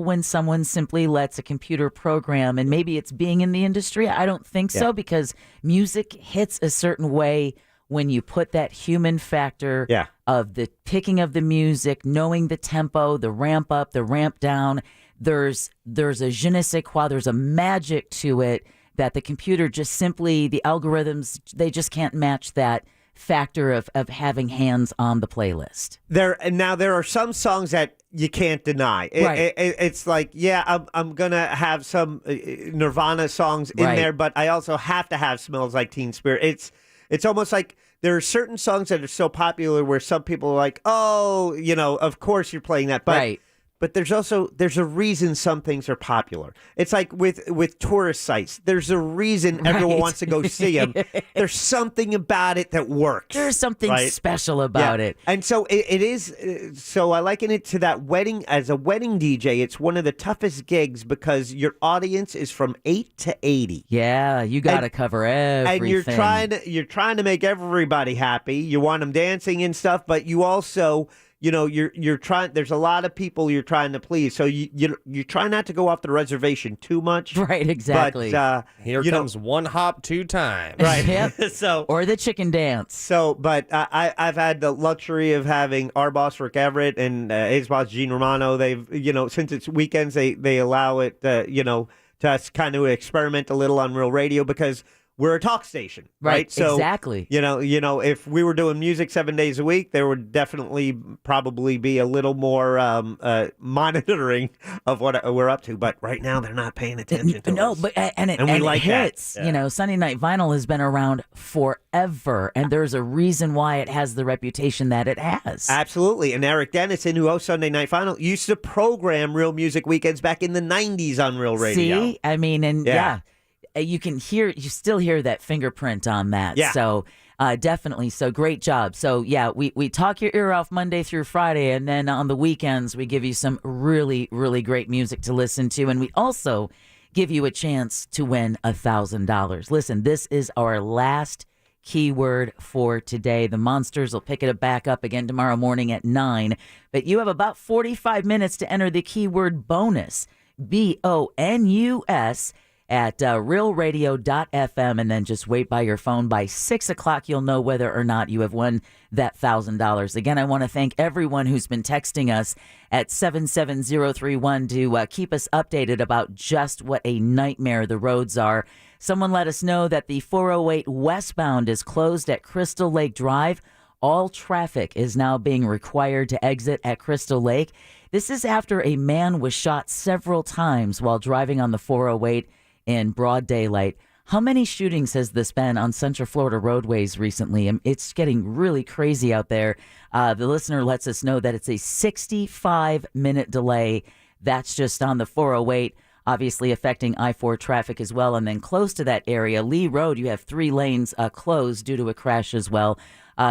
when someone simply lets a computer program, and maybe it's being in the industry. I don't think so, because music hits a certain way when you put that human factor of the picking of the music, knowing the tempo, the ramp up, the ramp down. There's a je ne sais quoi, there's a magic to it that the computer just simply, the algorithms, they just can't match that factor of having hands on the playlist. There are some songs that you can't deny. It's like, I'm gonna have some Nirvana songs in there, but I also have to have Smells Like Teen Spirit. It's almost like there are certain songs that are so popular where some people are like, oh, of course you're playing that, but But there's a reason some things are popular. It's like with tourist sites. There's a reason everyone wants to go see them. There's something about it that works. There's something special about it. And so it is. So I liken it to that wedding. As a wedding DJ, it's one of the toughest gigs because your audience is from 8 to 80. Yeah, you got to cover everything. And you're trying to make everybody happy. You want them dancing and stuff, but you also... you're trying. There's a lot of people you're trying to please, so you try not to go off the reservation too much. Right, exactly. But here comes one hop 2 times. Right. Yep. So or the chicken dance. So, but I've had the luxury of having our boss Rick Everett and his boss Gene Romano. They've since it's weekends they allow it to us kind of experiment a little on Real Radio because we're a talk station, right? So, exactly. You know, if we were doing music 7 days a week, there would definitely probably be a little more monitoring of what we're up to. But right now, they're not paying attention to us. But it we like hits. that. Yeah. You know, Sunday Night Vinyl has been around forever, and there's a reason why it has the reputation that it has. Absolutely. And Eric Dennison, who hosts Sunday Night Vinyl, used to program Real Music Weekends back in the 90s on Real Radio. See? I mean, and yeah. You still hear that fingerprint on that. Yeah. So definitely. So great job. So yeah, we talk your ear off Monday through Friday, and then on the weekends, we give you some really, really great music to listen to. And we also give you a chance to win $1,000. Listen, this is our last keyword for today. The Monsters will pick it back up again tomorrow morning at 9. But you have about 45 minutes to enter the keyword bonus, BONUS, at realradio.fm, and then just wait by your phone. By 6 o'clock, you'll know whether or not you have won that $1,000. Again, I want to thank everyone who's been texting us at 77031 to keep us updated about just what a nightmare the roads are. Someone let us know that the 408 westbound is closed at Crystal Lake Drive. All traffic is now being required to exit at Crystal Lake. This is after a man was shot several times while driving on the 408 in broad daylight. How many shootings has this been on Central Florida roadways recently? It's getting really crazy out there. The listener lets us know that it's a 65-minute delay. That's just on the 408, obviously affecting I-4 traffic as well. And then close to that area, Lee Road, you have 3 lanes closed due to a crash as well.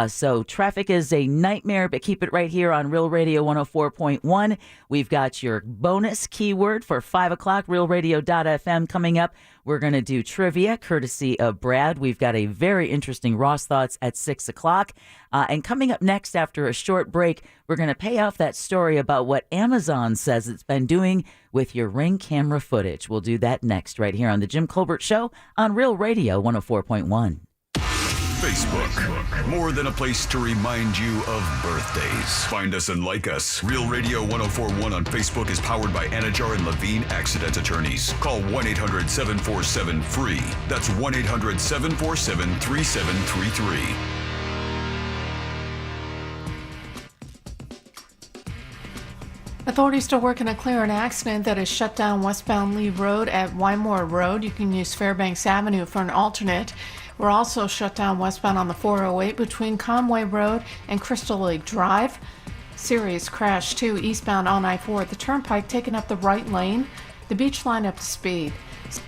So traffic is a nightmare, but keep it right here on Real Radio 104.1. We've got your bonus keyword for 5 o'clock, realradio.fm coming up. We're going to do trivia courtesy of Brad. We've got a very interesting Ross Thoughts at 6 o'clock. And coming up next after a short break, we're going to pay off that story about what Amazon says it's been doing with your Ring camera footage. We'll do that next right here on The Jim Colbert Show on Real Radio 104.1. Facebook, more than a place to remind you of birthdays. Find us and like us. Real Radio 104.1 on Facebook is powered by Anajar and Levine Accident Attorneys. Call 1-800-747-FREE. That's 1-800-747-3733. Authorities still working to clear an accident that has shut down westbound Lee Road at Wymore Road. You can use Fairbanks Avenue for an alternate. We're also shut down westbound on the 408 between Conway Road and Crystal Lake Drive. Serious crash, too, eastbound on I-4 at the Turnpike, taking up the right lane. The beach line up to speed.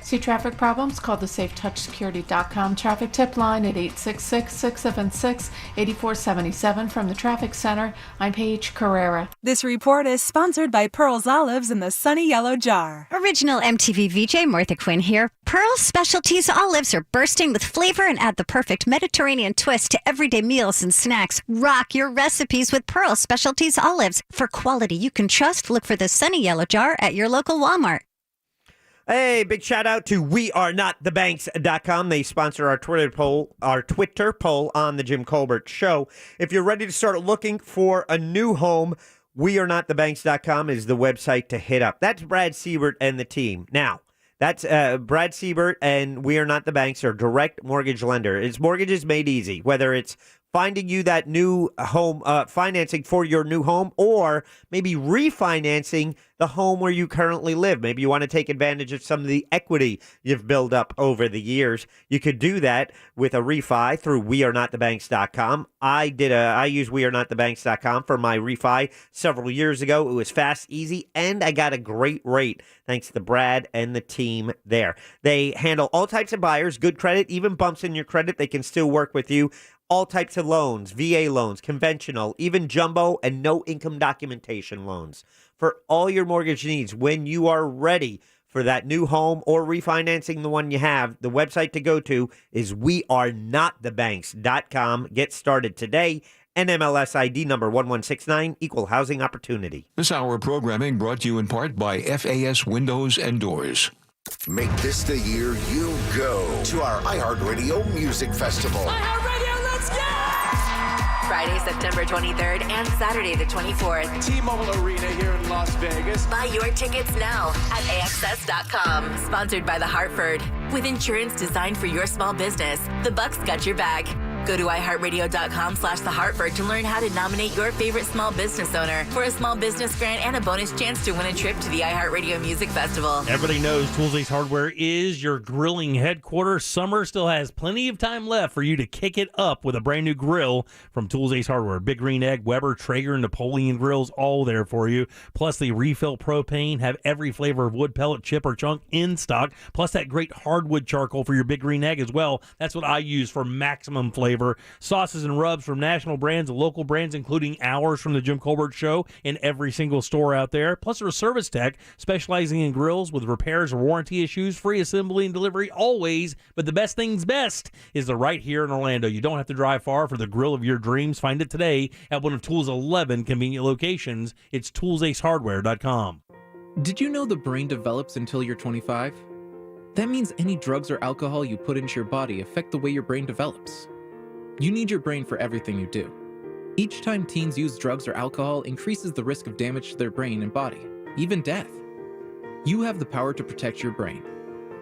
See traffic problems? Call the SafeTouchSecurity.com traffic tip line at 866-676-8477. From the Traffic Center, I'm Paige Carrera. This report is sponsored by Pearl's Olives in the Sunny Yellow Jar. Original MTV VJ Martha Quinn here. Pearl's Specialties Olives are bursting with flavor and add the perfect Mediterranean twist to everyday meals and snacks. Rock your recipes with Pearl's Specialties Olives. For quality you can trust, look for the Sunny Yellow Jar at your local Walmart. Hey, big shout out to wearenotthebanks.com. They sponsor our Twitter poll on the Jim Colbert Show. If you're ready to start looking for a new home, wearenotthebanks.com is the website to hit up. That's Brad Siebert and the team. Now, that's Brad Siebert and We Are Not the Banks are direct mortgage lender. It's mortgages made easy, whether it's finding you that new home, financing for your new home, or maybe refinancing the home where you currently live. Maybe you want to take advantage of some of the equity you've built up over the years. You could do that with a refi through wearenotthebanks.com. I use wearenotthebanks.com for my refi several years ago. It was fast, easy, and I got a great rate thanks to Brad and the team there. They handle all types of buyers, good credit, even bumps in your credit. They can still work with you. All types of loans, VA loans, conventional, even jumbo and no income documentation loans. For all your mortgage needs, when you are ready for that new home or refinancing the one you have, the website to go to is wearenotthebanks.com. Get started today. NMLS ID number 1169, Equal Housing Opportunity. This hour of programming brought to you in part by FAS Windows and Doors. Make this the year you go to our iHeartRadio Music Festival. iHeartRadio, let's go! Friday, September 23rd and Saturday the 24th. T-Mobile Arena here in Las Vegas. Buy your tickets now at AXS.com. Sponsored by The Hartford. With insurance designed for your small business, the Bucks got your back. Go to iHeartRadio.com/The Hartford to learn how to nominate your favorite small business owner for a small business grant and a bonus chance to win a trip to the iHeartRadio Music Festival. Everybody knows Tools Ace Hardware is your grilling headquarters. Summer still has plenty of time left for you to kick it up with a brand new grill from Tools Ace Hardware. Big Green Egg, Weber, Traeger, and Napoleon grills all there for you. Plus, they refill propane, have every flavor of wood, pellet, chip, or chunk in stock. Plus, that great hardwood charcoal for your Big Green Egg as well. That's what I use for maximum flavor. Sauces and rubs from national brands and local brands, including ours from the Jim Colbert Show in every single store out there. Plus, they're a service tech specializing in grills with repairs or warranty issues, free assembly and delivery always. But the best thing's best is they're right here in Orlando. You don't have to drive far for the grill of your dreams. Find it today at one of Tools' 11 convenient locations. It's toolsacehardware.com. Did you know the brain develops until you're 25? That means any drugs or alcohol you put into your body affect the way your brain develops. You need your brain for everything you do. Each time teens use drugs or alcohol increases the risk of damage to their brain and body, even death. You have the power to protect your brain.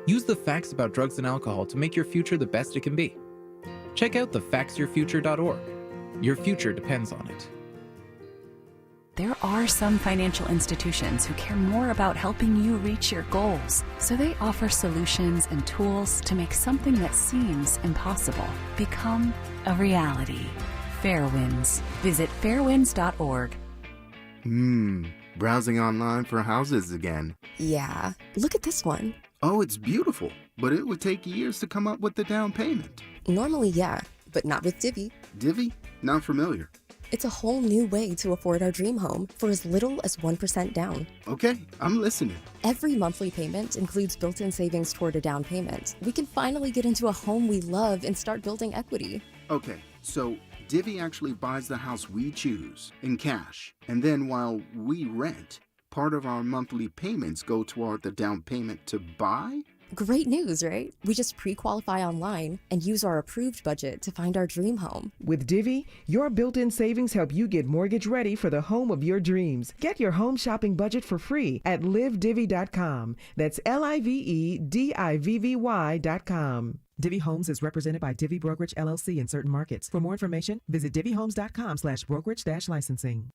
Use the facts about drugs and alcohol to make your future the best it can be. Check out thefactsyourfuture.org. Your future depends on it. There are some financial institutions who care more about helping you reach your goals, so they offer solutions and tools to make something that seems impossible become a reality. Fairwinds. Visit fairwinds.org. Browsing online for houses again. Yeah, look at this one. Oh, it's beautiful, but it would take years to come up with the down payment. Normally, yeah, but not with Divvy. Divvy? Not familiar. It's a whole new way to afford our dream home for as little as 1% down. Okay, I'm listening. Every monthly payment includes built-in savings toward a down payment. We can finally get into a home we love and start building equity. Okay, so Divvy actually buys the house we choose in cash, and then while we rent, part of our monthly payments go toward the down payment to buy? Great news, right? We just pre-qualify online and use our approved budget to find our dream home. With Divvy, your built-in savings help you get mortgage ready for the home of your dreams. Get your home shopping budget for free at livedivvy.com. That's LIVEDIVVY.com. Divvy Homes is represented by Divvy Brokerage LLC in certain markets. For more information, visit divvyhomes.com/brokerage-licensing.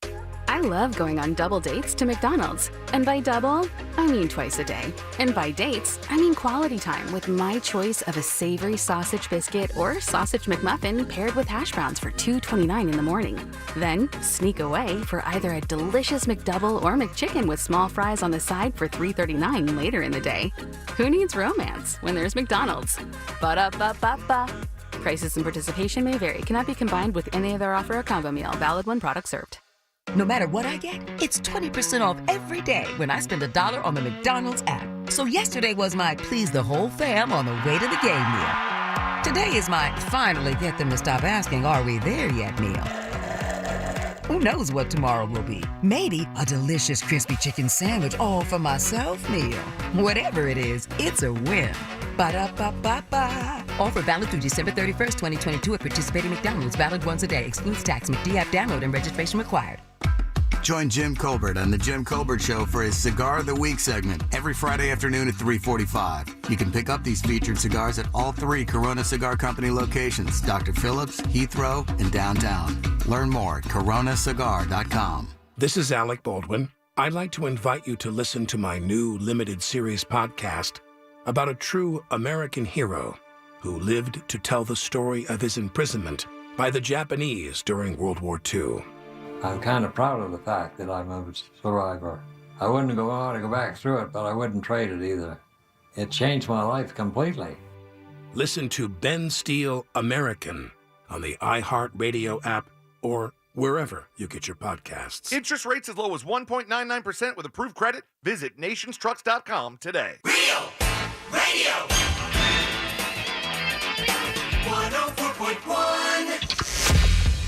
I love going on double dates to McDonald's. And by double, I mean twice a day. And by dates, I mean quality time with my choice of a savory sausage biscuit or sausage McMuffin paired with hash browns for $2.29 in the morning. Then sneak away for either a delicious McDouble or McChicken with small fries on the side for $3.39 later in the day. Who needs romance when there's McDonald's? Ba-da-ba-ba-ba. Prices and participation may vary. Cannot be combined with any other offer or combo meal. Valid when product served. No matter what I get, it's 20% off every day when I spend $1 on the McDonald's app. So yesterday was my please the whole fam on the way to the game meal. Today is my finally get them to stop asking, are we there yet meal. Who knows what tomorrow will be? Maybe a delicious crispy chicken sandwich all for myself meal. Whatever it is, it's a win. Ba-da-ba-ba-ba. Offer valid through December 31st, 2022 at participating McDonald's. Valid once a day. Excludes tax. McD app download and registration required. Join Jim Colbert on The Jim Colbert Show for his Cigar of the Week segment every Friday afternoon at 3:45. You can pick up these featured cigars at all 3 Corona Cigar Company locations, Dr. Phillips, Heathrow, and downtown. Learn more at coronacigar.com. This is Alec Baldwin. I'd like to invite you to listen to my new limited series podcast about a true American hero who lived to tell the story of his imprisonment by the Japanese during World War II. I'm kind of proud of the fact that I'm a survivor. I wouldn't want to go back through it, but I wouldn't trade it either. It changed my life completely. Listen to Ben Steele American on the iHeartRadio app or wherever you get your podcasts. Interest rates as low as 1.99% with approved credit. Visit nationstrucks.com today. Real Radio 104.1.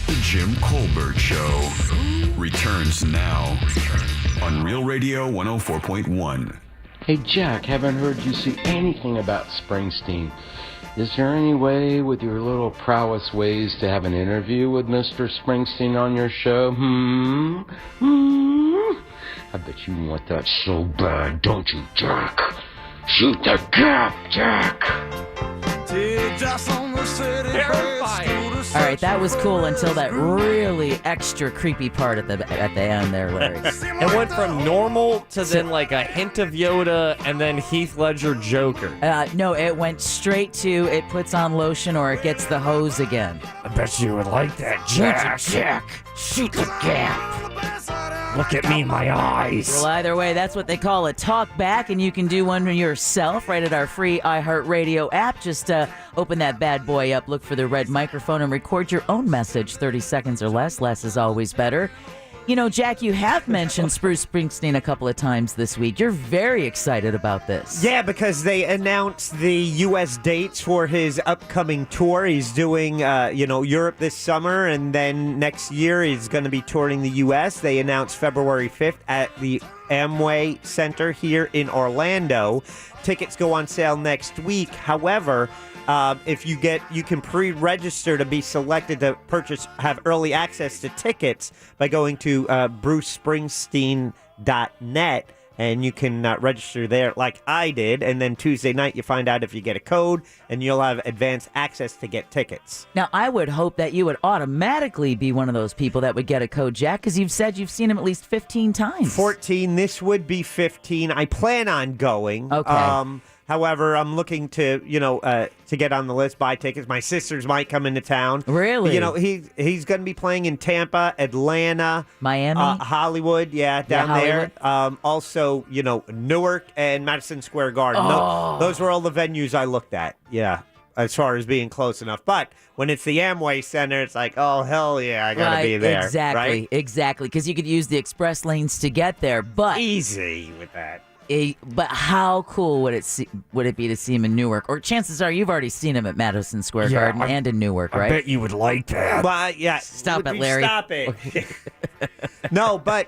The Jim Colbert Show returns now on Real Radio 104.1. Hey Jack, haven't heard you see anything about Springsteen. Is there any way with your little prowess ways to have an interview with Mr. Springsteen on your show? I bet you want that so bad, don't you, Jack? Shoot the gap, Jack! All right, that was cool until that really extra creepy part at the end there, Larry. It went from normal to then like a hint of Yoda and then Heath Ledger Joker. No, it went straight to it puts on lotion or it gets the hose again. I bet you would like that, Jack. Shoot the gap. Look at me in my eyes. Well, either way, that's what they call a talkback, and you can do one yourself right at our free iHeartRadio app. Just open that bad boy up, look for the red microphone, and record your own message. 30 seconds or less. Less is always better. You know, Jack, you have mentioned Bruce Springsteen a couple of times this week. You're very excited about this. Yeah, because they announced the U.S. dates for his upcoming tour. He's doing, Europe this summer, and then next year he's going to be touring the U.S. They announced February 5th at the Amway Center here in Orlando. Tickets go on sale next week. However, if you can pre-register to be selected to have early access to tickets by going to brucespringsteen.net, and you can register there like I did, and then Tuesday night you find out if you get a code, and you'll have advanced access to get tickets. Now, I would hope that you would automatically be one of those people that would get a code, Jack, because you've said you've seen him at least 15 times. 14. This would be 15. I plan on going. Okay. However, I'm looking to get on the list, buy tickets. My sisters might come into town. Really? He's going to be playing in Tampa, Atlanta, Miami, Hollywood, down there. Also, Newark and Madison Square Garden. Those were all the venues I looked at. Yeah, as far as being close enough. But when it's the Amway Center, it's like, oh hell yeah, I gotta be there. Exactly. Because you could use the express lanes to get there. But easy with that. But how cool would it be to see him in Newark? Or chances are you've already seen him at Madison Square Garden and in Newark, right? I bet you would like that. Well, yeah. Stop it, Larry. Stop it. No, but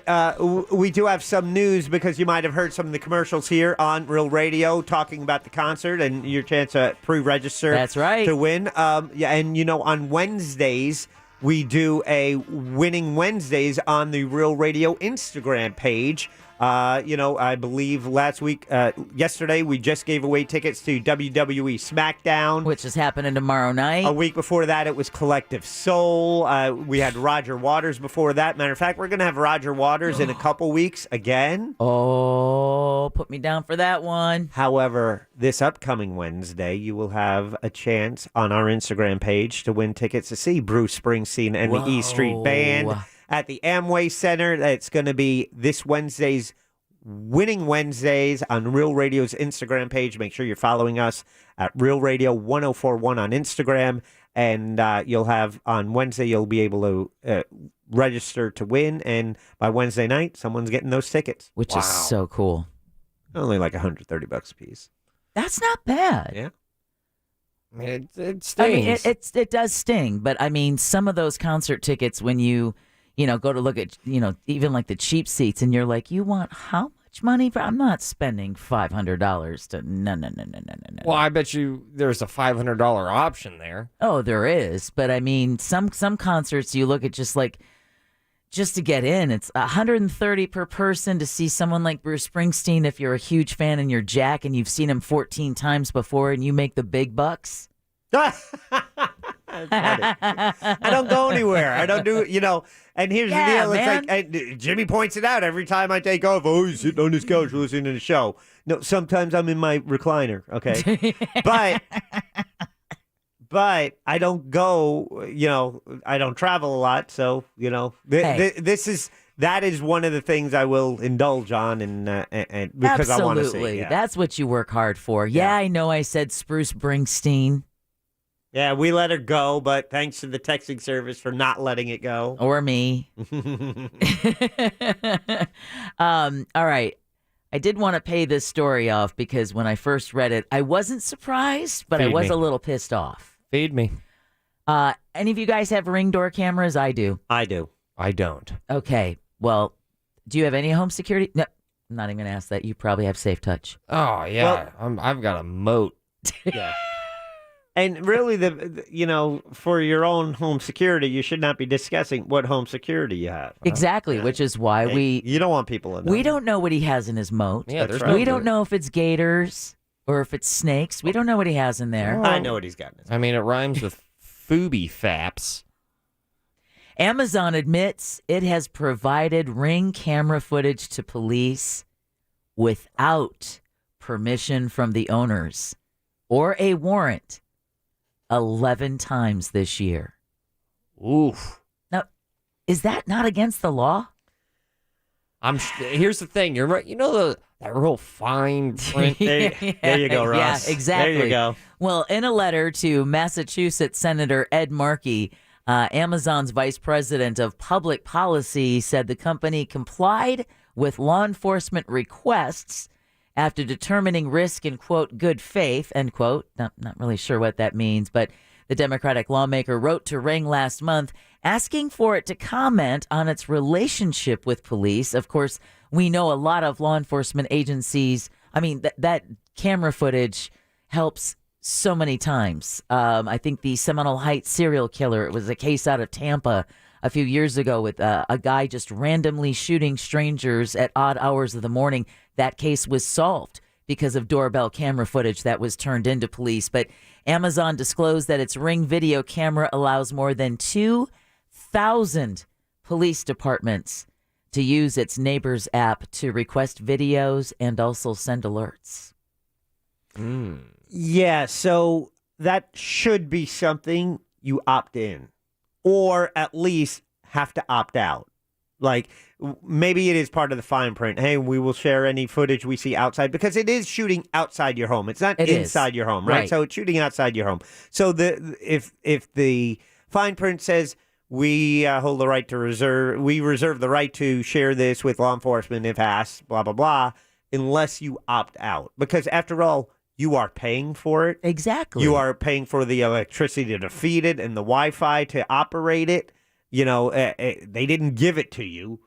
we do have some news because you might have heard some of the commercials here on Real Radio talking about the concert and your chance to pre-register. That's right. To win. And on Wednesdays, we do a Winning Wednesdays on the Real Radio Instagram page. I believe yesterday, we just gave away tickets to WWE SmackDown, which is happening tomorrow night. A week before that, it was Collective Soul. We had Roger Waters before that. Matter of fact, we're going to have Roger Waters in a couple weeks again. Oh, put me down for that one. However, this upcoming Wednesday, you will have a chance on our Instagram page to win tickets to see Bruce Springsteen and the E Street Band at the Amway Center. That's going to be this Wednesday's Winning Wednesdays on Real Radio's Instagram page. Make sure you're following us at Real Radio 1041 on Instagram. And you'll have on Wednesday, you'll be able to register to win. And by Wednesday night, someone's getting those tickets. Which is so cool. Only like $130 a piece. That's not bad. Yeah. I mean, it stings. I mean, it does sting. But I mean, some of those concert tickets, when you go to look at, even like the cheap seats, and you're like, you want how much money? I'm not spending $500 to, no. Well, I bet you there's a $500 option there. Oh, there is. But I mean, some concerts you look at just to get in, it's $130 per person to see someone like Bruce Springsteen if you're a huge fan and you're Jack and you've seen him 14 times before and you make the big bucks. I don't go anywhere. I don't do, and here's the deal. Man. It's like, Jimmy points it out every time I take off. Oh, he's sitting on his couch listening to the show. No, sometimes I'm in my recliner, okay? But I don't go, I don't travel a lot. So, that is one of the things I will indulge on and because I want to see. Absolutely. That's what you work hard for. Yeah, I know I said Spruce Springsteen. Yeah, we let her go, but thanks to the texting service for not letting it go. Or me. All right. I did want to pay this story off because when I first read it, I wasn't surprised, but I was a little pissed off. Feed me. Any of you guys have Ring door cameras? I do. I do. I don't. Okay. Well, do you have any home security? No. I'm not even going to ask that. You probably have Safe Touch. Oh, yeah. I've got a moat. Yeah. And really, for your own home security, you should not be discussing what home security you have. Exactly, which is why you don't want people to know. We don't know what he has in his moat. Yeah, we don't know if it's gators or if it's snakes. We don't know what he has in there. I know what he's got in his moat. I mean, it rhymes with Foobie Faps. Amazon admits it has provided Ring camera footage to police without permission from the owners or a warrant 11 times this year. Oof. Now, is that not against the law? Here's the thing. You're right. You know that real fine print. There you go, Ross. Yeah, exactly. There you go. Well, in a letter to Massachusetts Senator Ed Markey, Amazon's vice president of public policy said the company complied with law enforcement requests after determining risk in, quote, good faith, end quote. Not really sure what that means, but the Democratic lawmaker wrote to Ring last month asking for it to comment on its relationship with police. Of course, we know a lot of law enforcement agencies. I mean, that camera footage helps so many times. I think the Seminole Heights serial killer, it was a case out of Tampa a few years ago with a guy just randomly shooting strangers at odd hours of the morning. That case was solved because of doorbell camera footage that was turned into police. But Amazon disclosed that its Ring video camera allows more than 2,000 police departments to use its Neighbors app to request videos and also send alerts. Yeah, so that should be something you opt in or at least have to opt out. Like, maybe it is part of the fine print. Hey, we will share any footage we see outside because it is shooting outside your home. It's not inside your home, right? So it's shooting outside your home. So if the fine print says we hold the right to reserve the right to share this with law enforcement if asked, blah, blah, blah, unless you opt out. Because after all, you are paying for it. Exactly. You are paying for the electricity to feed it and the Wi-Fi to operate it. They didn't give it to you.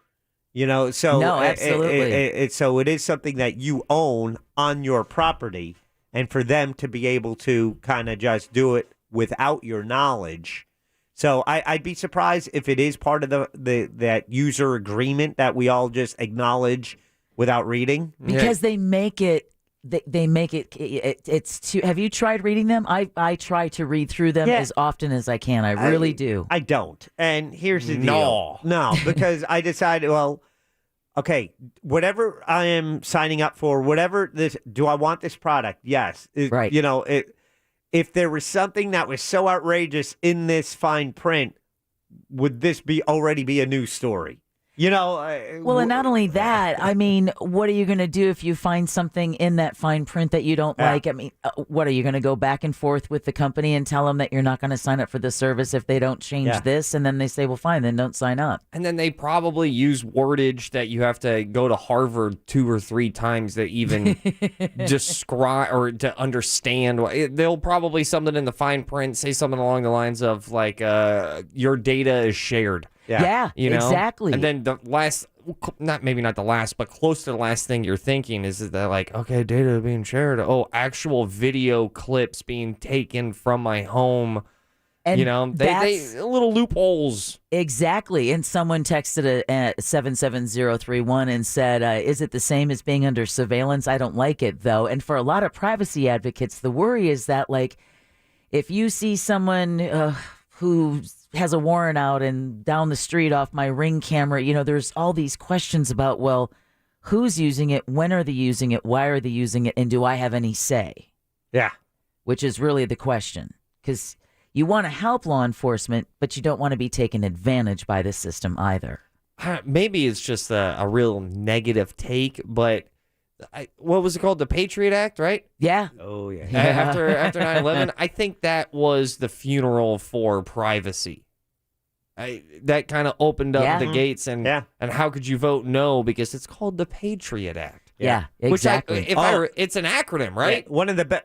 So no, absolutely. So it is something that you own on your property, and for them to be able to kind of just do it without your knowledge. So I'd be surprised if it is part of that user agreement that we all just acknowledge without reading. Because they make it. They make it. It's too. Have you tried reading them? I try to read through them as often as I can. I really do. I don't. And here's the deal. No, because I decided, well, okay, whatever I am signing up for, whatever this, do I want this product? Yes. Right. If there was something that was so outrageous in this fine print, would this already be a news story? Well, and not only that, I mean, what are you going to do if you find something in that fine print that you don't like? I mean, what are you going to go back and forth with the company and tell them that you're not going to sign up for the service if they don't change this? And then they say, well, fine, then don't sign up. And then they probably use wordage that you have to go to Harvard 2 or 3 times to even describe or to understand. They'll probably something in the fine print say something along the lines of like, your data is shared. Yeah, exactly. And then the last, maybe not the last, but close to the last thing you're thinking is that like, okay, data being shared. Oh, actual video clips being taken from my home. And they little loopholes. Exactly. And someone texted at 77031 and said, is it the same as being under surveillance? I don't like it, though. And for a lot of privacy advocates, the worry is that, like, if you see someone who has a warrant out and down the street off my Ring camera, there's all these questions about, well, who's using it? When are they using it? Why are they using it? And do I have any say? Yeah. Which is really the question. Because you want to help law enforcement, but you don't want to be taken advantage by the system either. Maybe it's just a real negative take, but what was it called? The Patriot Act, right? Yeah. Oh, yeah. After 9/11, I think that was the funeral for privacy. That kind of opened up the gates, and how could you vote no? Because it's called the Patriot Act. Yeah, exactly. It's an acronym, right? One of the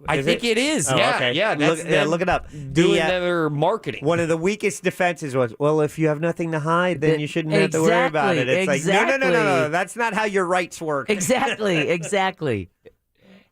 I think it is. Oh, yeah, okay. yeah. That's Look it up. Doing their marketing. One of the weakest defenses was, well, if you have nothing to hide, then you shouldn't have to worry about it. It's like, no. That's not how your rights work. Exactly.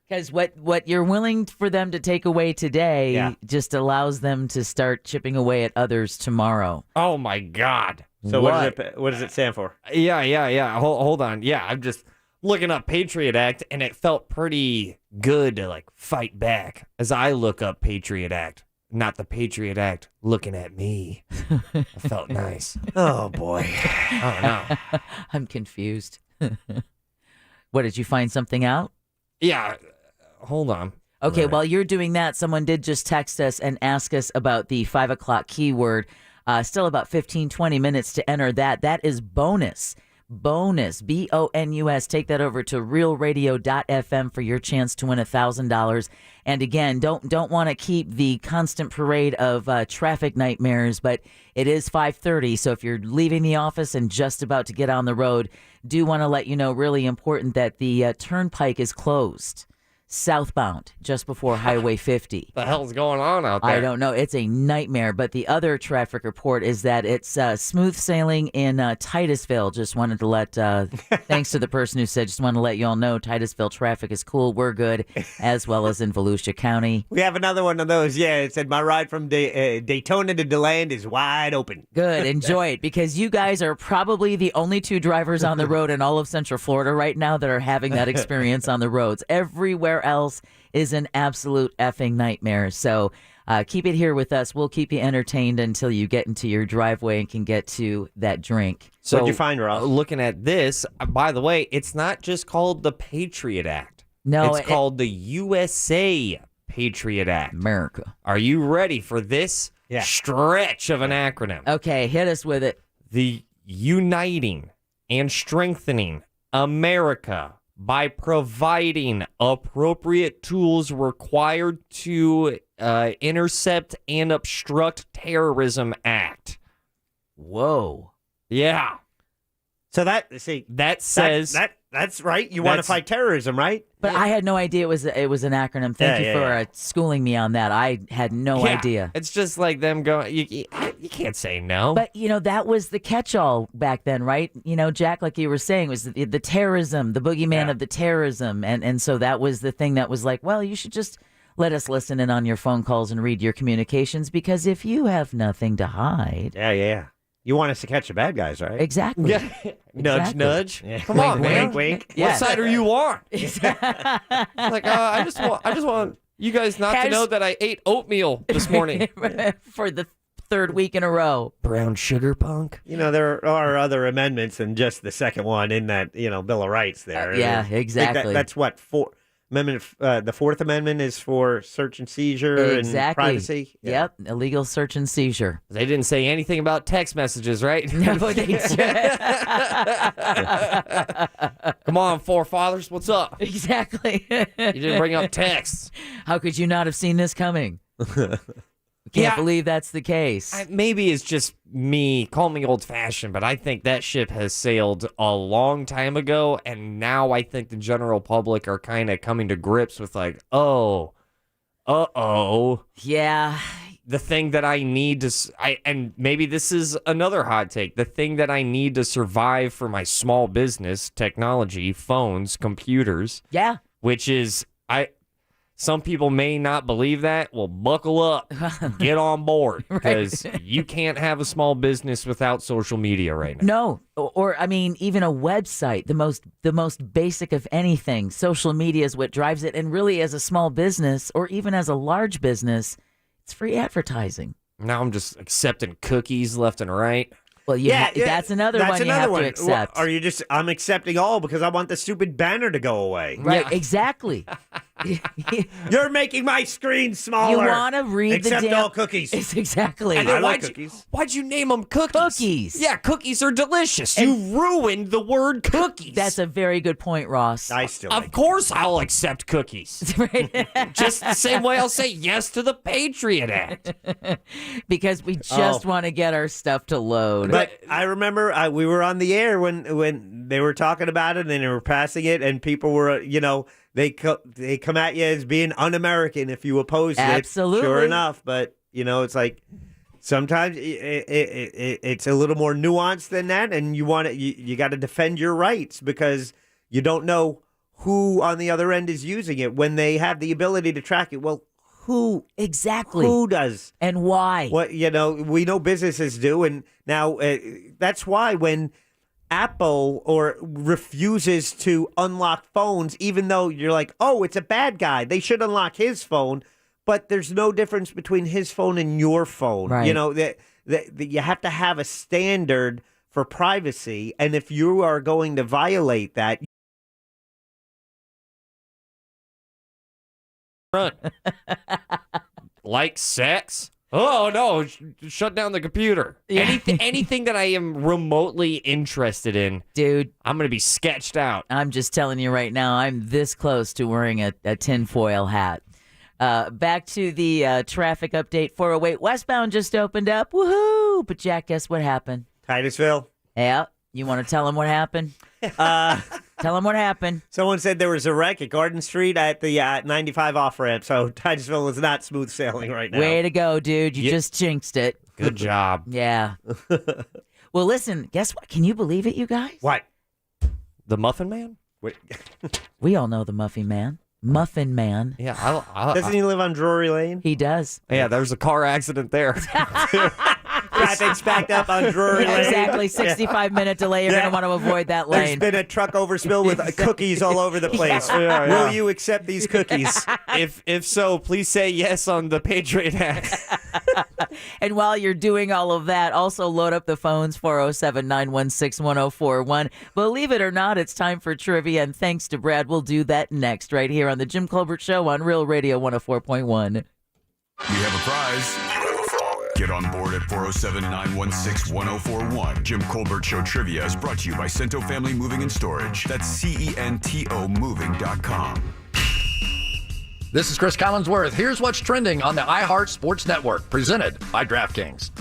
Because what you're willing for them to take away today just allows them to start chipping away at others tomorrow. Oh, my God. So what does it stand for? Yeah. Hold on. Yeah, I'm just looking up Patriot Act, and it felt pretty good to like fight back as I look up Patriot Act. Not the Patriot Act looking at me. It felt nice. Oh, boy. Oh, no. I'm confused. What, did you find something out? Yeah. Hold on. Okay, while you're doing that, someone did just text us and ask us about the 5 o'clock keyword. Still about 15, 20 minutes to enter that. That is bonus. Bonus. BONUS. Take that over to realradio.fm for your chance to win $1,000. And again, don't want to keep the constant parade of traffic nightmares, but it is 5:30. So if you're leaving the office and just about to get on the road, do want to let you know, really important, that the turnpike is closed. Southbound, just before Highway 50. The hell's going on out there? I don't know. It's a nightmare. But the other traffic report is that it's smooth sailing in Titusville. Just wanted to let, thanks to the person who said, just want to let you all know Titusville traffic is cool. We're good, as well as in Volusia County. We have another one of those. Yeah, it said my ride from Daytona to DeLand is wide open. Good. Enjoy it, because you guys are probably the only two drivers on the road in all of Central Florida right now that are having that experience on the roads. Everywhere else is an absolute effing nightmare. So keep it here with us. We'll keep you entertained until you get into your driveway and can get to that drink. So what'd you find, Ross? Looking at this, by the way, it's not just called the Patriot Act. No, it's called the USA Patriot Act. America. Are you ready for this stretch of an acronym? Okay, hit us with it. The Uniting and Strengthening America by providing appropriate tools required to intercept and obstruct terrorism act. Whoa. Yeah. So that says that's right. You want to fight terrorism, right? But I had no idea it was an acronym. Thank you for schooling me on that. I had no idea. It's just like them going, you can't say no. But, that was the catch-all back then, right? Jack, like you were saying, was the terrorism, the boogeyman of the terrorism. And so that was the thing that was like, well, you should just let us listen in on your phone calls and read your communications, because if you have nothing to hide. Yeah. You want us to catch the bad guys, right? Exactly. Yeah. Nudge. Yeah. Come on, man. Wink. What side are you on? Like, I just want you guys not to know that I ate oatmeal this morning for the third week in a row. Brown sugar punk. There are other amendments than just the second one in that Bill of Rights there. Yeah, exactly. That's what Amendment. The Fourth Amendment is for search and seizure and privacy. Yeah. Yep, illegal search and seizure. They didn't say anything about text messages, right? No, they didn't. Come on, forefathers, what's up? Exactly. You didn't bring up texts. How could you not have seen this coming? Can't believe that's the case. Maybe it's just me, call me old-fashioned, but I think that ship has sailed a long time ago, and now I think the general public are kind of coming to grips with like, yeah, the thing that I need to, and maybe this is another hot take, the thing that I need to survive for my small business, technology, phones, computers, which is, some people may not believe that. Well, buckle up. Get on board. Because you can't have a small business without social media right now. No. Or even a website, the most basic of anything. Social media is what drives it. And really, as a small business or even as a large business, it's free advertising. Now I'm just accepting cookies left and right. Well, that's another one you have to accept. Or I'm accepting all because I want the stupid banner to go away. Right, exactly. You're making my screen smaller. You want to read Except all cookies. It's exactly. And then why'd you name them cookies? Cookies. Yeah, cookies are delicious. You ruined the word cookies. That's a very good point, Ross. Of course I'll accept cookies. Just the same way I'll say yes to the Patriot Act. Because we just want to get our stuff to load. But I remember we were on the air when they were talking about it and they were passing it and people were, they come at you as being un-American if you oppose it. Absolutely. Sure enough, but it's like sometimes it's a little more nuanced than that, and you got to defend your rights because you don't know who on the other end is using it when they have the ability to track it. Well, who exactly? Who does and why? What we know businesses do, and now that's why when Apple refuses to unlock phones, even though you're like, oh, it's a bad guy, they should unlock his phone, but there's no difference between his phone and your phone. Right. That you have to have a standard for privacy, and if you are going to violate that. Like sex? Oh no! Shut down the computer. Yeah. Anything that I am remotely interested in, dude, I'm gonna be sketched out. I'm just telling you right now, I'm this close to wearing a tinfoil hat. Back to the traffic update. 408 westbound just opened up. Woohoo! But Jack, guess what happened? Titusville. Yeah. You want to tell him what happened? Tell him what happened. Someone said there was a wreck at Garden Street at the 95 off-ramp, so Titusville is not smooth sailing right now. Way to go, dude. You just jinxed it. Good job. Yeah. Well, listen, guess what? Can you believe it, you guys? What? The Muffin Man? Wait. We all know the Muffin Man. Muffin Man. Yeah. Doesn't he live on Drury Lane? He does. Yeah, there's a car accident there. Traffic's backed up on Drury Lane. Exactly. 65-minute delay. You're going to want to avoid that lane. There's been a truck overspill with cookies all over the place. Yeah. Will you accept these cookies? If so, please say yes on the Patriot Act. And while you're doing all of that, also load up the phones, 407-916-1041. Believe it or not, it's time for trivia, and thanks to Brad, we'll do that next right here on the Jim Colbert Show on Real Radio 104.1. We have a prize. Get on board at 407-916-1041. Jim Colbert Show Trivia is brought to you by Cento Family Moving and Storage. That's CENTO moving.com. This is Chris Collinsworth. Here's what's trending on the iHeart Sports Network, presented by DraftKings.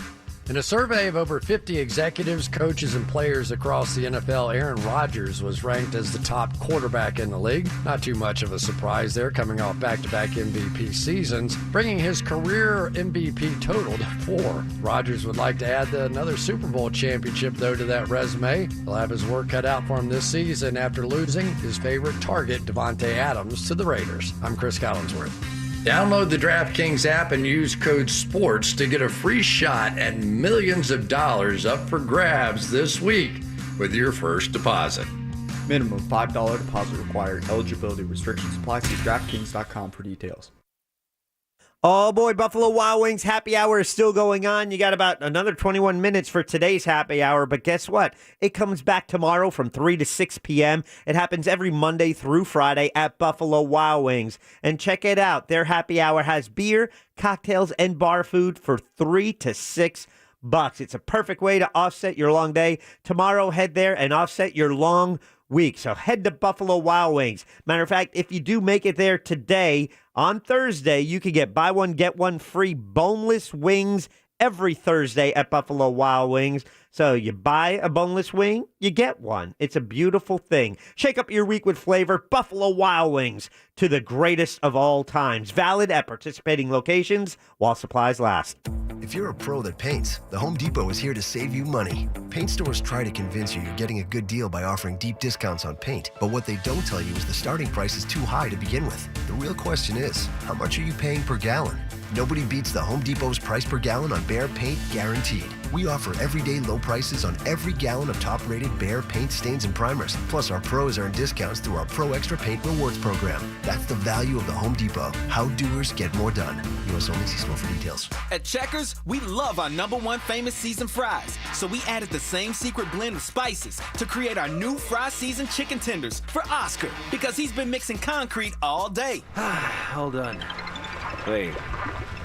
In a survey of over 50 executives, coaches, and players across the NFL, Aaron Rodgers was ranked as the top quarterback in the league. Not too much of a surprise there, coming off back-to-back MVP seasons, bringing his career MVP total to 4. Rodgers would like to add another Super Bowl championship, though, to that resume. He'll have his work cut out for him this season after losing his favorite target, Devontae Adams, to the Raiders. I'm Chris Collinsworth. Download the DraftKings app and use code SPORTS to get a free shot at millions of dollars up for grabs this week with your first deposit. Minimum $5 deposit required. Eligibility restrictions apply. See DraftKings.com for details. Oh boy, Buffalo Wild Wings happy hour is still going on. You got about another 21 minutes for today's happy hour, but guess what? It comes back tomorrow from 3 to 6 p.m. It happens every Monday through Friday at Buffalo Wild Wings. And check it out. Their happy hour has beer, cocktails, and bar food for $3 to $6. It's a perfect way to offset your long day. Tomorrow, head there and offset your long week. So head to Buffalo Wild Wings. Matter of fact, if you do make it there today, on Thursday, you can get buy one, get one free boneless wings every Thursday at Buffalo Wild Wings. So you buy a boneless wing, you get one. It's a beautiful thing. Shake up your week with flavor. Buffalo Wild Wings, to the greatest of all times. Valid at participating locations while supplies last. If you're a pro that paints, the Home Depot is here to save you money. Paint stores try to convince you you're getting a good deal by offering deep discounts on paint, but what they don't tell you is the starting price is too high to begin with. The real question is, how much are you paying per gallon? Nobody beats the Home Depot's price per gallon on Behr paint, guaranteed. We offer everyday low prices on every gallon of top-rated Behr paint, stains, and primers. Plus, our pros earn discounts through our Pro Extra Paint Rewards program. That's the value of the Home Depot. How doers get more done. U.S. only. See store for details. At Checkers, we love our #1 famous seasoned fries. So we added the same secret blend of spices to create our new fry seasoned chicken tenders for Oscar, because he's been mixing concrete all day. Hold on. Wait.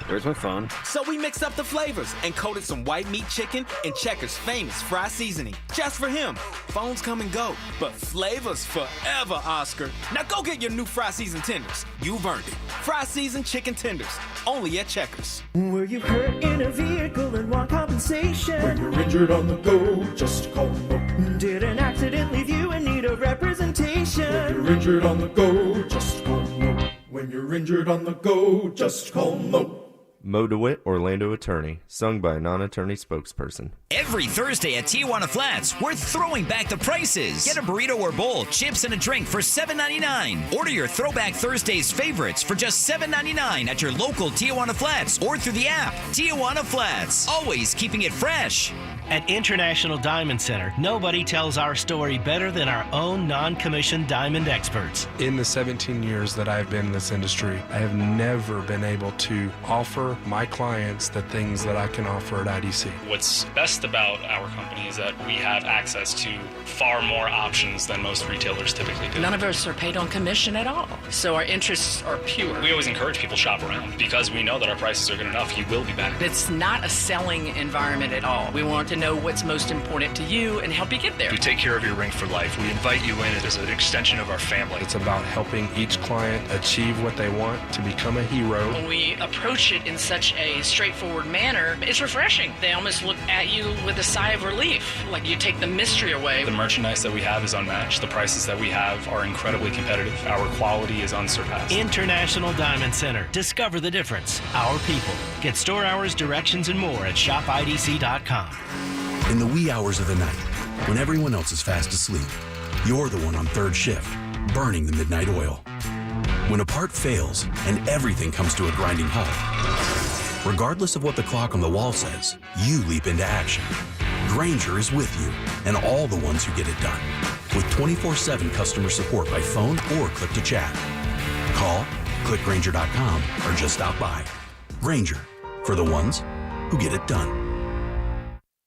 Where's my phone? So we mixed up the flavors and coated some white meat chicken in Checkers' famous fry seasoning. Just for him. Phones come and go, but flavors forever, Oscar. Now go get your new fry seasoned tenders. You've earned it. Fry seasoned chicken tenders. Only at Checkers. Were you hurt in a vehicle and want compensation? When you're injured on the go, just call up. Did an accident leave you in need of representation? When you're injured on the go, just call When you're injured on the go, just call Mo. Mo DeWitt, Orlando attorney, sung by a non-attorney spokesperson. Every Thursday at Tijuana Flats, we're throwing back the prices. Get a burrito or bowl, chips, and a drink for $7.99. Order your Throwback Thursdays favorites for just $7.99 at your local Tijuana Flats or through the app. Tijuana Flats, always keeping it fresh. At International Diamond Center, nobody tells our story better than our own non-commissioned diamond experts. In the 17 years that I've been in this industry, I have never been able to offer my clients the things that I can offer at IDC. What's best about our company is that we have access to far more options than most retailers typically do. None of us are paid on commission at all, so our interests are pure. We always encourage people to shop around because we know that our prices are good enough. You will be back. It's not a selling environment at all. We want to know what's most important to you and help you get there. We take care of your ring for life. We invite you in as an extension of our family. It's about helping each client achieve what they want, to become a hero. When we approach it in such a straightforward manner, it's refreshing. They almost look at you with a sigh of relief, like you take the mystery away. The merchandise that we have is unmatched. The prices that we have are incredibly competitive. Our quality is unsurpassed. International Diamond Center. Discover the difference. Our people. Get store hours, directions, and more at shopidc.com. In the wee hours of the night, when everyone else is fast asleep, you're the one on third shift, burning the midnight oil. When a part fails and everything comes to a grinding halt, regardless of what the clock on the wall says, you leap into action. Grainger is with you and all the ones who get it done, with 24/7 customer support by phone or click to chat. Call, click Grainger.com, or just stop by. Grainger, for the ones who get it done.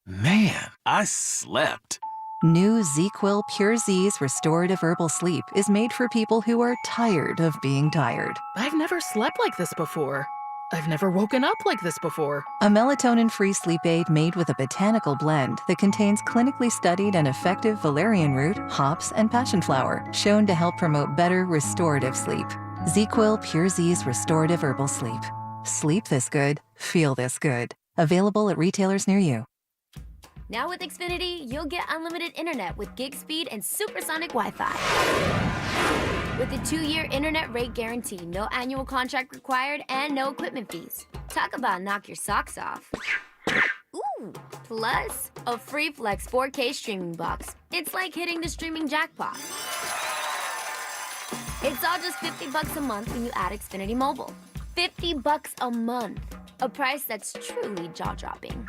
Man, I slept. New ZzzQuil Pure Z's Restorative Herbal Sleep is made for people who are tired of being tired. I've never slept like this before. I've never woken up like this before. A melatonin-free sleep aid made with a botanical blend that contains clinically studied and effective valerian root, hops, and passion flower, shown to help promote better restorative sleep. ZzzQuil Pure Z's Restorative Herbal Sleep. Sleep this good, feel this good. Available at retailers near you. Now with Xfinity, you'll get unlimited internet with gig speed and supersonic Wi-Fi. With a 2-year internet rate guarantee, no annual contract required, and no equipment fees. Talk about knock your socks off. Ooh, plus a free Flex 4K streaming box. It's like hitting the streaming jackpot. It's all just $50 a month when you add Xfinity Mobile. $50 a month. A price that's truly jaw-dropping.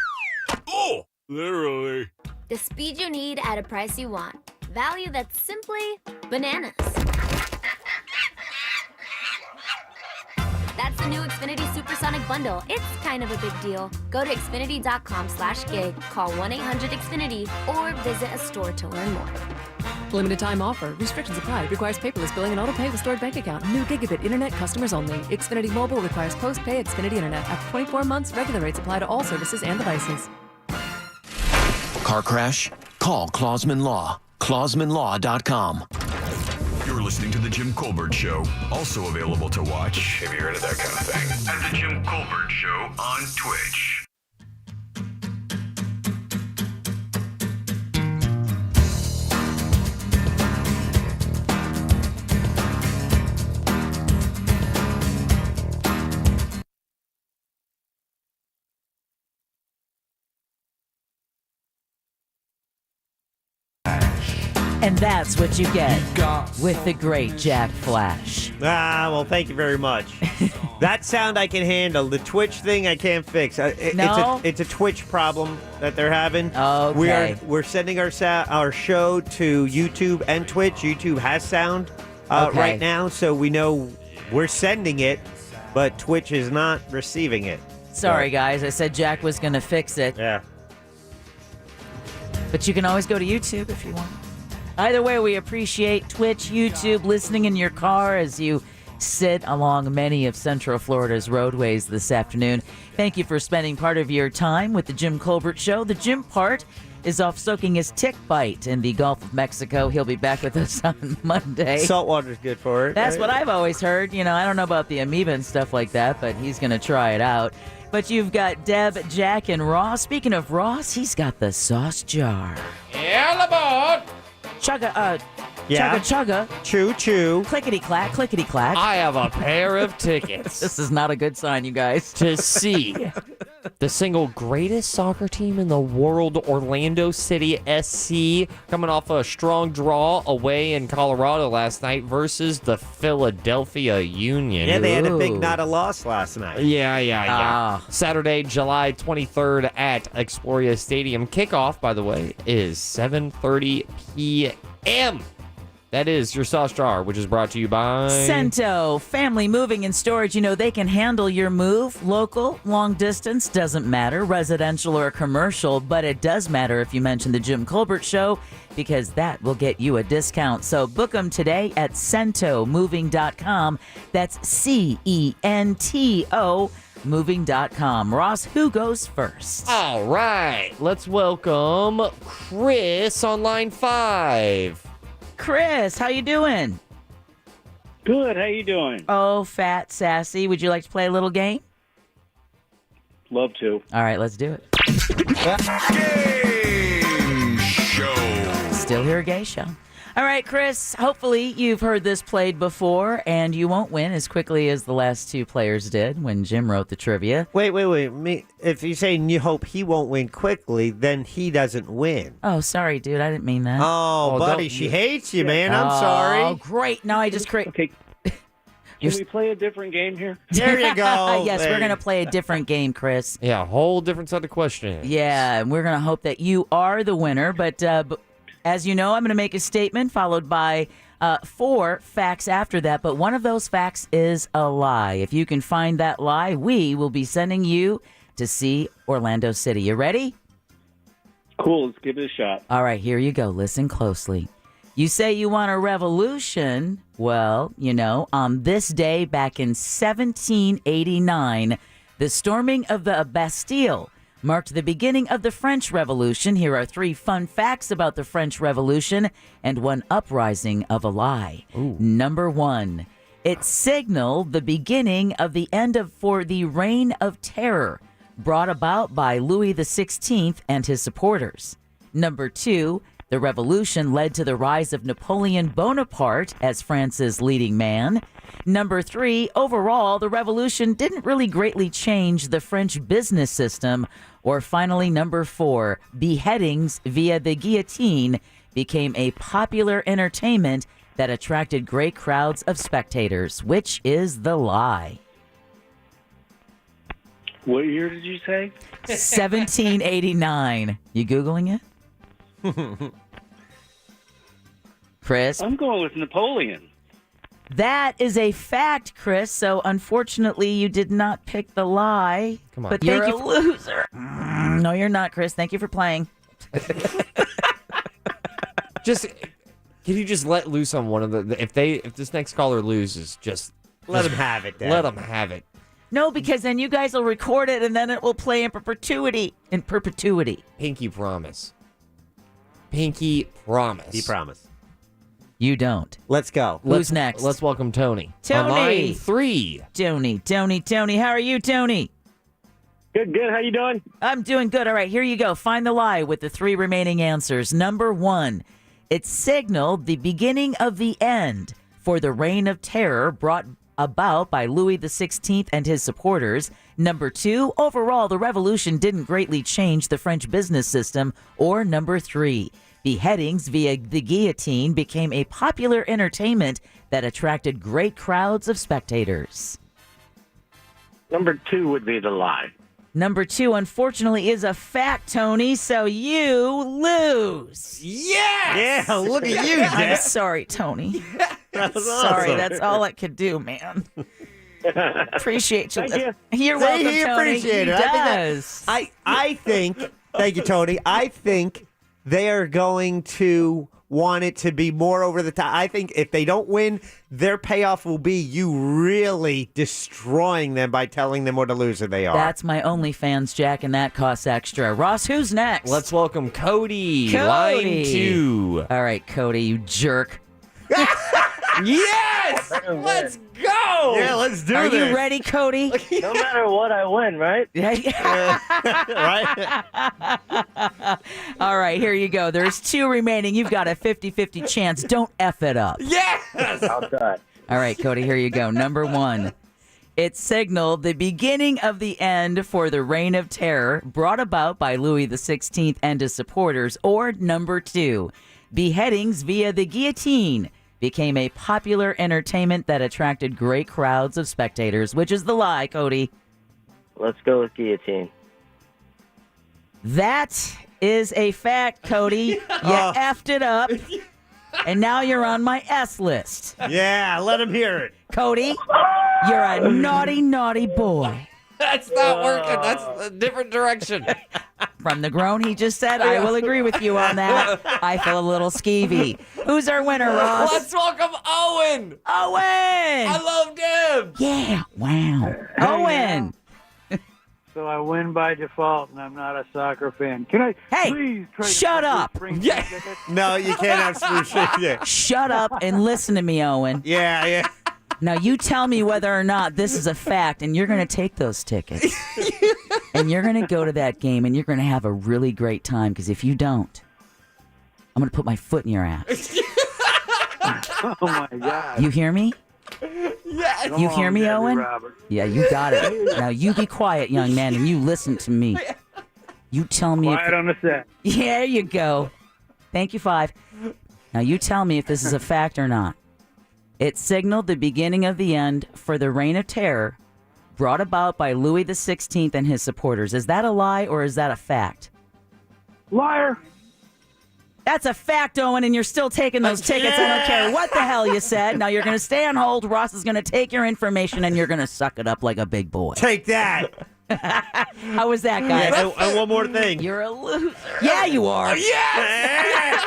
Oh! Literally. The speed you need at a price you want. Value that's simply bananas. That's the new Xfinity Supersonic Bundle. It's kind of a big deal. Go to Xfinity.com/gig, call 1-800-XFINITY, or visit a store to learn more. Limited time offer. Restrictions apply. Requires paperless billing and auto pay with stored bank account. New gigabit internet customers only. Xfinity Mobile requires post-pay Xfinity internet. After 24 months, regular rates apply to all services and devices. Car crash? Call Clausman Law. ClausmanLaw.com. You're listening to The Jim Colbert Show, also available to watch, have you heard of that kind of thing, at The Jim Colbert Show on Twitch. And that's what you get with the great Jack Flash. Well, thank you very much. That sound I can handle. The Twitch thing I can't fix. No? It's a Twitch problem that they're having. Okay. We're sending our show to YouTube and Twitch. YouTube has sound right now, so we know we're sending it, but Twitch is not receiving it. Sorry, guys. I said Jack was going to fix it. Yeah. But you can always go to YouTube if you want. Either way, we appreciate Twitch, YouTube, listening in your car as you sit along many of Central Florida's roadways this afternoon. Thank you for spending part of your time with the Jim Colbert Show. The Jim part is off soaking his tick bite in the Gulf of Mexico. He'll be back with us on Monday. Saltwater's good for it. That's what I've always heard. You know, I don't know about the amoeba and stuff like that, but he's going to try it out. But you've got Deb, Jack, and Ross. Speaking of Ross, he's got the sauce jar. Yeah, aboard. Yeah. Chugga, chugga. Choo choo. Clickety clack, clickety clack. I have a pair of tickets. This is not a good sign, you guys. To see the single greatest soccer team in the world, Orlando City SC, coming off a strong draw away in Colorado last night versus the Philadelphia Union. Yeah, they had a big not a loss last night. Yeah. Saturday, July 23rd at Exploria Stadium. Kickoff, by the way, is 7:30 p.m. That is your sauce jar, which is brought to you by Cento, family moving and storage. You know, they can handle your move. Local, long distance, doesn't matter. Residential or commercial, but it does matter if you mention the Jim Colbert Show, because that will get you a discount. So book them today at centomoving.com. That's CENTO moving.com. Ross, who goes first? All right, let's welcome Chris on line 5. Chris, how you doing? Good. How you doing? Oh, fat sassy. Would you like to play a little game? Love to. All right, let's do it. Game show. Still here, gay show. All right, Chris, hopefully you've heard this played before, and you won't win as quickly as the last two players did when Jim wrote the trivia. Wait. If you're saying you hope he won't win quickly, then he doesn't win. Oh, sorry, dude. I didn't mean that. Oh, buddy, she hates you, man. I'm sorry. Oh, great. Now I just create. Okay. Can we play a different game here? There you go. Yes, we're going to play a different game, Chris. Yeah, a whole different set of questions. Yeah, and we're going to hope that you are the winner. But as you know, I'm going to make a statement followed by 4 facts after that. But one of those facts is a lie. If you can find that lie, we will be sending you to see Orlando City. You ready? Cool. Let's give it a shot. All right, here you go. Listen closely. You say you want a revolution. Well, you know, on this day back in 1789, the storming of the Bastille marked the beginning of the French Revolution. Here are 3 fun facts about the French Revolution and one uprising of a lie. Ooh. Number 1, it signaled the beginning of the end for the Reign of Terror, brought about by Louis XVI and his supporters. Number 2, the revolution led to the rise of Napoleon Bonaparte as France's leading man. Number 3, overall, the revolution didn't really greatly change the French business system. Or finally, number 4, beheadings via the guillotine became a popular entertainment that attracted great crowds of spectators. Which is the lie? What year did you say? 1789. You Googling it? Chris? I'm going with Napoleon. That is a fact, Chris. So unfortunately, you did not pick the lie. Come on. But you're a loser. No, you're not, Chris. Thank you for playing. Can you just let loose on one of the if this next caller loses, just let him have it, Dad. Let him have it. No, because then you guys will record it and then it will play in perpetuity. Pinky promise. Pinky promise. He promised. You don't. Let's go. Who's next? Let's welcome Tony. Tony. On line 3. Tony. How are you, Tony? Good. How you doing? I'm doing good. All right, here you go. Find the lie with the 3 remaining answers. Number 1, it signaled the beginning of the end for the Reign of Terror brought about by Louis XVI and his supporters. Number 2, overall, the revolution didn't greatly change the French business system. Or number 3, beheadings via the guillotine became a popular entertainment that attracted great crowds of spectators. Number 2 would be the lie. Number 2, unfortunately, is a fact, Tony, so you lose. Yes! Yeah, look at you, I'm Dad. sorry, Tony. That was Sorry, awesome. that's all I could do, man. Appreciate you. Thank you. You're welcome, He Tony. appreciate it. He I does. think thank you, Tony. I think they are going to want it to be more over the top. I think if they don't win, their payoff will be you really destroying them by telling them what a loser they are. That's my OnlyFans, Jack, and that costs extra. Ross, who's next? Let's welcome Cody. Line 2. All right, Cody, you jerk. Yes! Let's go! Yeah, let's do Are this. you ready, Cody? No matter what, I win, right? Right? All right, here you go. There's 2 remaining. You've got a 50-50 chance. Don't F it up. Yes! I'll try. All right, Cody, here you go. Number 1. It signaled the beginning of the end for the Reign of Terror brought about by Louis XVI and his supporters. Or number 2, beheadings via the guillotine became a popular entertainment that attracted great crowds of spectators. Which is the lie, Cody? Let's go with guillotine. That is a fact, Cody. You effed it up. And now you're on my S list. Yeah, let him hear it. Cody, you're a naughty, naughty boy. That's not working. That's a different direction. From the groan he just said, I will agree with you on that. I feel a little skeevy. Who's our winner, Ross? Let's welcome Owen. Owen! I love Deb. Yeah, wow. Owen! So I win by default, and I'm not a soccer fan. Can I please trade shut up. Yeah. No, you can't have Springsteen. Shut up and listen to me, Owen. Yeah. Now you tell me whether or not this is a fact, and you're going to take those tickets. And you're going to go to that game, and you're going to have a really great time, because if you don't, I'm going to put my foot in your ass. Oh, my God. You hear me? Yes. You hear me, Debbie Owen? Roberts. Yeah, you got it. Now you be quiet, young man, and you listen to me. You tell me. Quiet on the set. Yeah, there you go. Thank you, 5. Now you tell me if this is a fact or not. It signaled the beginning of the end for the Reign of Terror brought about by Louis XVI and his supporters. Is that a lie or is that a fact? Liar. That's a fact, Owen, and you're still taking those tickets. I don't care what the hell you said. Now you're going to stay on hold. Ross is going to take your information, and you're going to suck it up like a big boy. Take that. How was that, guys? Yeah, and one more thing. You're a loser. Yeah, you are. Yes!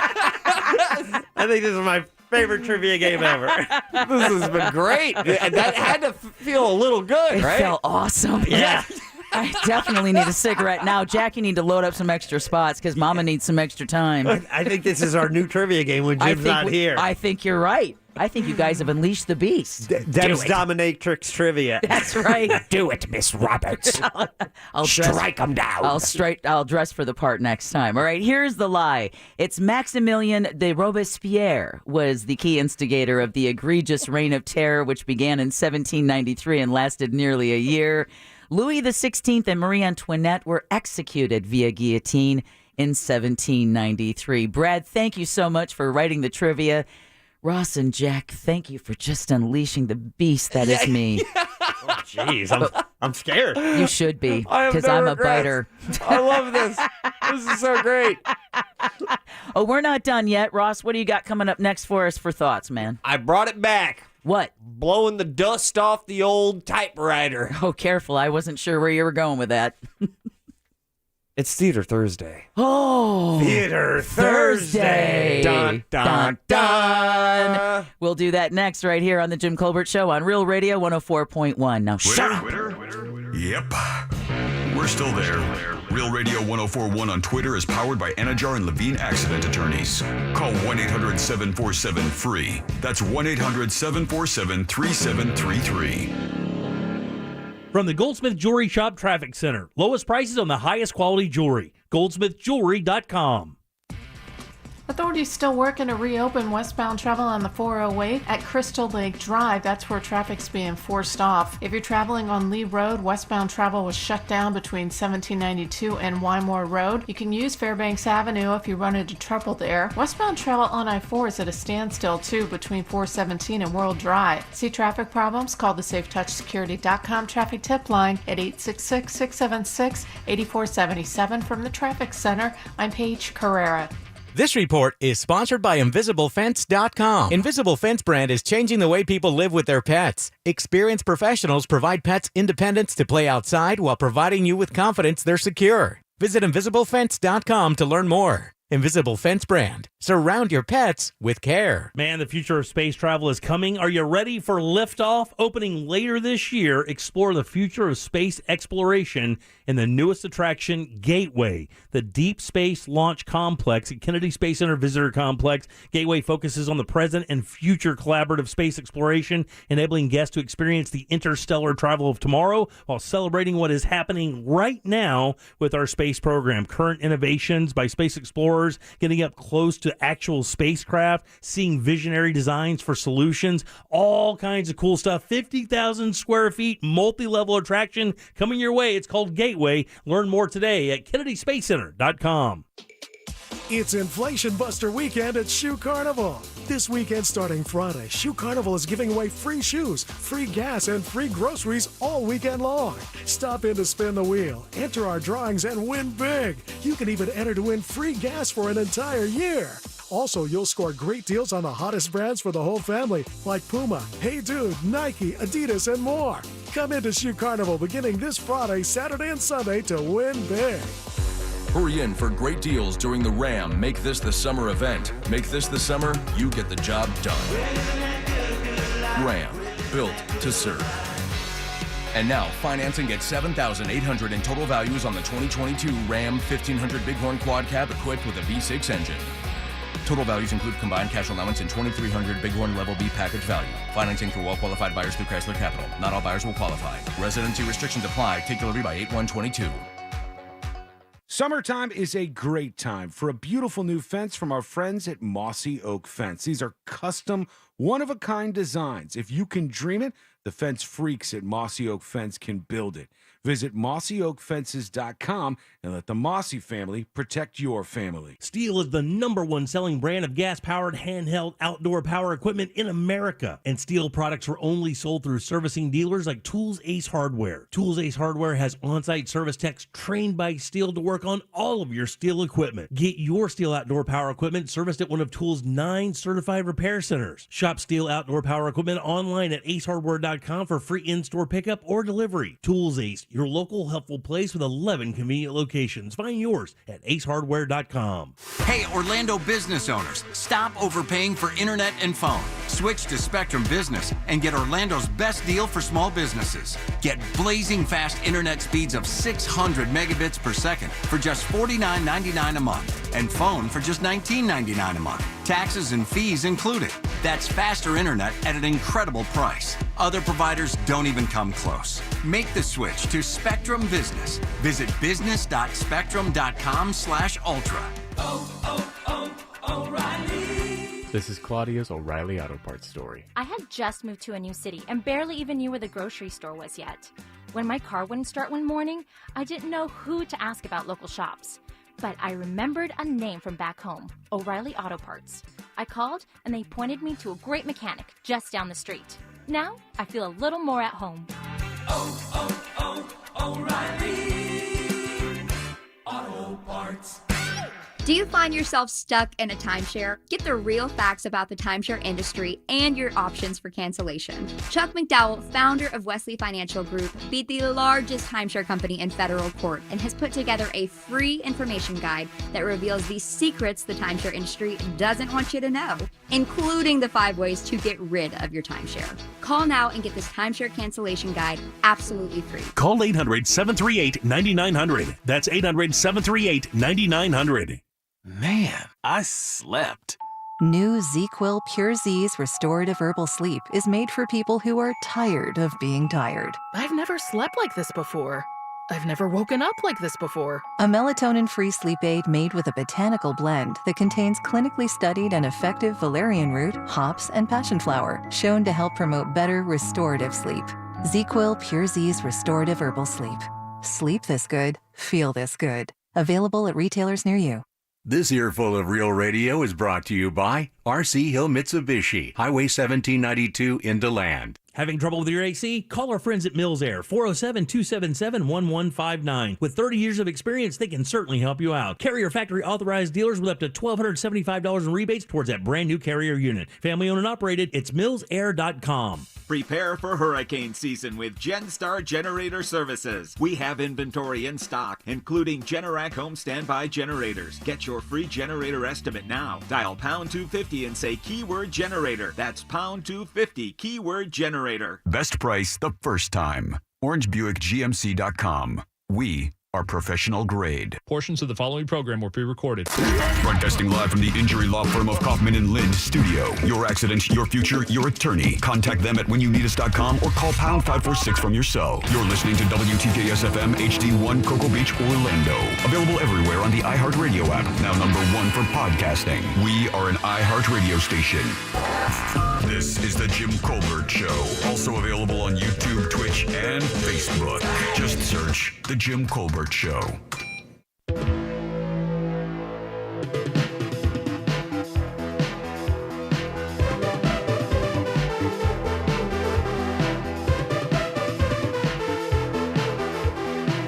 I think this is my favorite trivia game ever. This has been great. That had to feel a little good, It right? felt awesome. Yeah. I definitely need a cigarette now. Jack, you need to load up some extra spots because Mama needs some extra time. I think this is our new trivia game when Jim's not here. I think you're right. I think you guys have unleashed the beast. Deb's Dominatrix trivia. That's right. Do it, Miss Roberts. I'll Strike 'em down. I'll dress for the part next time. All right, here's the lie. It's Maximilien de Robespierre was the key instigator of the egregious Reign of Terror, which began in 1793 and lasted nearly a year. Louis XVI and Marie Antoinette were executed via guillotine in 1793. Brad, thank you so much for writing the trivia. Ross and Jack, thank you for just unleashing the beast that is me. Oh, jeez, I'm scared. You should be, I have because no I'm regrets. a biter. I love this. This is so great. Oh, we're not done yet. Ross, what do you got coming up next for us for thoughts, man? I brought it back. What? Blowing the dust off the old typewriter. Oh, careful. I wasn't sure where you were going with that. It's Theater Thursday. Oh, Theater Thursday. Dun, dun, dun. We'll do that next right here on the Jim Colbert Show on Real Radio 104.1. Now shut up. Twitter? Yep. We're still there. Real Radio 104.1 on Twitter is powered by Anajar and Levine Accident Attorneys. Call 1-800-747-FREE. That's 1-800-747-3733. From the Goldsmith Jewelry Shop Traffic Center. Lowest prices on the highest quality jewelry. GoldsmithJewelry.com. Authorities still working to reopen westbound travel on the 408 at Crystal Lake Drive. That's where traffic's being forced off. If you're traveling on Lee Road, westbound travel was shut down between 1792 and Wymore Road. You can use Fairbanks Avenue if you run into trouble there. Westbound travel on I-4 is at a standstill too between 417 and World Drive. See traffic problems? Call the SafeTouchSecurity.com traffic tip line at 866-676-8477 from the Traffic Center. I'm Paige Carrera. This report is sponsored by InvisibleFence.com. Invisible Fence brand is changing the way people live with their pets. Experienced professionals provide pets independence to play outside while providing you with confidence they're secure. Visit InvisibleFence.com to learn more. Invisible Fence brand. Surround your pets with care. Man, the future of space travel is coming. Are you ready for liftoff? Opening later this year, explore the future of space exploration in the newest attraction, Gateway, the Deep Space Launch Complex at Kennedy Space Center Visitor Complex. Gateway focuses on the present and future collaborative space exploration, enabling guests to experience the interstellar travel of tomorrow while celebrating what is happening right now with our space program. Current innovations by space explorers, getting up close to actual spacecraft, seeing visionary designs for solutions, all kinds of cool stuff. 50,000 square feet, multi-level attraction coming your way. It's called Gateway. Learn more today at KennedySpaceCenter.com. It's Inflation Buster Weekend at Shoe Carnival. This weekend starting Friday, Shoe Carnival is giving away free shoes, free gas, and free groceries all weekend long. Stop in to spin the wheel, enter our drawings, and win big. You can even enter to win free gas for an entire year. Also, you'll score great deals on the hottest brands for the whole family, like Puma, Hey Dude, Nike, Adidas, and more. Come into Shoe Carnival beginning this Friday, Saturday, and Sunday to win big. Hurry in for great deals during the RAM Make This the Summer event. Make this the summer, you get the job done. RAM, built to serve. And now, financing at $7,800 in total values on the 2022 Ram 1500 Bighorn Quad Cab equipped with a V6 engine. Total values include combined cash allowance and $2,300 Bighorn Level B package value. Financing for well-qualified buyers through Chrysler Capital. Not all buyers will qualify. Residency restrictions apply. Take delivery by 8/1/22. Summertime is a great time for a beautiful new fence from our friends at Mossy Oak Fence. These are custom, one-of-a-kind designs. If you can dream it, the fence freaks at Mossy Oak Fence can build it. Visit mossyoakfences.com and let the Mossy family protect your family. Steel is the #1 selling brand of gas-powered handheld outdoor power equipment in America. And Steel products are only sold through servicing dealers like Tools Ace Hardware. Tools Ace Hardware has on-site service techs trained by Steel to work on all of your Steel equipment. Get your Steel outdoor power equipment serviced at one of Tools' 9 certified repair centers. Shop Steel outdoor power equipment online at acehardware.com for free in-store pickup or delivery. Tools Ace, your local helpful place with 11 convenient locations. Find yours at acehardware.com. Hey, Orlando business owners, stop overpaying for internet and phone. Switch to Spectrum Business and get Orlando's best deal for small businesses. Get blazing fast internet speeds of 600 megabits per second for just $49.99 a month, and phone for just $19.99 a month. Taxes and fees included. That's faster internet at an incredible price. Other providers don't even come close. Make the switch to Spectrum Business. Visit business.spectrum.com/ultra. O'Reilly. This is Claudia's O'Reilly Auto Parts story. I had just moved to a new city and barely even knew where the grocery store was yet. When my car wouldn't start one morning, I didn't know who to ask about local shops. But I remembered a name from back home, O'Reilly Auto Parts. I called and they pointed me to a great mechanic just down the street. Now I feel a little more at home. O'Reilly Auto Parts. Do you find yourself stuck in a timeshare? Get the real facts about the timeshare industry and your options for cancellation. Chuck McDowell, founder of Wesley Financial Group, beat the largest timeshare company in federal court and has put together a free information guide that reveals the secrets the timeshare industry doesn't want you to know, including the 5 ways to get rid of your timeshare. Call now and get this timeshare cancellation guide absolutely free. Call 800-738-9900. That's 800-738-9900. Man, I slept. New ZQuil Pure Z's Restorative Herbal Sleep is made for people who are tired of being tired. I've never slept like this before. I've never woken up like this before. A melatonin-free sleep aid made with a botanical blend that contains clinically studied and effective valerian root, hops, and passion flower, shown to help promote better restorative sleep. ZQuil Pure Z's Restorative Herbal Sleep. Sleep this good, feel this good. Available at retailers near you. This earful of Real Radio is brought to you by RC Hill Mitsubishi, Highway 1792 in DeLand. Having trouble with your AC? Call our friends at Mills Air, 407-277-1159. With 30 years of experience, they can certainly help you out. Carrier factory authorized dealers with up to $1,275 in rebates towards that brand new Carrier unit. Family owned and operated, it's millsair.com. Prepare for hurricane season with GenStar Generator Services. We have inventory in stock, including Generac home standby generators. Get your free generator estimate now. Dial pound 250 and say keyword generator. That's pound 250 keyword generator. Best price the first time. OrangeBuickGMC.com. We are professional grade. Portions of the following program were pre-recorded. Broadcasting live from the injury law firm of Kaufman and Lind studio. Your accident, your future, your attorney. Contact them at whenyounneedus.com or call pound 546 from your cell. You're listening to WTKS FM HD1 Cocoa Beach, Orlando. Available everywhere on the iHeartRadio app. Now #1 for podcasting. We are an iHeartRadio station. This is the Jim Colbert Show. Also available on YouTube, Twitch, and Facebook. Just search The Jim Colbert Show.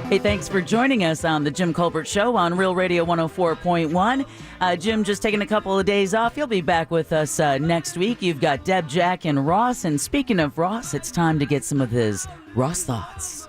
Hey, thanks for joining us on the Jim Colbert Show on Real Radio 104.1. Jim just taking a couple of days off. He'll be back with us next week. You've got Deb, Jack, and Ross. And speaking of Ross, it's time to get some of his Ross thoughts.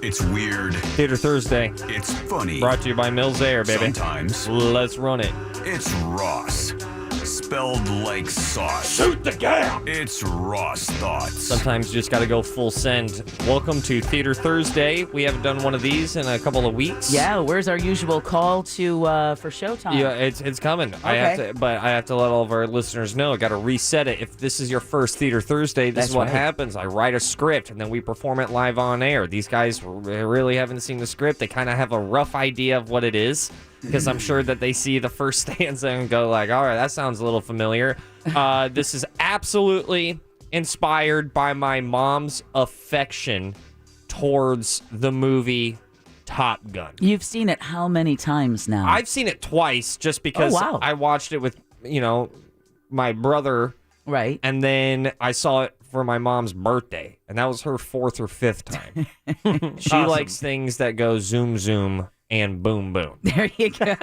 It's weird. Theater Thursday. It's funny. Brought to you by Mills Air, baby. Sometimes. Let's run it. It's Ross. Spelled like sauce. Shoot the gap! It's Ross Thoughts. Sometimes you just got to go full send. Welcome to Theater Thursday. We haven't done one of these in a couple of weeks. Yeah, where's our usual call to for showtime? Yeah, it's coming. Okay. I have to let all of our listeners know. I got to reset it. If this is your first Theater Thursday, this is what happens. I write a script and then we perform it live on air. These guys really haven't seen the script. They kind of have a rough idea of what it is, because I'm sure that they see the first stanza and go like, all right, that sounds a little familiar. This is absolutely inspired by my mom's affection towards the movie Top Gun. You've seen it how many times now? I've seen it twice just because I watched it with, my brother. Right. And then I saw it for my mom's birthday, and that was her 4th or 5th time. She likes things that go zoom, zoom, and boom, boom. There you go.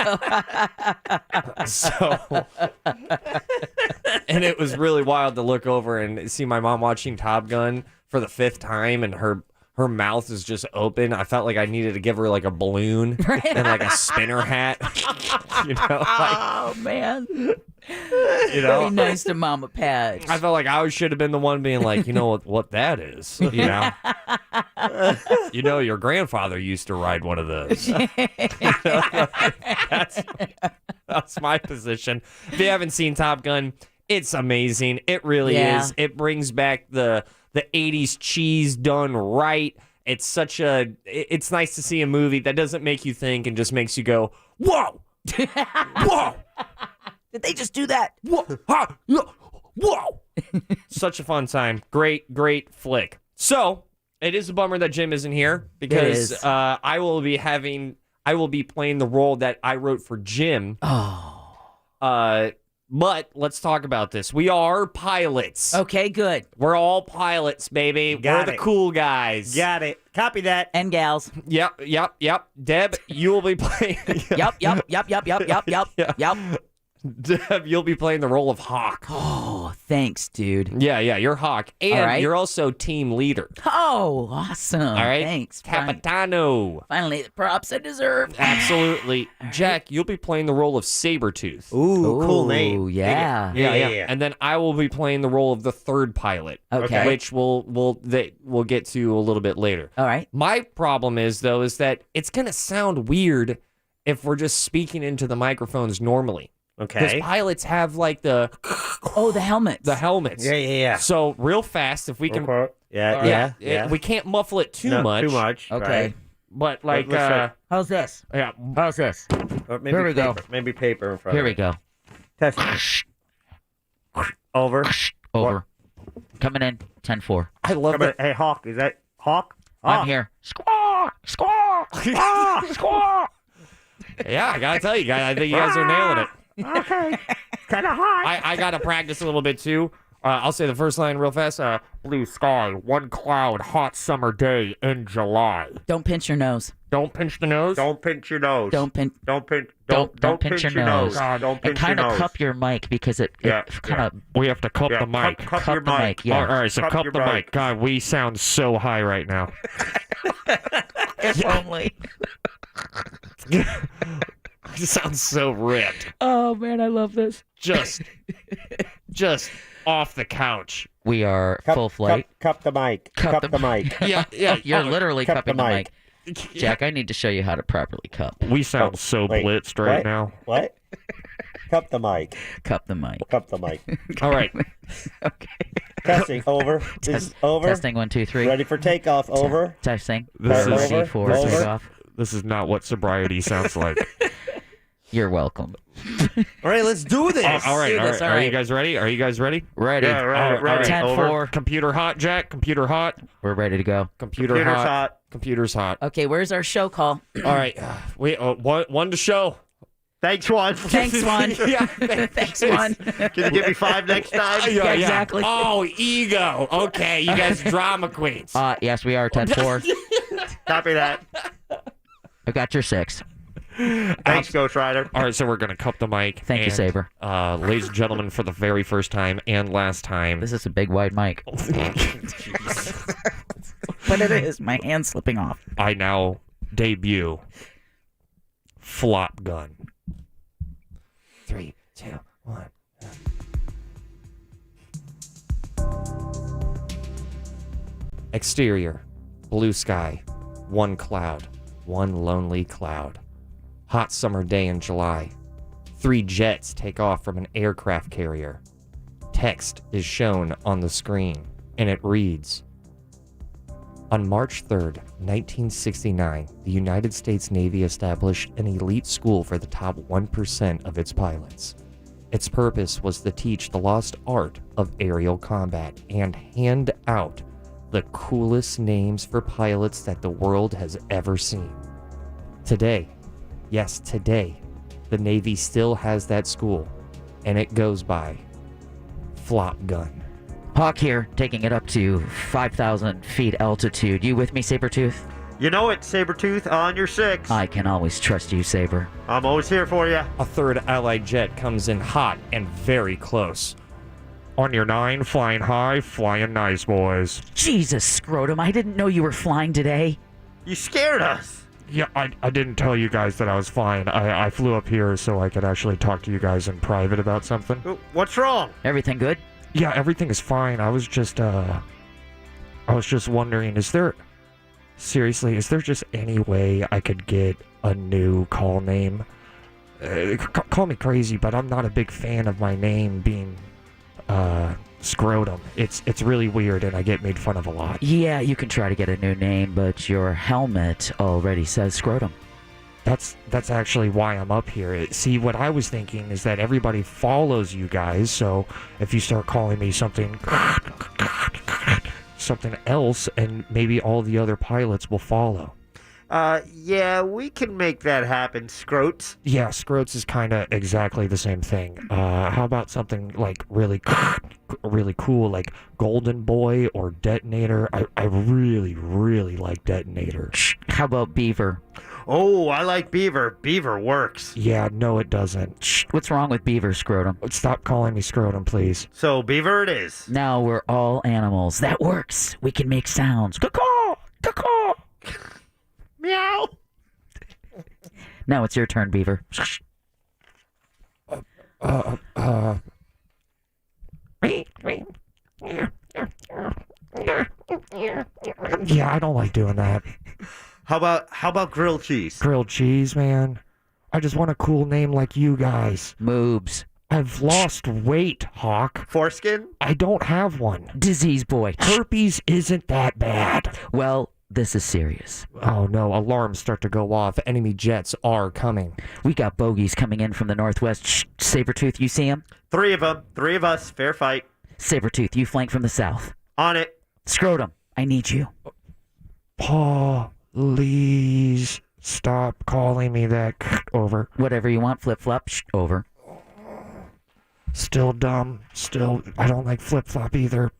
And it was really wild to look over and see my mom watching Top Gun for the 5th time, and her mouth is just open. I felt like I needed to give her like a balloon and like a spinner hat. Oh, man. Be nice to Mama Pat. I felt like I should have been the one being like, you know what that is, your grandfather used to ride one of those. That's my position. If you haven't seen Top Gun, it's amazing. It really is. It brings back the 80s cheese done right. It's it's nice to see a movie that doesn't make you think and just makes you go, whoa, whoa. Did they just do that? Whoa. Such a fun time. Great flick. So it is a bummer that Jim isn't here because I will be playing the role that I wrote for Jim. But let's talk about this. We are pilots. Okay, good. We're all pilots, baby. We're the cool guys. Got it. Copy that. And gals. Yep. Deb, you will be playing. Yep. Deb, you'll be playing the role of Hawk. Oh, thanks, dude. Yeah, you're Hawk. And you're also team leader. Oh, awesome. All right? Thanks. Capitano. Finally, the props I deserve. Absolutely. Jack, you'll be playing the role of Sabretooth. Ooh, cool name. Yeah. Yeah. And then I will be playing the role of the third pilot. Okay. Which we'll get to a little bit later. All right. My problem is that it's going to sound weird if we're just speaking into the microphones normally. Okay. Because pilots have like the helmets. The helmets. Yeah. So real fast, if we can. Yeah. We can't muffle it too much. Too much. Okay. Right. But like, how's this? Yeah. How's this? Maybe Here we paper. go. Maybe paper in front. Here of we go. Test. Over. Coming in. 10-4. I love that. Hey, Hawk. Is that Hawk? I'm here. Squawk. Yeah, I gotta tell you guys, I think you guys are nailing it. Okay. Kind of hot. I gotta practice a little bit too. I'll say the first line real fast. Blue sky, one cloud, hot summer day in July. Don't pinch your nose. Don't pinch the nose. Don't pinch your nose. Don't pinch. Don't pinch. Don't pinch your nose. God, don't pinch and kind your of nose. cup your mic because it kind of. We have to cup the mic. Cup Cup your the mic, yeah. All right, so cup your the mic. God, we sound so high right now. If only. It sounds so ripped. Oh man, I love this. Just off the couch. We are full flight. Cup the mic. Cup the mic. Yeah. You're literally cup cupping the the mic. mic. Jack, I need to show you how to properly cup. We sound so wait, blitzed right what? now. What? Cup the mic. Cup the mic. Cup the mic. All right. Okay. Testing. Over. This is over. Testing 1, 2, 3. Ready for takeoff. Over. Testing. This is C4 over. takeoff. This is not what sobriety sounds like. You're welcome. All right, let's do this. All right. do this, all Are right. you guys ready? Are you guys ready? Ready. Yeah, ready. 10-4. Computer hot, Jack. Computer hot. We're ready to go. Computer's hot. Computer's hot. Okay, where's our show call? All right. Wait. One to show. Thanks, Juan. Thanks, Juan. Yeah. Thanks, Juan. Can you give me 5 next time? Yeah, exactly. Oh, ego. Okay, you guys drama queens. Yes, we are 10-4. Copy that. I got your 6. Thanks, Ghost Rider. All right, so we're going to cup the mic. Thank you, Saber. Ladies and gentlemen, for the very first time and last time. This is a big wide mic. But it is. My hand's slipping off. I now debut Flop Gun. 3, 2, 1. Exterior, blue sky, one cloud, one lonely cloud. Hot summer day in July. 3 jets take off from an aircraft carrier. Text is shown on the screen, and it reads, on March 3rd, 1969, the United States Navy established an elite school for the top 1% of its pilots. Its purpose was to teach the lost art of aerial combat and hand out the coolest names for pilots that the world has ever seen. Today, yes, today, the Navy still has that school, and it goes by Flop Gun. Hawk here, taking it up to 5,000 feet altitude. You with me, Sabretooth? You know it, Sabretooth, on your 6. I can always trust you, Saber. I'm always here for you. A third Allied jet comes in hot and very close. On your 9, flying high, flying nice, boys. Jesus, Scrotum, I didn't know you were flying today. You scared us. Yeah, I didn't tell you guys that I was flying. I flew up here so I could actually talk to you guys in private about something. What's wrong? Everything good? Yeah, everything is fine. I was just wondering, is there just any way I could get a new call name? Call me crazy, but I'm not a big fan of my name being Scrotum. It's really weird, and I get made fun of a lot. Yeah, you can try to get a new name, but your helmet already says Scrotum. That's actually why I'm up here. See, what I was thinking is that everybody follows you guys, so if you start calling me something else, and maybe all the other pilots will follow. Yeah, we can make that happen, Scroats. Yeah, Scroats is kind of exactly the same thing. How about something like really cool, like Golden Boy or Detonator? I really, really like Detonator. How about Beaver? Oh, I like Beaver. Beaver works. Yeah, no, it doesn't. What's wrong with Beaver, Scrotum? Stop calling me Scrotum, please. So, Beaver it is. Now we're all animals. That works. We can make sounds. Caw-caw! Caw-caw! Meow. Now it's your turn, Beaver. Yeah, I don't like doing that. How about grilled cheese? Grilled cheese, man. I just want a cool name like you guys. Moobs. I've lost weight, Hawk. Foreskin? I don't have one. Disease boy. Herpes isn't that bad. Well, this is serious. Oh no, alarms start to go off. Enemy jets are coming. We got bogeys coming in from the northwest. Shh, Sabretooth, you see them? 3 of them. 3 of us. Fair fight. Sabretooth, you flank from the south. On it. Scrotum, I need you. Please stop calling me that. Over. Whatever you want, flip-flop. Shh, over. Still dumb. Still, I don't like flip-flop either,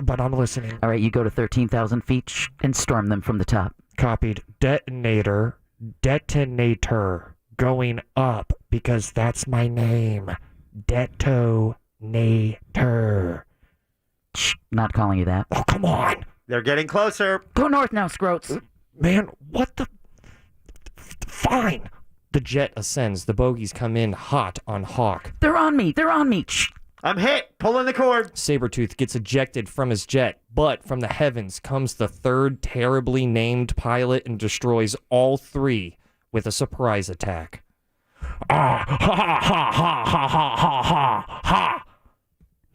but I'm listening. All right, you go to 13,000 feet and storm them from the top. Copied. Detonator. Going up, because that's my name. Detonator. Not calling you that. Oh, come on. They're getting closer. Go north now, Scroats. Man, what the... Fine. The jet ascends. The bogies come in hot on Hawk. They're on me. I'm hit. Pulling the cord. Sabretooth gets ejected from his jet, but from the heavens comes the third terribly named pilot and destroys all three with a surprise attack. Ha ha ha ha ha ha ha ha.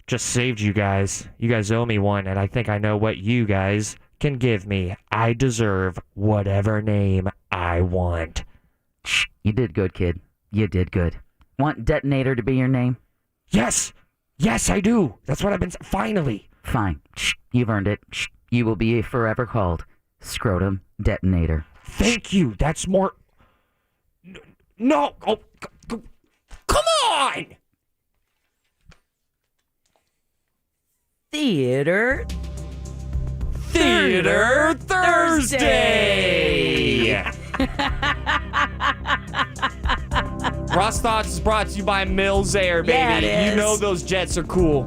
Just saved you guys. You guys owe me one, and I think I know what you guys can give me. I deserve whatever name I want. You did good, kid. You did good. Want Detonator to be your name? Yes. Yes, I do. That's what I've been... Finally. Fine. You've earned it. You will be forever called Scrotum Detonator. Thank you. That's more... No. Oh, come on. Theater Thursday. Ross Thoughts is brought to you by Mills Air, baby. Yeah, it is. You know those jets are cool.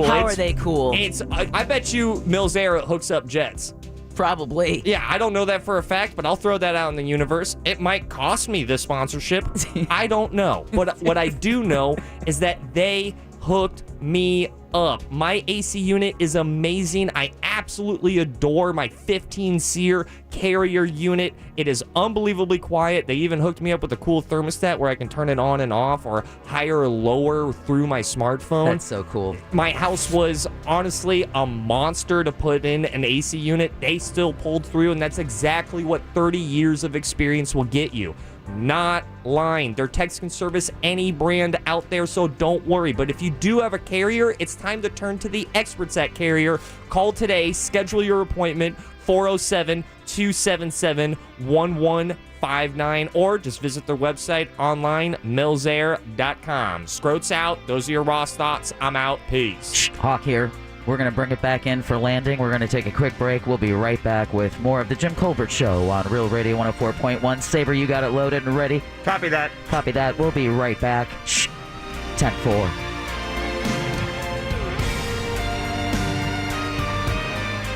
How are they cool? I bet you Mills Air hooks up jets. Probably. Yeah, I don't know that for a fact, but I'll throw that out in the universe. It might cost me this sponsorship. I don't know. But what I do know is that they hooked me up. My AC unit is amazing. I absolutely adore my 15-SEER carrier unit. It is unbelievably quiet. They even hooked me up with a cool thermostat where I can turn it on and off or higher or lower through my smartphone. That's so cool. My house was honestly a monster to put in an AC unit. They still pulled through, and that's exactly what 30 years of experience will get you. Not lying. Their techs can service any brand out there, so don't worry. But if you do have a carrier, it's time to turn to the experts at Carrier. Call today, schedule your appointment, 407-277-1159, or just visit their website online, millsair.com. Scroats out. Those are your Ross Thoughts. I'm out. Peace. Hawk here. We're going to bring it back in for landing. We're going to take a quick break. We'll be right back with more of the Jim Colbert Show on Real Radio 104.1. Saber, you got it loaded and ready? Copy that. Copy that. We'll be right back. 10-4.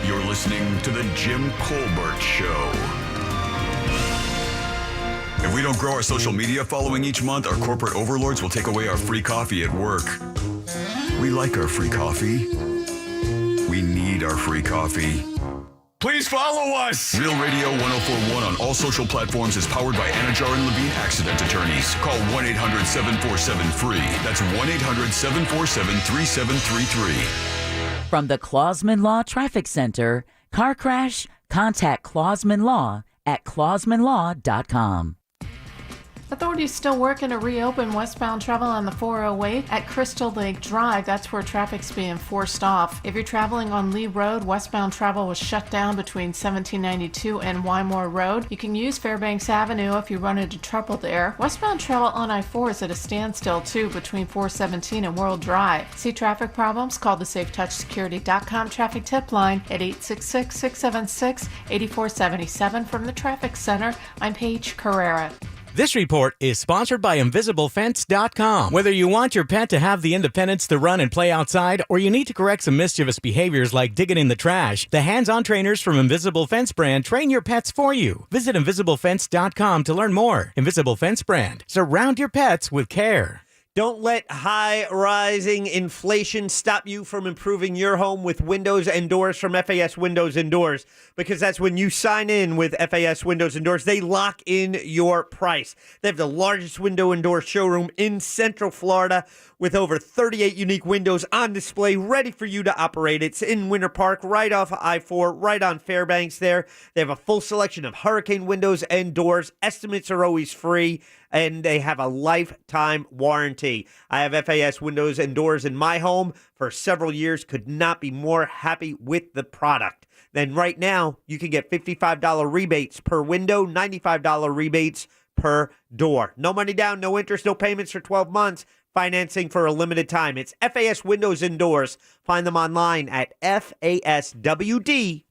You're listening to the Jim Colbert Show. If we don't grow our social media following each month, our corporate overlords will take away our free coffee at work. We like our free coffee. We need our free coffee. Please follow us! Real Radio 104.1 on all social platforms is powered by Anajar and Levine Accident Attorneys. Call 1-800-747-FREE. That's 1-800-747-3733. From the Clausman Law Traffic Center, car crash, contact Clausman Law at clausmanlaw.com. Authorities still working to reopen westbound travel on the 408 at Crystal Lake Drive. That's where traffic's being forced off. If you're traveling on Lee Road, westbound travel was shut down between 1792 and Wymore Road. You can use Fairbanks Avenue if you run into trouble there. Westbound travel on I-4 is at a standstill too between 417 and World Drive. See traffic problems? Call the SafeTouchSecurity.com traffic tip line at 866-676-8477. From the Traffic Center, I'm Paige Carrera. This report is sponsored by InvisibleFence.com. Whether you want your pet to have the independence to run and play outside, or you need to correct some mischievous behaviors like digging in the trash, the hands-on trainers from Invisible Fence brand train your pets for you. Visit InvisibleFence.com to learn more. Invisible Fence brand. Surround your pets with care. Don't let high rising inflation stop you from improving your home with windows and doors from FAS Windows and Doors, because that's when you sign in with FAS Windows and Doors, they lock in your price. They have the largest window and door showroom in Central Florida with over 38 unique windows on display ready for you to operate. It's in Winter Park, right off I-4, right on Fairbanks there. They have a full selection of hurricane windows and doors. Estimates are always free, and they have a lifetime warranty. I have FAS Windows and Doors in my home for several years. Could not be more happy with the product. Then right now, you can get $55 rebates per window, $95 rebates per door. No money down, no interest, no payments for 12 months. financing for a limited time. It's FAS Windows and Doors. Find them online at FASWD.com.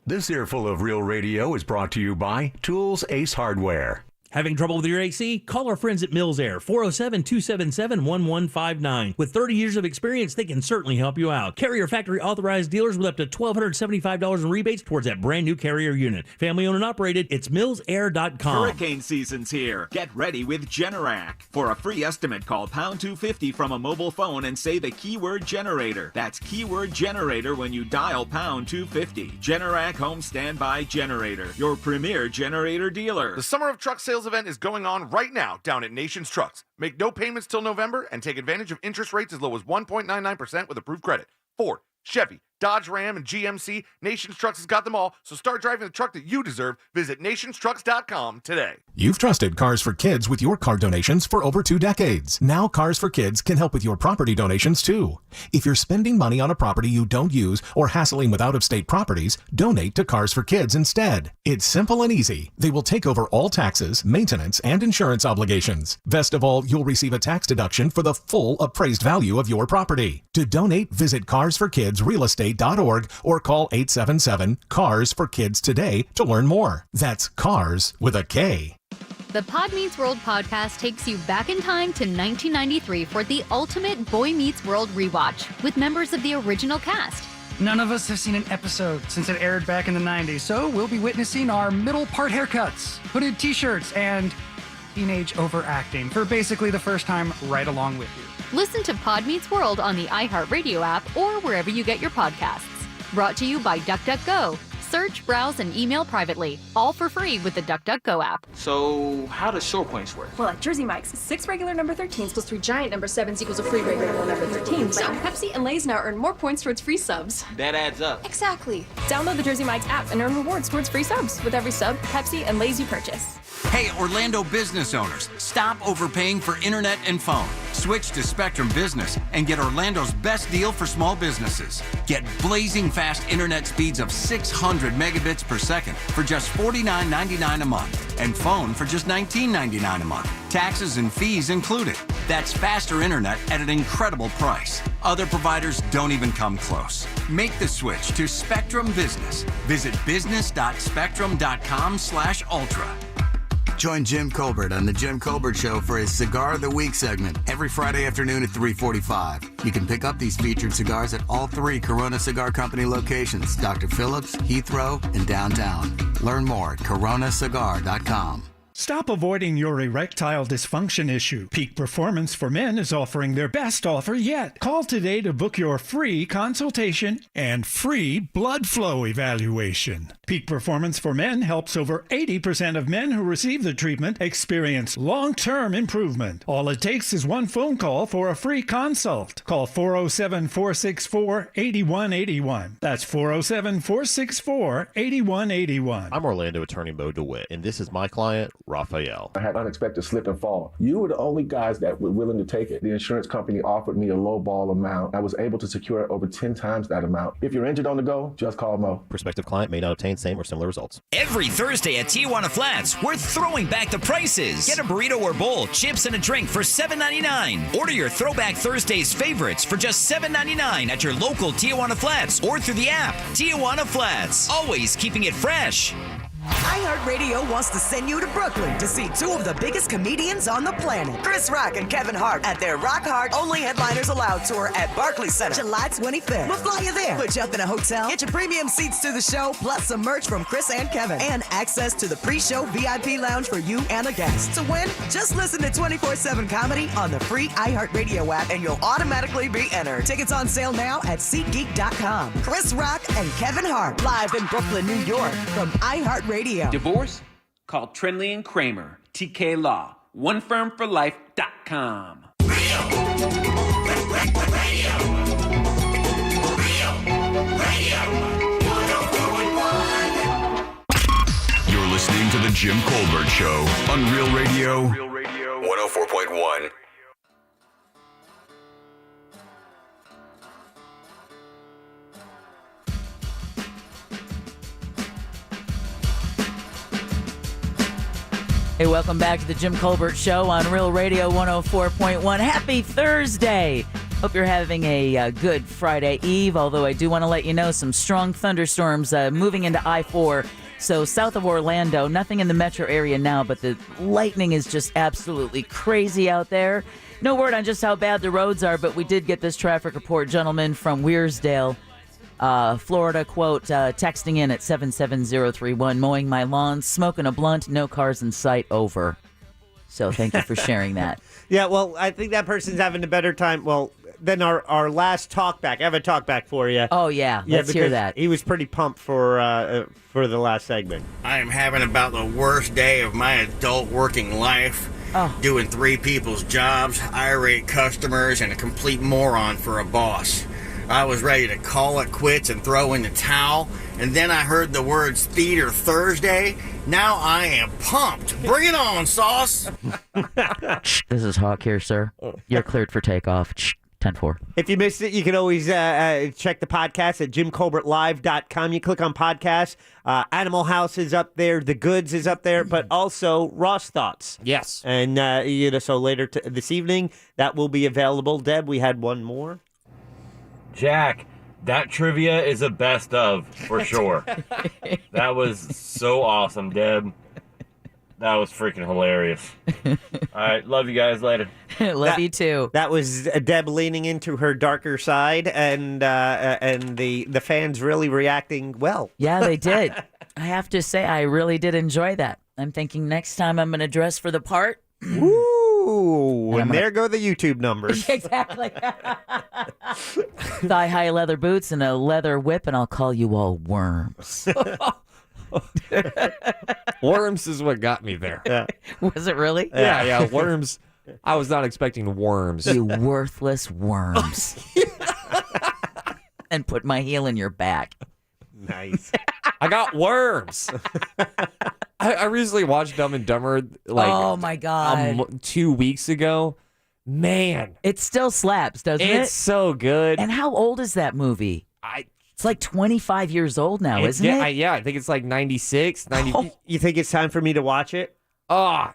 This earful of Real Radio is brought to you by Tools Ace Hardware. Having trouble with your AC? Call our friends at Mills Air, 407-277-1159. With 30 years of experience, they can certainly help you out. Carrier factory authorized dealers with up to $1,275 in rebates towards that brand new Carrier unit. Family owned and operated, it's millsair.com. Hurricane season's here. Get ready with Generac. For a free estimate, call pound 250 from a mobile phone and say the keyword generator. That's keyword generator when you dial pound 250. Generac Home Standby Generator, your premier generator dealer. The Summer of Truck Sales event is going on right now down at Nations Trucks. Make no payments till November and take advantage of interest rates as low as 1.99% with approved credit. Ford, Chevy, Dodge Ram, and GMC, Nations Trucks has got them all, so start driving the truck that you deserve. Visit nationstrucks.com today. You've trusted Cars for Kids with your car donations for over 2 decades. Now Cars for Kids can help with your property donations too. If you're spending money on a property you don't use or hassling with out-of-state properties, donate to Cars for Kids instead. It's simple and easy. They will take over all taxes, maintenance, and insurance obligations. Best of all, you'll receive a tax deduction for the full appraised value of your property. To donate, visit carsforkidsrealestate.org or call 877-CARS-FOR-KIDS today to learn more. That's CARS with a K. The Pod Meets World podcast takes you back in time to 1993 for the ultimate Boy Meets World rewatch with members of the original cast. None of us have seen an episode since it aired back in the 90s, so we'll be witnessing our middle part haircuts, hooded t-shirts, and teenage overacting for basically the first time right along with you. Listen to Pod Meets World on the iHeartRadio app or wherever you get your podcasts. Brought to you by DuckDuckGo. Search, browse, and email privately, all for free with the DuckDuckGo app. So, how does short points work? Well, at Jersey Mike's, 6 regular number 13s plus 3 giant number 7s equals a free regular number 13. So, Pepsi and Lay's now earn more points towards free subs. That adds up. Exactly. Download the Jersey Mike's app and earn rewards towards free subs with every sub, Pepsi, and Lay's you purchase. Hey, Orlando business owners, stop overpaying for internet and phone. Switch to Spectrum Business and get Orlando's best deal for small businesses. Get blazing fast internet speeds of 600 megabits per second for just $49.99 a month, and phone for just $19.99 a month. Taxes and fees included. That's faster internet at an incredible price. Other providers don't even come close. Make the switch to Spectrum Business. Visit business.spectrum.com/ultra. Join Jim Colbert on The Jim Colbert Show for his Cigar of the Week segment every Friday afternoon at 3:45. You can pick up these featured cigars at all 3 Corona Cigar Company locations, Dr. Phillips, Heathrow, and downtown. Learn more at coronacigar.com. Stop avoiding your erectile dysfunction issue. Peak Performance for Men is offering their best offer yet. Call today to book your free consultation and free blood flow evaluation. Peak Performance for Men helps over 80% of men who receive the treatment experience long-term improvement. All it takes is one phone call for a free consult. Call 407-464-8181. That's 407-464-8181. I'm Orlando attorney Mo DeWitt, and this is my client, Raphael. I had unexpected slip and fall. You were the only guys that were willing to take it. The insurance company offered me a low ball amount. I was able to secure over 10 times that amount. If you're injured on the go, just call Mo. Prospective client may not obtain same or similar results. Every Thursday at Tijuana Flats, we're throwing back the prices. Get a burrito or bowl, chips, and a drink for $7.99. Order your Throwback Thursdays favorites for just $7.99 at your local Tijuana Flats or through the app. Tijuana Flats, always keeping it fresh. iHeartRadio wants to send you to Brooklyn to see 2 of the biggest comedians on the planet, Chris Rock and Kevin Hart, at their Rock Hard Only Headliners Allowed tour at Barclays Center, July 25th. We'll fly you there, put you up in a hotel, get your premium seats to the show, plus some merch from Chris and Kevin, and access to the pre-show VIP lounge for you and a guest. To win, just listen to 24/7 Comedy on the free iHeartRadio app, and you'll automatically be entered. Tickets on sale now at SeatGeek.com. Chris Rock and Kevin Hart, live in Brooklyn, New York, from iHeartRadio. Divorce? Call Trinley and Kramer, TK Law, onefirmforlife.com. You're listening to The Jim Colbert Show on Real Radio 104.1. Hey, welcome back to the Jim Colbert Show on Real Radio 104.1. Happy Thursday. Hope you're having a good Friday Eve, although I do want to let you know some strong thunderstorms moving into I-4. So south of Orlando, nothing in the metro area now, but the lightning is just absolutely crazy out there. No word on just how bad the roads are, but we did get this traffic report, gentlemen, from Weirsdale, Florida, quote, texting in at 77031, mowing my lawn, smoking a blunt, no cars in sight, over. So thank you for sharing that. Yeah, well, I think that person's having a better time, than our last Talkback. I have a Talkback for you. Oh, yeah. Let's hear that. He was pretty pumped for the last segment. I am having about the worst day of my adult working life. Doing 3 people's jobs, irate customers, and a complete moron for a boss. I was ready to call it quits and throw in the towel, and then I heard the words Theater Thursday. Now I am pumped. Bring it on, sauce. This is Hawk here, sir. You're cleared for takeoff. 10-4. If you missed it, you can always check the podcast at jimcolbertlive.com. You click on podcasts. Animal House is up there. The Goods is up there, but also Ross Thoughts. Yes. And so later this evening, that will be available. Deb, we had one more. Jack, that trivia is a best of, for sure. That was so awesome, Deb. That was freaking hilarious. All right, love you guys later. Love you too. That was Deb leaning into her darker side, and the fans really reacting well. Yeah, they did. I have to say, I really did enjoy that. I'm thinking next time I'm going to dress for the part. Ooh, and there go the YouTube numbers. Exactly. Thigh-high leather boots and a leather whip, and I'll call you all worms. Worms is what got me there. Yeah. Was it really? Yeah, worms. I was not expecting worms. You worthless worms. And put my heel in your back. Nice. I got worms. I recently watched Dumb and Dumber oh my God. 2 weeks ago. Man. It still slaps, doesn't it? It's so good. And how old is that movie? It's like 25 years old now, isn't it? Yeah, I think it's like 96, 90. Oh. You think it's time for me to watch it?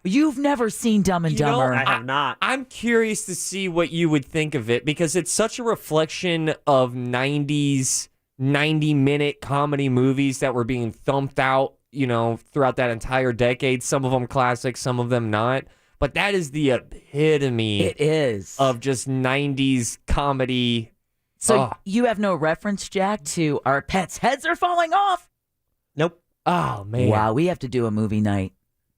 You've never seen Dumb and Dumber. I have not. I'm curious to see what you would think of it because it's such a reflection of 90s 90-minute comedy movies that were being thumped out, throughout that entire decade. Some of them classic, some of them not. But that is the epitome. It is. Of just 90s comedy. So you have no reference, Jack, to Our Pets' Heads Are Falling Off? Nope. Oh, man. Wow, we have to do a movie night.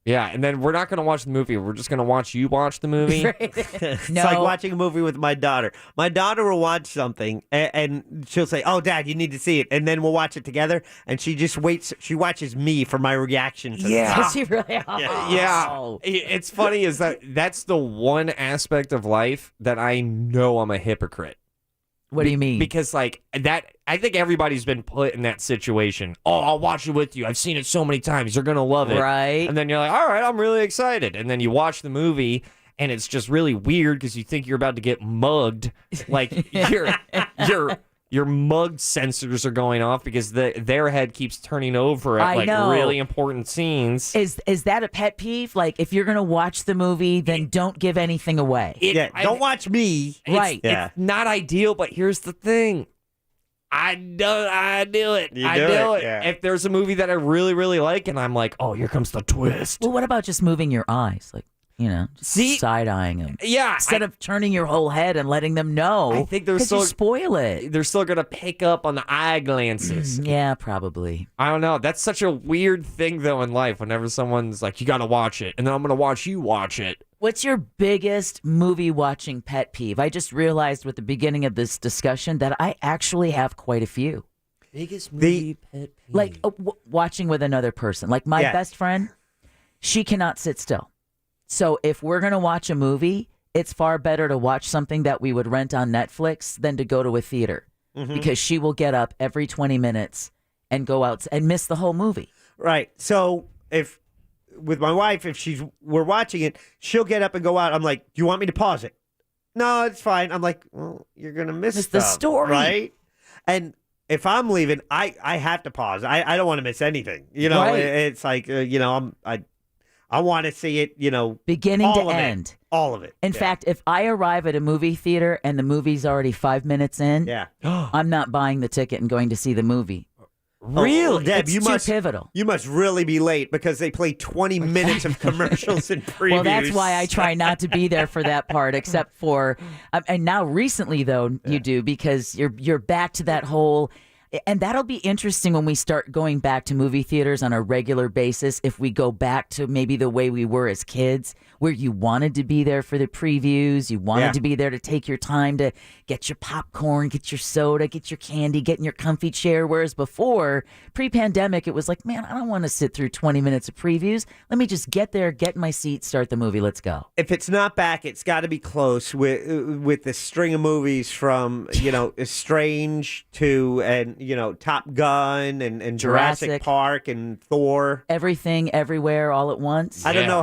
Yeah, and then we're not going to watch the movie. We're just going to watch you watch the movie. It's like watching a movie with my daughter. My daughter will watch something, and she'll say, "Oh, Dad, you need to see it." And then we'll watch it together, and she just waits. She watches me for my reaction to Does she really? Yeah. It's funny is that's the one aspect of life that I know I'm a hypocrite. What do you mean? Because I think everybody's been put in that situation. Oh, I'll watch it with you. I've seen it so many times. You're going to love it. Right. And then you're like, all right, I'm really excited. And then you watch the movie, and it's just really weird because you think you're about to get mugged. Like, your mug sensors are going off because their head keeps turning over at really important scenes. Is that a pet peeve? Like, if you're going to watch the movie, then don't give anything away. Don't watch me. Right. It's not ideal, but here's the thing. I do it. You do it. Yeah. If there's a movie that I really, really like, and I'm like, oh, here comes the twist. Well, what about just moving your eyes? Like, just side-eyeing them. Yeah. Instead of turning your whole head and letting them know. I think you spoil it. They're still going to pick up on the eye glances. Yeah, probably. I don't know. That's such a weird thing, though, in life. Whenever someone's like, you got to watch it. And then I'm going to watch you watch it. What's your biggest movie-watching pet peeve? I just realized with the beginning of this discussion that I actually have quite a few. Biggest movie pet peeve? Like watching with another person. Like my best friend, she cannot sit still. So if we're going to watch a movie, it's far better to watch something that we would rent on Netflix than to go to a theater. Mm-hmm. Because she will get up every 20 minutes and go out and miss the whole movie. Right. So with my wife, if we're watching it, she'll get up and go out. I'm like, do you want me to pause it? No, it's fine. I'm like, well, you're going to miss the story. Right? And if I'm leaving, I have to pause. I don't want to miss anything. Right. It's like, I want to see it, beginning all to of end. It. All of it. In fact, if I arrive at a movie theater and the movie's already 5 minutes in, I'm not buying the ticket and going to see the movie. Really? Deb, It's too pivotal. You must really be late because they play 20 minutes of commercials and previews. Well, that's why I try not to be there for that part, except for, and now recently though you do, because you're back to that whole. And that'll be interesting when we start going back to movie theaters on a regular basis. If we go back to maybe the way we were as kids, where you wanted to be there for the previews, you wanted to be there to take your time to get your popcorn, get your soda, get your candy, get in your comfy chair. Whereas before, pre-pandemic, it was like, man, I don't want to sit through 20 minutes of previews. Let me just get there, get in my seat, start the movie. Let's go. If it's not back, it's got to be close with the string of movies from Strange to Top Gun and Jurassic Park and Thor. Everything, everywhere, all at once. I don't know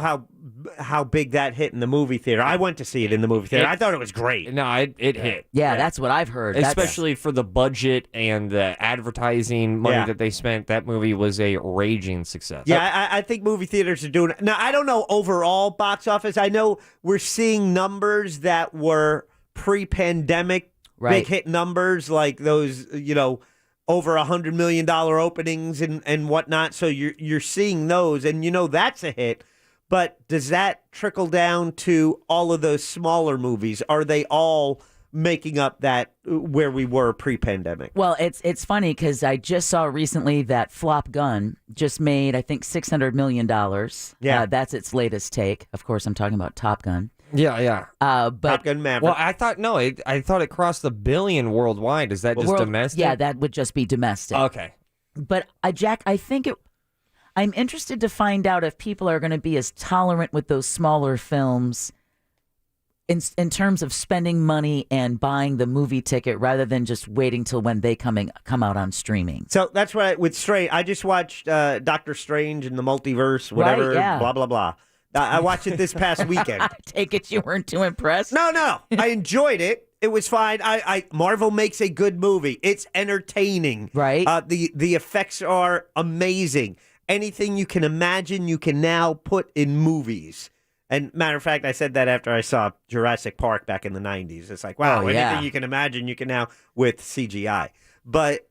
how big that hit in the movie theater. I went to see it in the movie theater. I thought it was great. No, it hit. Yeah, that's what I've heard. Especially for the budget and the advertising money that they spent. That movie was a raging success. Yeah, I think movie theaters are doing it. Now, I don't know overall box office. I know we're seeing numbers that were pre-pandemic, big hit numbers like those, over $100 million openings and whatnot. So you're seeing those, and that's a hit. But does that trickle down to all of those smaller movies? Are they all making up that where we were pre-pandemic? Well, it's funny because I just saw recently that Flop Gun just made, I think, $600 million. Yeah. That's its latest take. Of course, I'm talking about Top Gun. Yeah. But Top Gun Maverick. Well, I thought I thought it crossed $1 billion worldwide. Is that just domestic? Yeah, that would just be domestic. Okay. But Jack, I think I'm interested to find out if people are going to be as tolerant with those smaller films in terms of spending money and buying the movie ticket rather than just waiting till when they come out on streaming. So that's what with Strange. I just watched Doctor Strange and the Multiverse, whatever, blah blah blah. I watched it this past weekend. I take it you weren't too impressed? No. I enjoyed it. It was fine. Marvel makes a good movie. It's entertaining. Right. The effects are amazing. Anything you can imagine, you can now put in movies. And matter of fact, I said that after I saw Jurassic Park back in the 90s. It's like, wow, anything you can imagine, you can now with CGI. But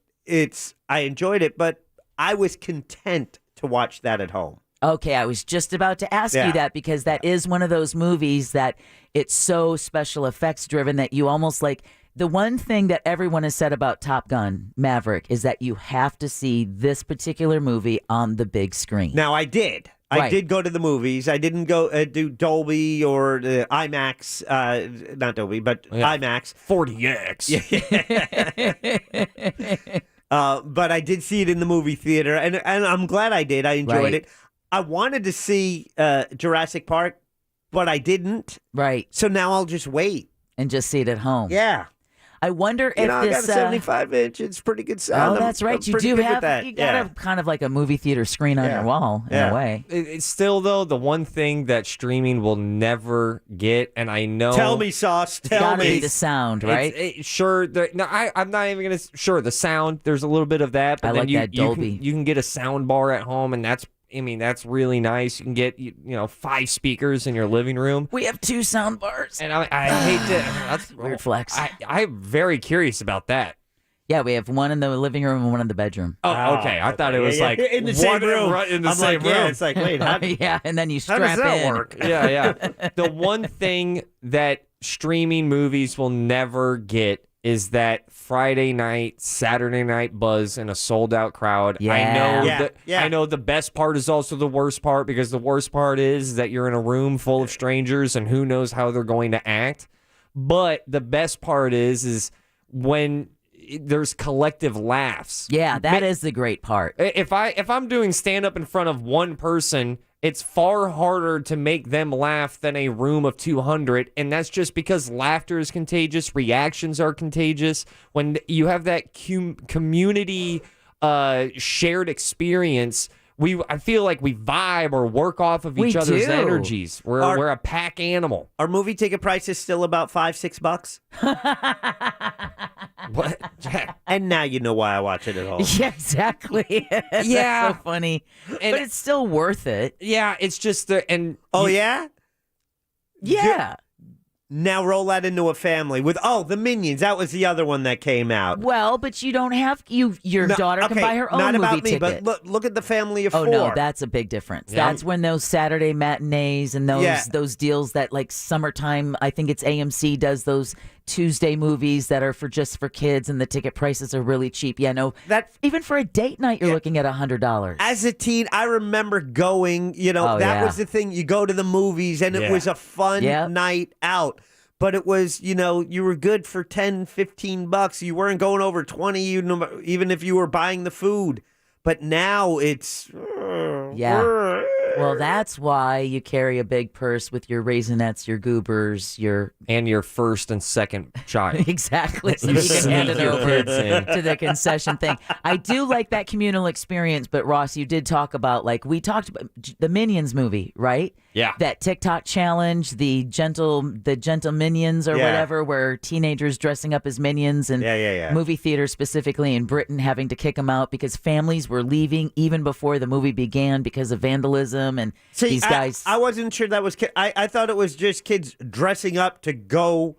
I enjoyed it, but I was content to watch that at home. Okay, I was just about to ask you that because that is one of those movies that it's so special effects driven that you almost like. The one thing that everyone has said about Top Gun Maverick is that you have to see this particular movie on the big screen. Now, I did. I did go to the movies. I didn't go do Dolby or IMAX, not Dolby, but IMAX. 40X. But I did see it in the movie theater, and I'm glad I did. I enjoyed it. I wanted to see Jurassic Park, but I didn't. Right. So now I'll just wait. And just see it at home. Yeah. I wonder if I this... got a 75-inch. It's pretty good sound. Oh, that's right. You do have... You got a kind of like a movie theater screen on your wall, in a way. It's still, though, the one thing that streaming will never get, and I know... Tell me, Sauce. Tell me. It's gotta be the sound, right? Sure. I'm not even going to... Sure, the sound, there's a little bit of that, but I like that Dolby. You can get a sound bar at home, and that's really nice. You can get 5 speakers in your living room. We have 2 sound bars. And I hate to... That's weird flex. I'm very curious about that. Yeah, we have one in the living room and one in the bedroom. Oh, okay. I thought it was like in the same room. In the same room. Yeah, it's like, wait, how and then you strap does that in. work? Yeah. The one thing that streaming movies will never get is that Friday night, Saturday night buzz in a sold-out crowd. Yeah. I know the best part is also the worst part, because the worst part is that you're in a room full of strangers and who knows how they're going to act. But the best part is when there's collective laughs. Yeah, that is the great part. If I'm doing stand-up in front of one person, it's far harder to make them laugh than a room of 200, and that's just because laughter is contagious, reactions are contagious. When you have that community shared experience I feel like we vibe or work off of each other's energies. We're a pack animal. Are movie ticket prices still about $5-6? What? Jack? And now you know why I watch it at home. Yeah, exactly. That's so funny. But it's still worth it. Yeah, it's just Oh, yeah? Yeah. Now roll that into a family with the Minions. That was the other one that came out. Well, but you don't have your daughter can buy her own not movie about me, ticket. but look at the family of Oh four. no, that's a big difference. Yeah. That's when those Saturday matinees and those deals that like summertime. I think it's AMC does those Tuesday movies that are for kids, and the ticket prices are really cheap. Yeah, no, that even for a date night, you're looking at $100. As a teen, I remember going. That was the thing. You go to the movies, and it was a fun night out. But it was, you were good for $10-15. You weren't going over 20, even if you were buying the food. But now it's Well, that's why you carry a big purse with your Raisinets, your Goobers, and your first and second child. Exactly. So you can hand it over to the concession thing. I do like that communal experience, but Ross, you did talk about, we talked about the Minions movie, right? Yeah. That TikTok challenge, the gentle Minions or whatever, where teenagers dressing up as Minions and movie theaters specifically in Britain having to kick them out because families were leaving even before the movie began because of vandalism and these guys. I wasn't sure that was I thought it was just kids dressing up to go,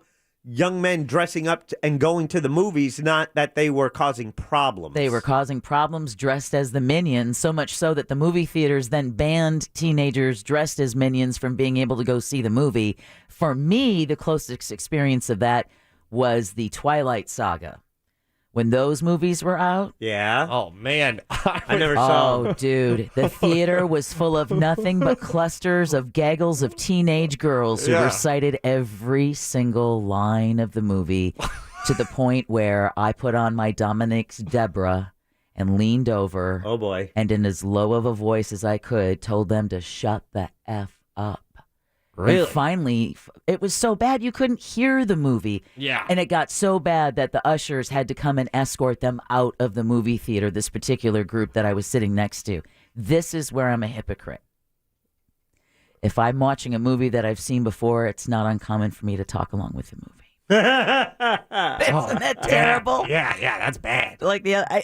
young men dressing up and going to the movies, not that they were causing problems. They were causing problems dressed as the Minions, so much so that the movie theaters then banned teenagers dressed as Minions from being able to go see the movie. For me, the closest experience of that was the Twilight Saga. When those movies were out. Yeah. Oh, man. I never saw them. Oh, dude. The theater was full of nothing but clusters of gaggles of teenage girls who recited every single line of the movie to the point where I put on my Dominic's Deborah and leaned over. Oh, boy. And in as low of a voice as I could, told them to shut the F up. Really? And finally, it was so bad you couldn't hear the movie. Yeah. And it got so bad that the ushers had to come and escort them out of the movie theater, this particular group that I was sitting next to. This is where I'm a hypocrite. If I'm watching a movie that I've seen before, it's not uncommon for me to talk along with the movie. Isn't that terrible? Yeah, that's bad.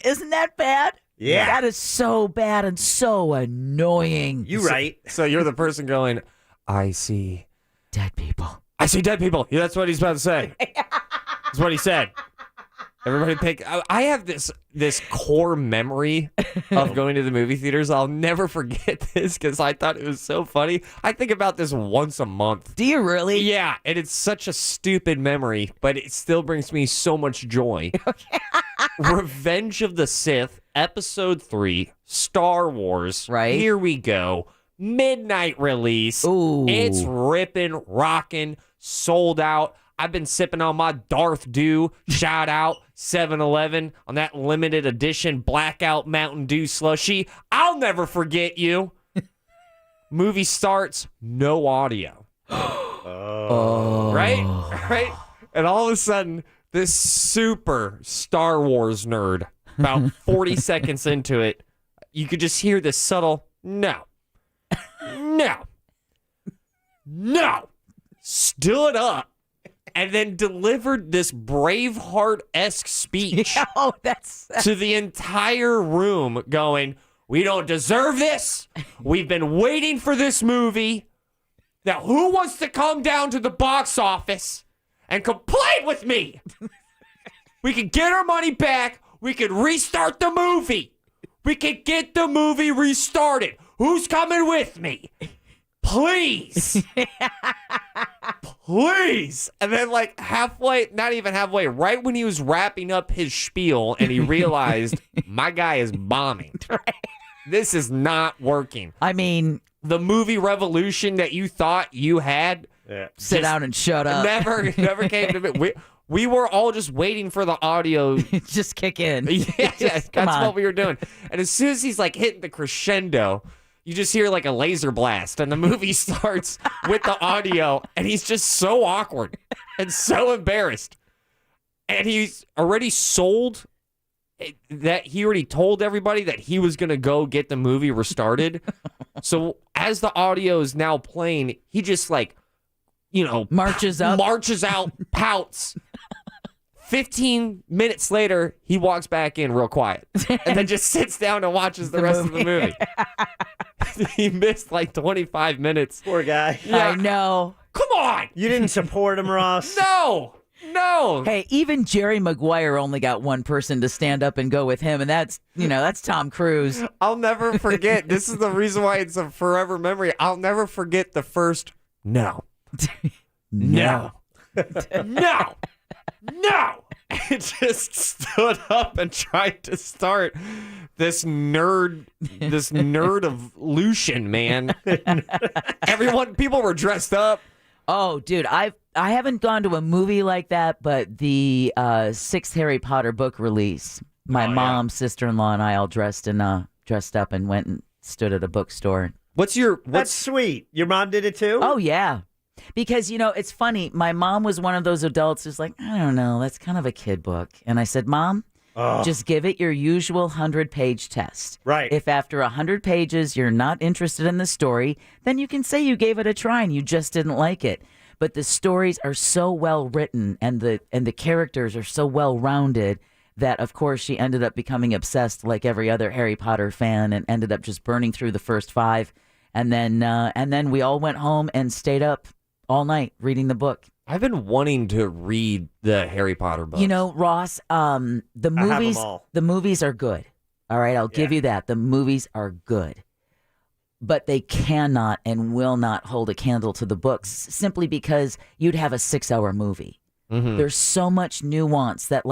Isn't that bad? Yeah. That is so bad and so annoying. You right. So you're the person going, I see dead people. I see dead people. Yeah, that's what he's about to say. That's what he said. Everybody pick. I have this core memory of going to the movie theaters. I'll never forget this because I thought it was so funny. I think about this once a month. Do you really? Yeah, and it's such a stupid memory, but it still brings me so much joy. Revenge of the Sith, Episode 3, Star Wars. Right. Here we go. Midnight release. Ooh. It's ripping, rocking, sold out. I've been sipping on my Darth Dew, shout out 7-Eleven on that limited edition Blackout Mountain Dew slushie. I'll never forget you. Movie starts, no audio. Right? And all of a sudden, this super Star Wars nerd, about 40 seconds into it, you could just hear this subtle, no, stood up and then delivered this Braveheart-esque speech to the entire room going, we don't deserve this. We've been waiting for this movie. Now, who wants to come down to the box office and complain with me? We can get our money back. We can restart the movie. We can get the movie restarted. Who's coming with me? Please. Please. And then halfway, not even halfway, right when he was wrapping up his spiel and he realized my guy is bombing. This is not working. I mean, the movie revolution that you thought you had. Sit down and shut up. Never came to me. We were all just waiting for the audio. Just kick in. Yeah, that's what we were doing. And as soon as he's hitting the crescendo, you just hear a laser blast and the movie starts with the audio and he's just so awkward and so embarrassed. And he's already sold that he already told everybody that he was going to go get the movie restarted. So as the audio is now playing, he just marches out, pouts. 15 minutes later, he walks back in real quiet and then just sits down and watches the rest of the movie. He missed 25 minutes. Poor guy. Yeah. I know. Come on. You didn't support him, Ross. No. Hey, even Jerry Maguire only got one person to stand up and go with him, and that's Tom Cruise. I'll never forget. This is the reason why it's a forever memory. I'll never forget the first no. No. No. It just stood up and tried to start this nerd of Lucian, man. People were dressed up. Oh, dude, I haven't gone to a movie like that, but the sixth Harry Potter book release, my mom, sister-in-law, and I all dressed up and went and stood at a bookstore. That's sweet. Your mom did it too? Oh, yeah. Because, it's funny. My mom was one of those adults who's like, I don't know, that's kind of a kid book. And I said, Mom, just give it your usual 100-page test. Right. If after 100 pages you're not interested in the story, then you can say you gave it a try and you just didn't like it. But the stories are so well written and the characters are so well rounded that, of course, she ended up becoming obsessed like every other Harry Potter fan and ended up just burning through the first 5. And then we all went home and stayed up all night reading the book. I've been wanting to read the Harry Potter books. Ross, the movies are good. All right, I'll give you that. The movies are good. But they cannot and will not hold a candle to the books simply because you'd have a 6-hour movie. Mm-hmm. There's so much nuance that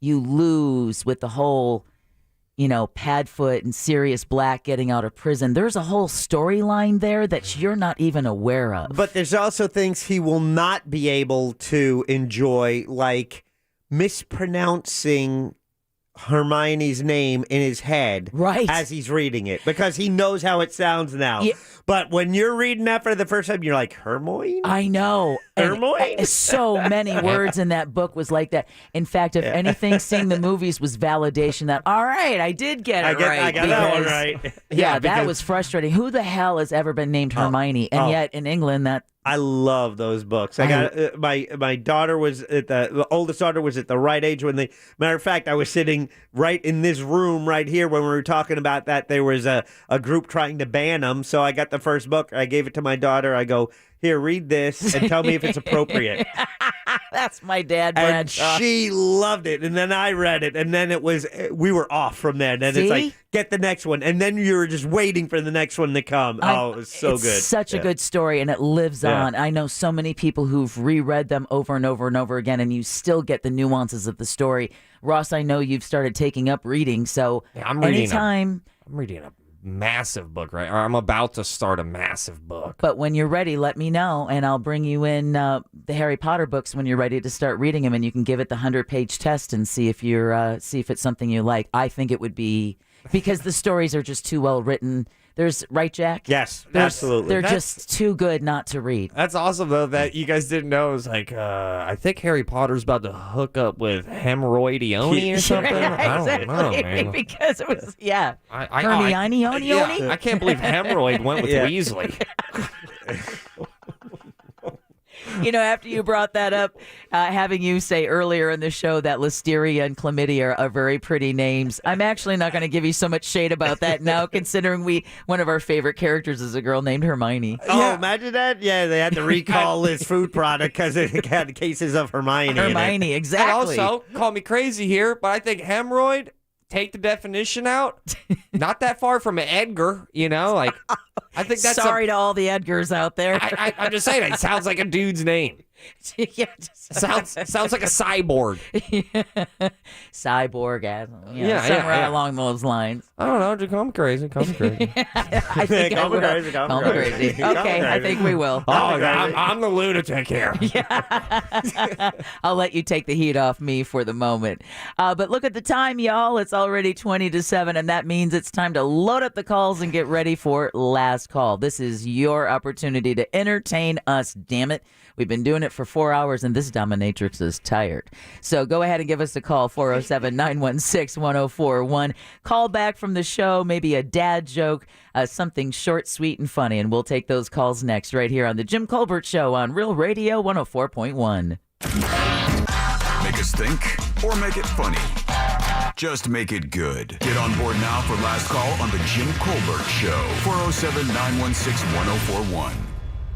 you lose with the whole Padfoot and Sirius Black getting out of prison. There's a whole storyline there that you're not even aware of. But there's also things he will not be able to enjoy, like mispronouncing Hermione's name in his head as he's reading it, because he knows how it sounds now. Yeah. But when you're reading that for the first time, you're like, Hermione? I know. Hermione? So many words in that book was like that. In fact, if anything, seeing the movies was validation that, all right, I did get it right. I got that one right. Yeah, that was frustrating. Who the hell has ever been named Hermione? And yet in England, I love those books. I got my daughter was the oldest daughter was at the right age when matter of fact, I was sitting right in this room right here when we were talking about that. There was a group trying to ban them, so I got the first book. I gave it to my daughter. I go, here, read this and tell me if it's appropriate. That's my dad, and Bradshaw. She loved it, and then I read it, and then we were off from there. And then it's like, get the next one, and then you were just waiting for the next one to come. It was so good. It's such a good story, and it lives on. I know so many people who've reread them over and over and over again, and you still get the nuances of the story. Ross, I know you've started taking up reading, so I'm reading a massive book, right? Or I'm about to start a massive book. But when you're ready, let me know, and I'll bring you in the Harry Potter books when you're ready to start reading them, and you can give it the 100-page test and see if it's something you like. I think it would be, because the stories are just too well written. Right, Jack? Yes, absolutely. They're just too good not to read. That's awesome, though, that you guys didn't know. It was like, I think Harry Potter's about to hook up with Hemorrhoidione or something. I don't know, man. Because it was, Hermione. I can't believe Hemorrhoid went with Weasley. After you brought that up, having you say earlier in the show that Listeria and Chlamydia are very pretty names, I'm actually not going to give you so much shade about that now, considering one of our favorite characters is a girl named Hermione. Oh, imagine that. Yeah, they had to recall this food product because it had cases of Hermione. Exactly. And also, call me crazy here, but I think hemorrhoid, take the definition out, not that far from Edgar, I think that's sorry to all the Edgars out there. I'm just saying, it sounds like a dude's name. Sounds like a cyborg. Cyborg, somewhere along those lines. I don't know, just call me crazy. I think call me crazy. Call me crazy. Okay, I think we will. Oh, I'm the lunatic here. Yeah. I'll let you take the heat off me for the moment. But look at the time, y'all. It's already 20-7, and that means it's time to load up the calls and get ready for last call. This is your opportunity to entertain us, damn it. We've been doing it it for 4 hours, and this dominatrix is tired. So go ahead and give us a call, 407-916-1041. Call back from the show, maybe a dad joke, something short, sweet, and funny, and we'll take those calls next right here on The Jim Colbert Show on Real Radio 104.1. Make us think or make it funny. Just make it good. Get on board now for last call on The Jim Colbert Show. 407-916-1041.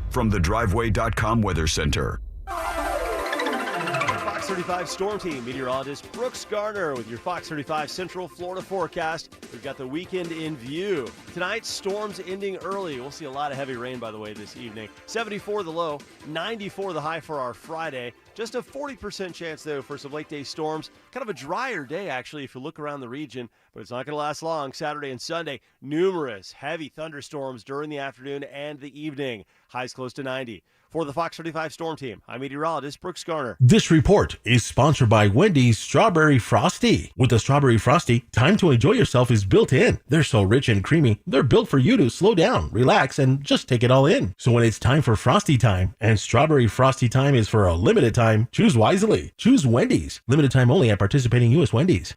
From the Driveway.com Weather Center. Fox 35 Storm Team meteorologist Brooks Garner with your Fox 35 Central Florida forecast. We've got the weekend in view. Tonight, storms ending early. We'll see a lot of heavy rain, by the way, this evening. 74 the low, 94 the high for our Friday. Just a 40% chance, though, for some late-day storms. Kind of a drier day, actually, if you look around the region, but it's not going to last long. Saturday and Sunday, numerous heavy thunderstorms during the afternoon and the evening. Highs close to 90. For the Fox 35 Storm Team, I'm meteorologist Brooks Garner. This report is sponsored by Wendy's Strawberry Frosty. With the Strawberry Frosty, time to enjoy yourself is built in. They're so rich and creamy, they're built for you to slow down, relax, and just take it all in. So when it's time for Frosty time, and Strawberry Frosty time is for a limited time, choose wisely. Choose Wendy's. Limited time only at participating U.S. Wendy's.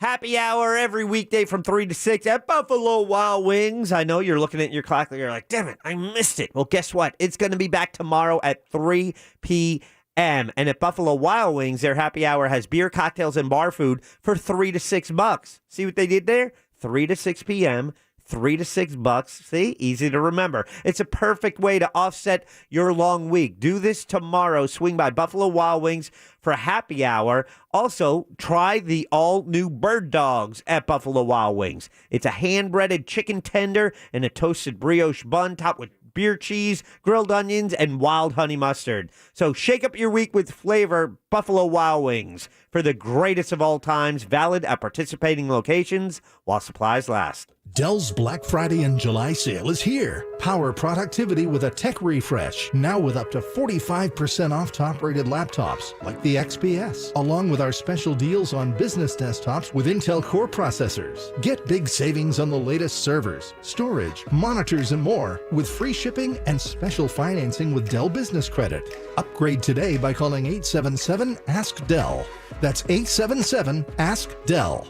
Happy hour every weekday from 3 to 6 at Buffalo Wild Wings. I know you're looking at your clock and you're like, damn it, I missed it. Well, guess what? It's going to be back tomorrow at 3 p.m. And at Buffalo Wild Wings, their happy hour has beer, cocktails, and bar food for $3 to $6. See what they did there? 3 to 6 p.m., $3 to $6. See, easy to remember. It's a perfect way to offset your long week. Do this tomorrow. Swing by Buffalo Wild Wings for happy hour. Also, try the all-new Bird Dogs at Buffalo Wild Wings. It's a hand-breaded chicken tender and a toasted brioche bun topped with beer cheese, grilled onions, and wild honey mustard. So shake up your week with flavor. Buffalo Wild Wings, for the greatest of all times, valid at participating locations while supplies last. Dell's Black Friday and July sale is here. Power productivity with a tech refresh, now with up to 45% off top-rated laptops like the XPS, along with our special deals on business desktops with Intel Core processors. Get big savings on the latest servers, storage, monitors, and more with free shipping and special financing with Dell Business Credit. Upgrade today by calling 877-ASK-DELL. That's 877-ASK-DELL.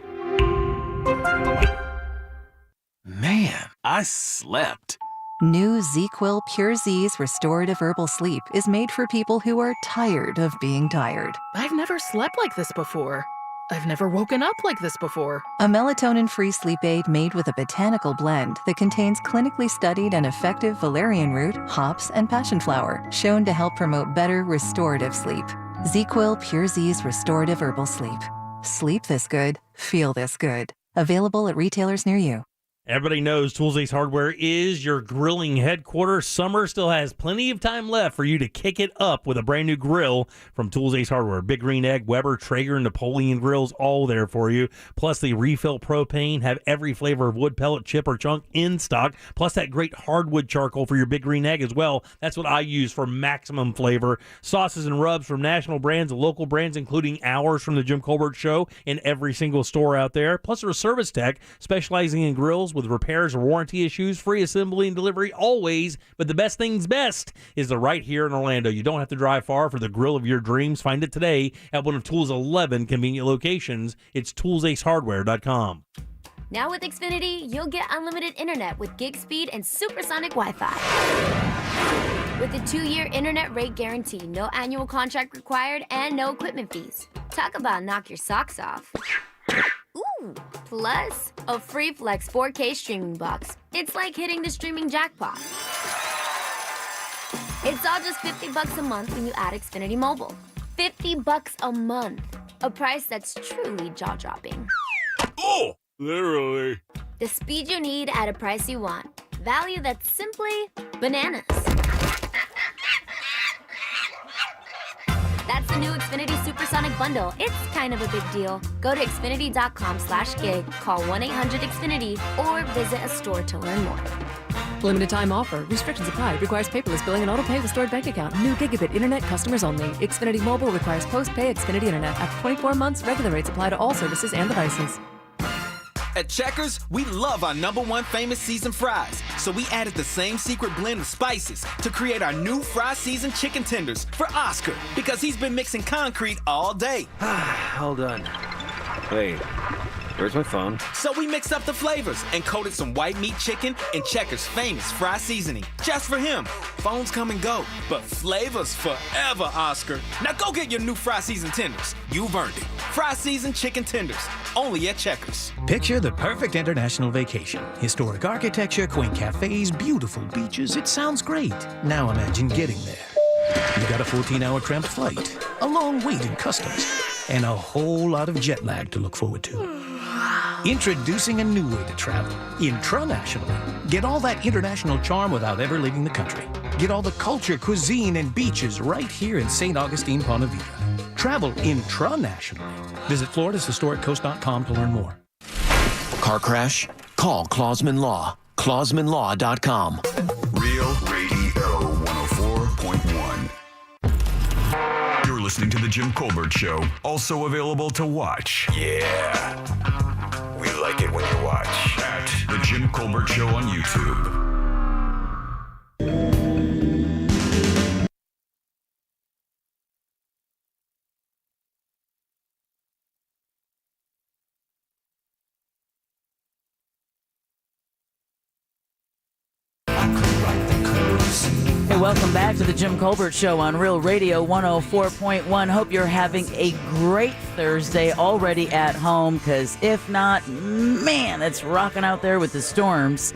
Man, I slept. New ZzzQuil Pure Z's Restorative Herbal Sleep is made for people who are tired of being tired. I've never slept like this before. I've never woken up like this before. A melatonin-free sleep aid made with a botanical blend that contains clinically studied and effective valerian root, hops, and passion flower, shown to help promote better restorative sleep. ZzzQuil Pure Z's Restorative Herbal Sleep. Sleep this good, feel this good. Available at retailers near you. Everybody knows Tools Ace Hardware is your grilling headquarters. Summer still has plenty of time left for you to kick it up with a brand new grill from Tools Ace Hardware. Big Green Egg, Weber, Traeger, Napoleon grills, all there for you. Plus the refill propane, have every flavor of wood, pellet, chip, or chunk in stock. Plus that great hardwood charcoal for your Big Green Egg as well. That's what I use for maximum flavor. Sauces and rubs from national brands and local brands, including ours from the Jim Colbert Show in every single store out there. Plus our service tech specializing in grills with repairs or warranty issues, free assembly and delivery always. But the best thing's best is the right here in Orlando. You don't have to drive far for the grill of your dreams. Find it today at one of Tools' 11 convenient locations. It's toolsacehardware.com. Now with Xfinity, you'll get unlimited internet with gig speed and supersonic Wi-Fi. With a 2-year internet rate guarantee, no annual contract required, and no equipment fees. Talk about knock your socks off. Ooh, plus a free Flex 4K streaming box. It's like hitting the streaming jackpot. It's all just $50 a month when you add Xfinity Mobile. $50 a month. A price that's truly jaw-dropping. Oh, literally. The speed you need at a price you want. Value that's simply bananas. That's the new Xfinity Supersonic Bundle. It's kind of a big deal. Go to Xfinity.com/gig, call 1-800-XFINITY, or visit a store to learn more. Limited time offer. Restrictions apply. Requires paperless billing and auto pay with stored bank account. New gigabit internet customers only. Xfinity Mobile requires post-pay Xfinity internet. After 24 months, regular rates apply to all services and devices. At Checkers, we love our #1 famous seasoned fries, so we added the same secret blend of spices to create our new fry seasoned chicken tenders for Oscar, because he's been mixing concrete all day. Hold on. Wait, where's my phone? So we mixed up the flavors and coated some white meat chicken in Checkers' famous fry seasoning, just for him. Phones come and go, but flavors forever, Oscar. Now go get your new fry seasoned tenders. You've earned it. Fry seasoned chicken tenders, only at Checkers. Picture the perfect international vacation. Historic architecture, quaint cafes, beautiful beaches. It sounds great. Now imagine getting there. You got a 14-hour cramped flight, a long wait in customs, and a whole lot of jet lag to look forward to. Introducing a new way to travel, intranationally. Get all that international charm without ever leaving the country. Get all the culture, cuisine, and beaches right here in St. Augustine, Ponte Vedra. Travel intranationally. Visit floridashistoriccoast.com to learn more. Car crash? Call Clausman Law. ClausmanLaw.com. Real Radio 104.1. You're listening to The Jim Colbert Show, also available to watch. Yeah. We like it when you watch. At The Jim Colbert Show on YouTube. Hey, welcome back to the Jim Colbert Show on Real Radio 104.1. Hope you're having a great Thursday already at home, because if not, man, it's rocking out there with the storms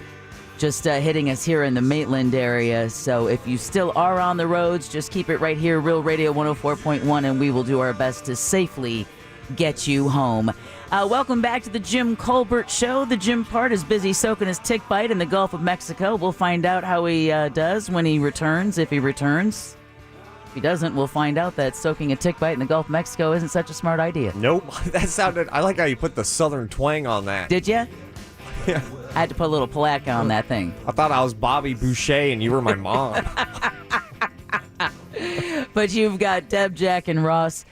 just hitting us here in the Maitland area. So if you still are on the roads, just keep it right here, Real Radio 104.1, and we will do our best to safely get you home. Welcome back to the Jim Colbert Show. The Jim part is busy soaking his tick bite in the Gulf of Mexico. We'll find out how he does when he returns, if he returns. If he doesn't, we'll find out that soaking a tick bite in the Gulf of Mexico isn't such a smart idea. Nope. That sounded... I like how you put the southern twang on that. Did you? Yeah. I had to put a little Palatka on that thing. I thought I was Bobby Boucher and you were my mom. But you've got Deb, Jack, and Ross.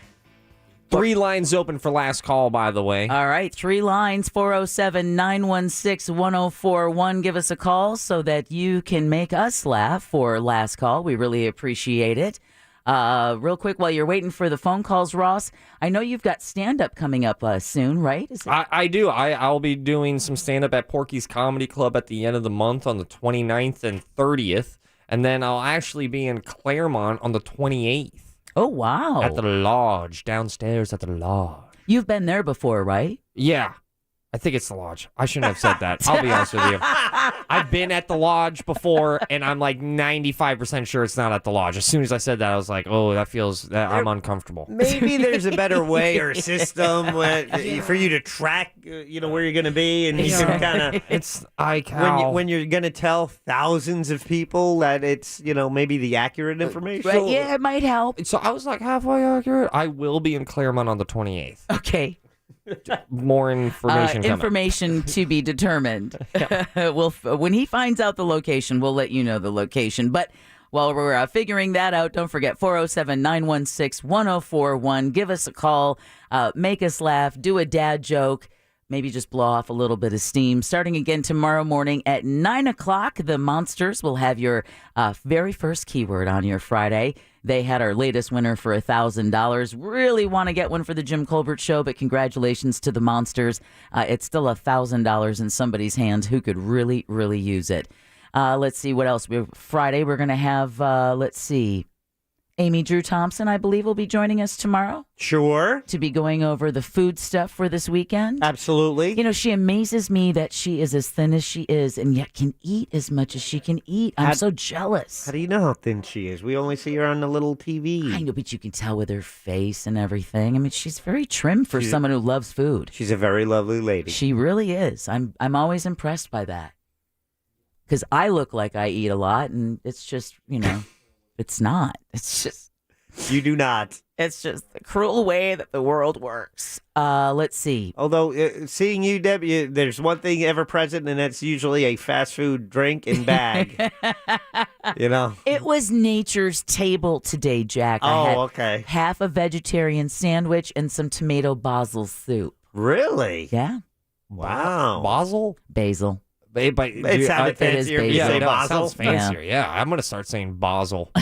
3 lines open for last call, by the way. All right, 3 lines, 407-916-1041. Give us a call so that you can make us laugh for last call. We really appreciate it. Real quick, while you're waiting for the phone calls, Ross, I know you've got stand-up coming up soon, right? I do. I'll be doing some stand-up at Porky's Comedy Club at the end of the month on the 29th and 30th. And then I'll actually be in Claremont on the 28th. Oh, wow. At the Lodge, downstairs at the Lodge. You've been there before, right? Yeah. I think it's the Lodge. I shouldn't have said that. I'll be honest with you. I've been at the Lodge before, and I'm like 95% sure it's not at the Lodge. As soon as I said that, I was like, oh, I'm uncomfortable. Maybe there's a better way or system for you to track, where you're going to be, and you can kind of. It's when you're going to tell thousands of people that it's maybe the accurate information. Right? Yeah, it might help. So I was like halfway accurate. I will be in Claremont on the 28th. Okay. More information coming. Information to be determined. When he finds out the location, we'll let you know the location. But while we're figuring that out, don't forget 407-916-1041. Give us a call. Make us laugh. Do a dad joke. Maybe just blow off a little bit of steam. Starting again tomorrow morning at 9 o'clock, the Monsters will have your very first keyword on your Friday. They had our latest winner for $1,000. Really want to get one for the Jim Colbert Show, but congratulations to the Monsters. It's still $1,000 in somebody's hands who could really, really use it. Let's see what else. Friday, we're going to have, Amy Drew Thompson, I believe, will be joining us tomorrow. Sure. To be going over the food stuff for this weekend. Absolutely. She amazes me that she is as thin as she is and yet can eat as much as she can eat. I'm so jealous. How do you know how thin she is? We only see her on the little TV. I know, but you can tell with her face and everything. I mean, she's very trim for someone who loves food. She's a very lovely lady. She really is. I'm always impressed by that. Because I look like I eat a lot, and it's just, it's not. It's just... You do not. It's just the cruel way that the world works. Let's see. Although, seeing you, Deb, there's one thing ever present, and that's usually a fast food drink and bag. It was Nature's Table today, Jack. I had okay. half a vegetarian sandwich and some tomato basil soup. Really? Yeah. Wow. Basil? Basil. It sounded fancier if you say It Basil. sounds fancier. Yeah, I'm going to start saying Basil.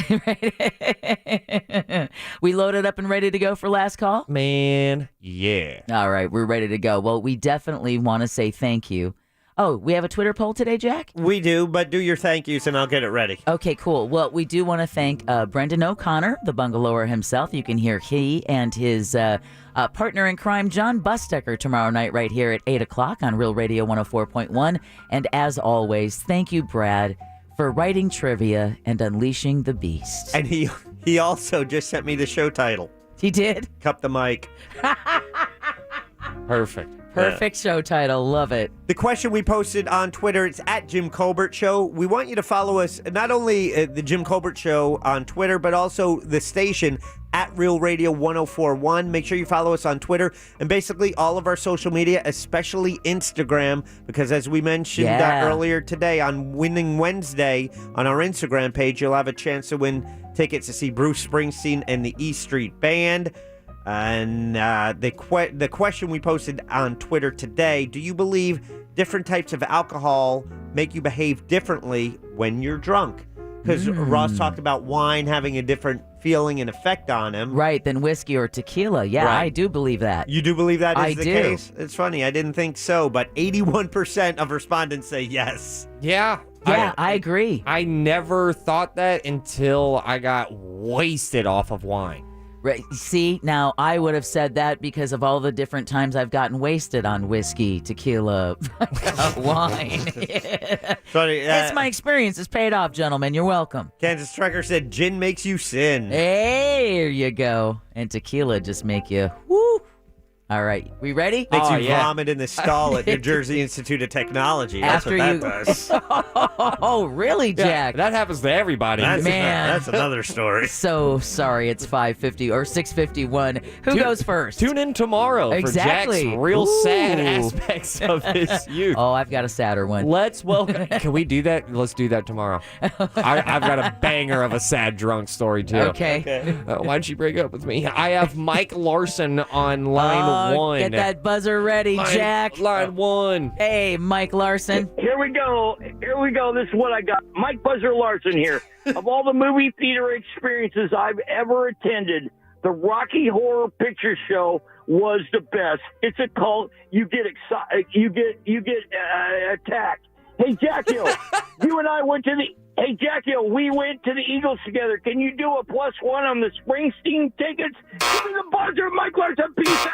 We loaded up and ready to go for last call? Man, yeah. All right, we're ready to go. Well, we definitely want to say thank you. Oh, we have a Twitter poll today, Jack? We do, but do your thank yous and I'll get it ready. Okay, cool. Well, we do want to thank Brendan O'Connor, the bungalower himself. You can hear he and his partner in crime, John Bustecker, tomorrow night right here at 8 o'clock on Real Radio 104.1. And as always, thank you, Brad, for writing trivia and unleashing the beast. And he also just sent me the show title. He did? Cup the mic. Perfect. Perfect show title. Love it. The question we posted on Twitter, it's at Jim Colbert Show. We want you to follow us, not only the Jim Colbert Show on Twitter, but also the station at Real Radio 104.1. Make sure you follow us on Twitter and basically all of our social media, especially Instagram, because as we mentioned earlier today on Winning Wednesday on our Instagram page, you'll have a chance to win tickets to see Bruce Springsteen and the E Street Band. And the question we posted on Twitter today, do you believe different types of alcohol make you behave differently when you're drunk? Because Ross talked about wine having a different feeling and effect on him. Right, than whiskey or tequila. Yeah, Right. I do believe that. You do believe that is I the do. case? It's funny. I didn't think so, but 81% of respondents say yes. Yeah. Yeah, I agree. I never thought that until I got wasted off of wine. Right. See, now I would have said that because of all the different times I've gotten wasted on whiskey, tequila, wine. Funny, It's my experience. It's paid off, gentlemen. You're welcome. Kansas Trucker said gin makes you sin. Hey, there you go. And tequila just make you woo. All right, we ready? Makes you vomit in the stall at New Jersey Institute of Technology. That's After what you- that does. Oh, really, Jack? That happens to everybody. That's another story. So sorry, it's 5:50 or 6:51. Who goes first? Tune in tomorrow Exactly. for Jack's real sad Ooh. aspects of his youth. Oh, I've got a sadder one. Let's welcome. Can we do that? Let's do that tomorrow. I've got a banger of a sad drunk story too. Okay. Why'd she break up with me? I have Mike Larson on line 1. Get that buzzer ready, Jack. Line 1. Hey, Mike Larson. Here we go. This is what I got. Mike Buzzer Larson here. Of all the movie theater experiences I've ever attended, the Rocky Horror Picture Show was the best. It's a cult. You get excited. You get attacked. Hey, Jackie, you and I went to the. Hey, Jackie, we went to the Eagles together. Can you do a +1 on the Springsteen tickets? Give me the buzzer, Mike Larson. Peace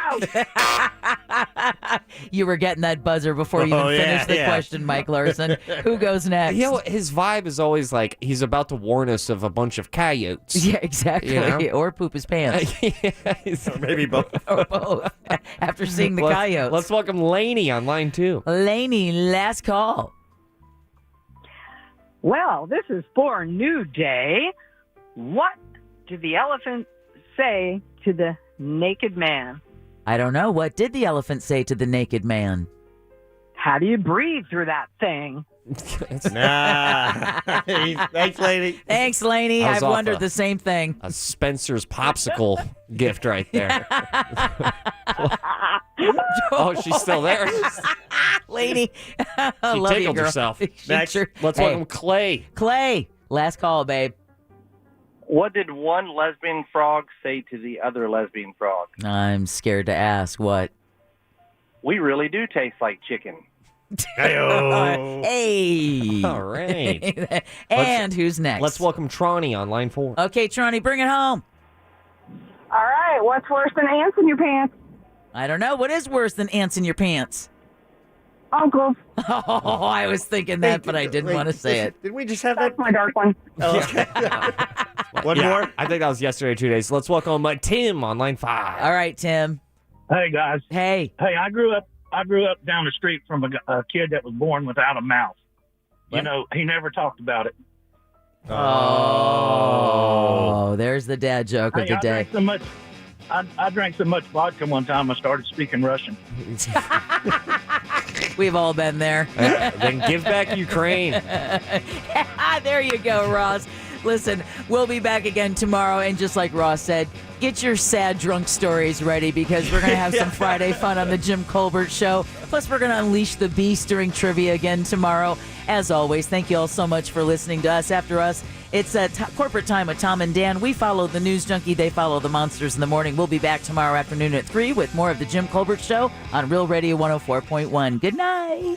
out. You were getting that buzzer before you even finished the question, Mike Larson. Who goes next? You know, his vibe is always like he's about to warn us of a bunch of coyotes. Yeah, exactly. You know? Or poop his pants. Or maybe both. Or both. After seeing the coyotes. Let's welcome Lainey on line 2. Lainey, last call. Well, this is for New Day. What did the elephant say to the naked man? I don't know. What did the elephant say to the naked man? How do you breathe through that thing? Nah. Thanks, lady. Thanks, Lainey. I was I've off wondered the same thing. A Spencer's Popsicle gift right there. Oh, she's still there. Lady, I She love you, tickled girl. herself. She Next, sure- let's Hey, welcome Clay. Clay, last call, babe. What did one lesbian frog say to the other lesbian frog? I'm scared to ask what. We really do taste like chicken. Hey. All right. And who's next? Let's welcome Tronny on line 4. Okay, Tronny, bring it home. All right, what's worse than ants in your pants? I don't know. What is worse than ants in your pants? Uncles. Oh, I was thinking that, but I didn't want to say it. Did we just have That's my dark one. One more? I think that was yesterday, 2 days. Let's welcome Tim on line 5. All right, Tim. Hey guys. Hey. Hey, I grew up down the street from a kid that was born without a mouth. You know, he never talked about it. Oh, there's the dad joke of the day. I drank so much vodka one time I started speaking Russian. We've all been there. Then give back Ukraine. There you go, Ross. Listen, we'll be back again tomorrow. And just like Ross said, get your sad drunk stories ready because we're going to have some Friday fun on the Jim Colbert Show. Plus, we're going to unleash the beast during trivia again tomorrow. As always, thank you all so much for listening to us. After us, it's corporate time with Tom and Dan. We follow the news junkie. They follow the monsters in the morning. We'll be back tomorrow afternoon at 3 with more of the Jim Colbert Show on Real Radio 104.1. Good night.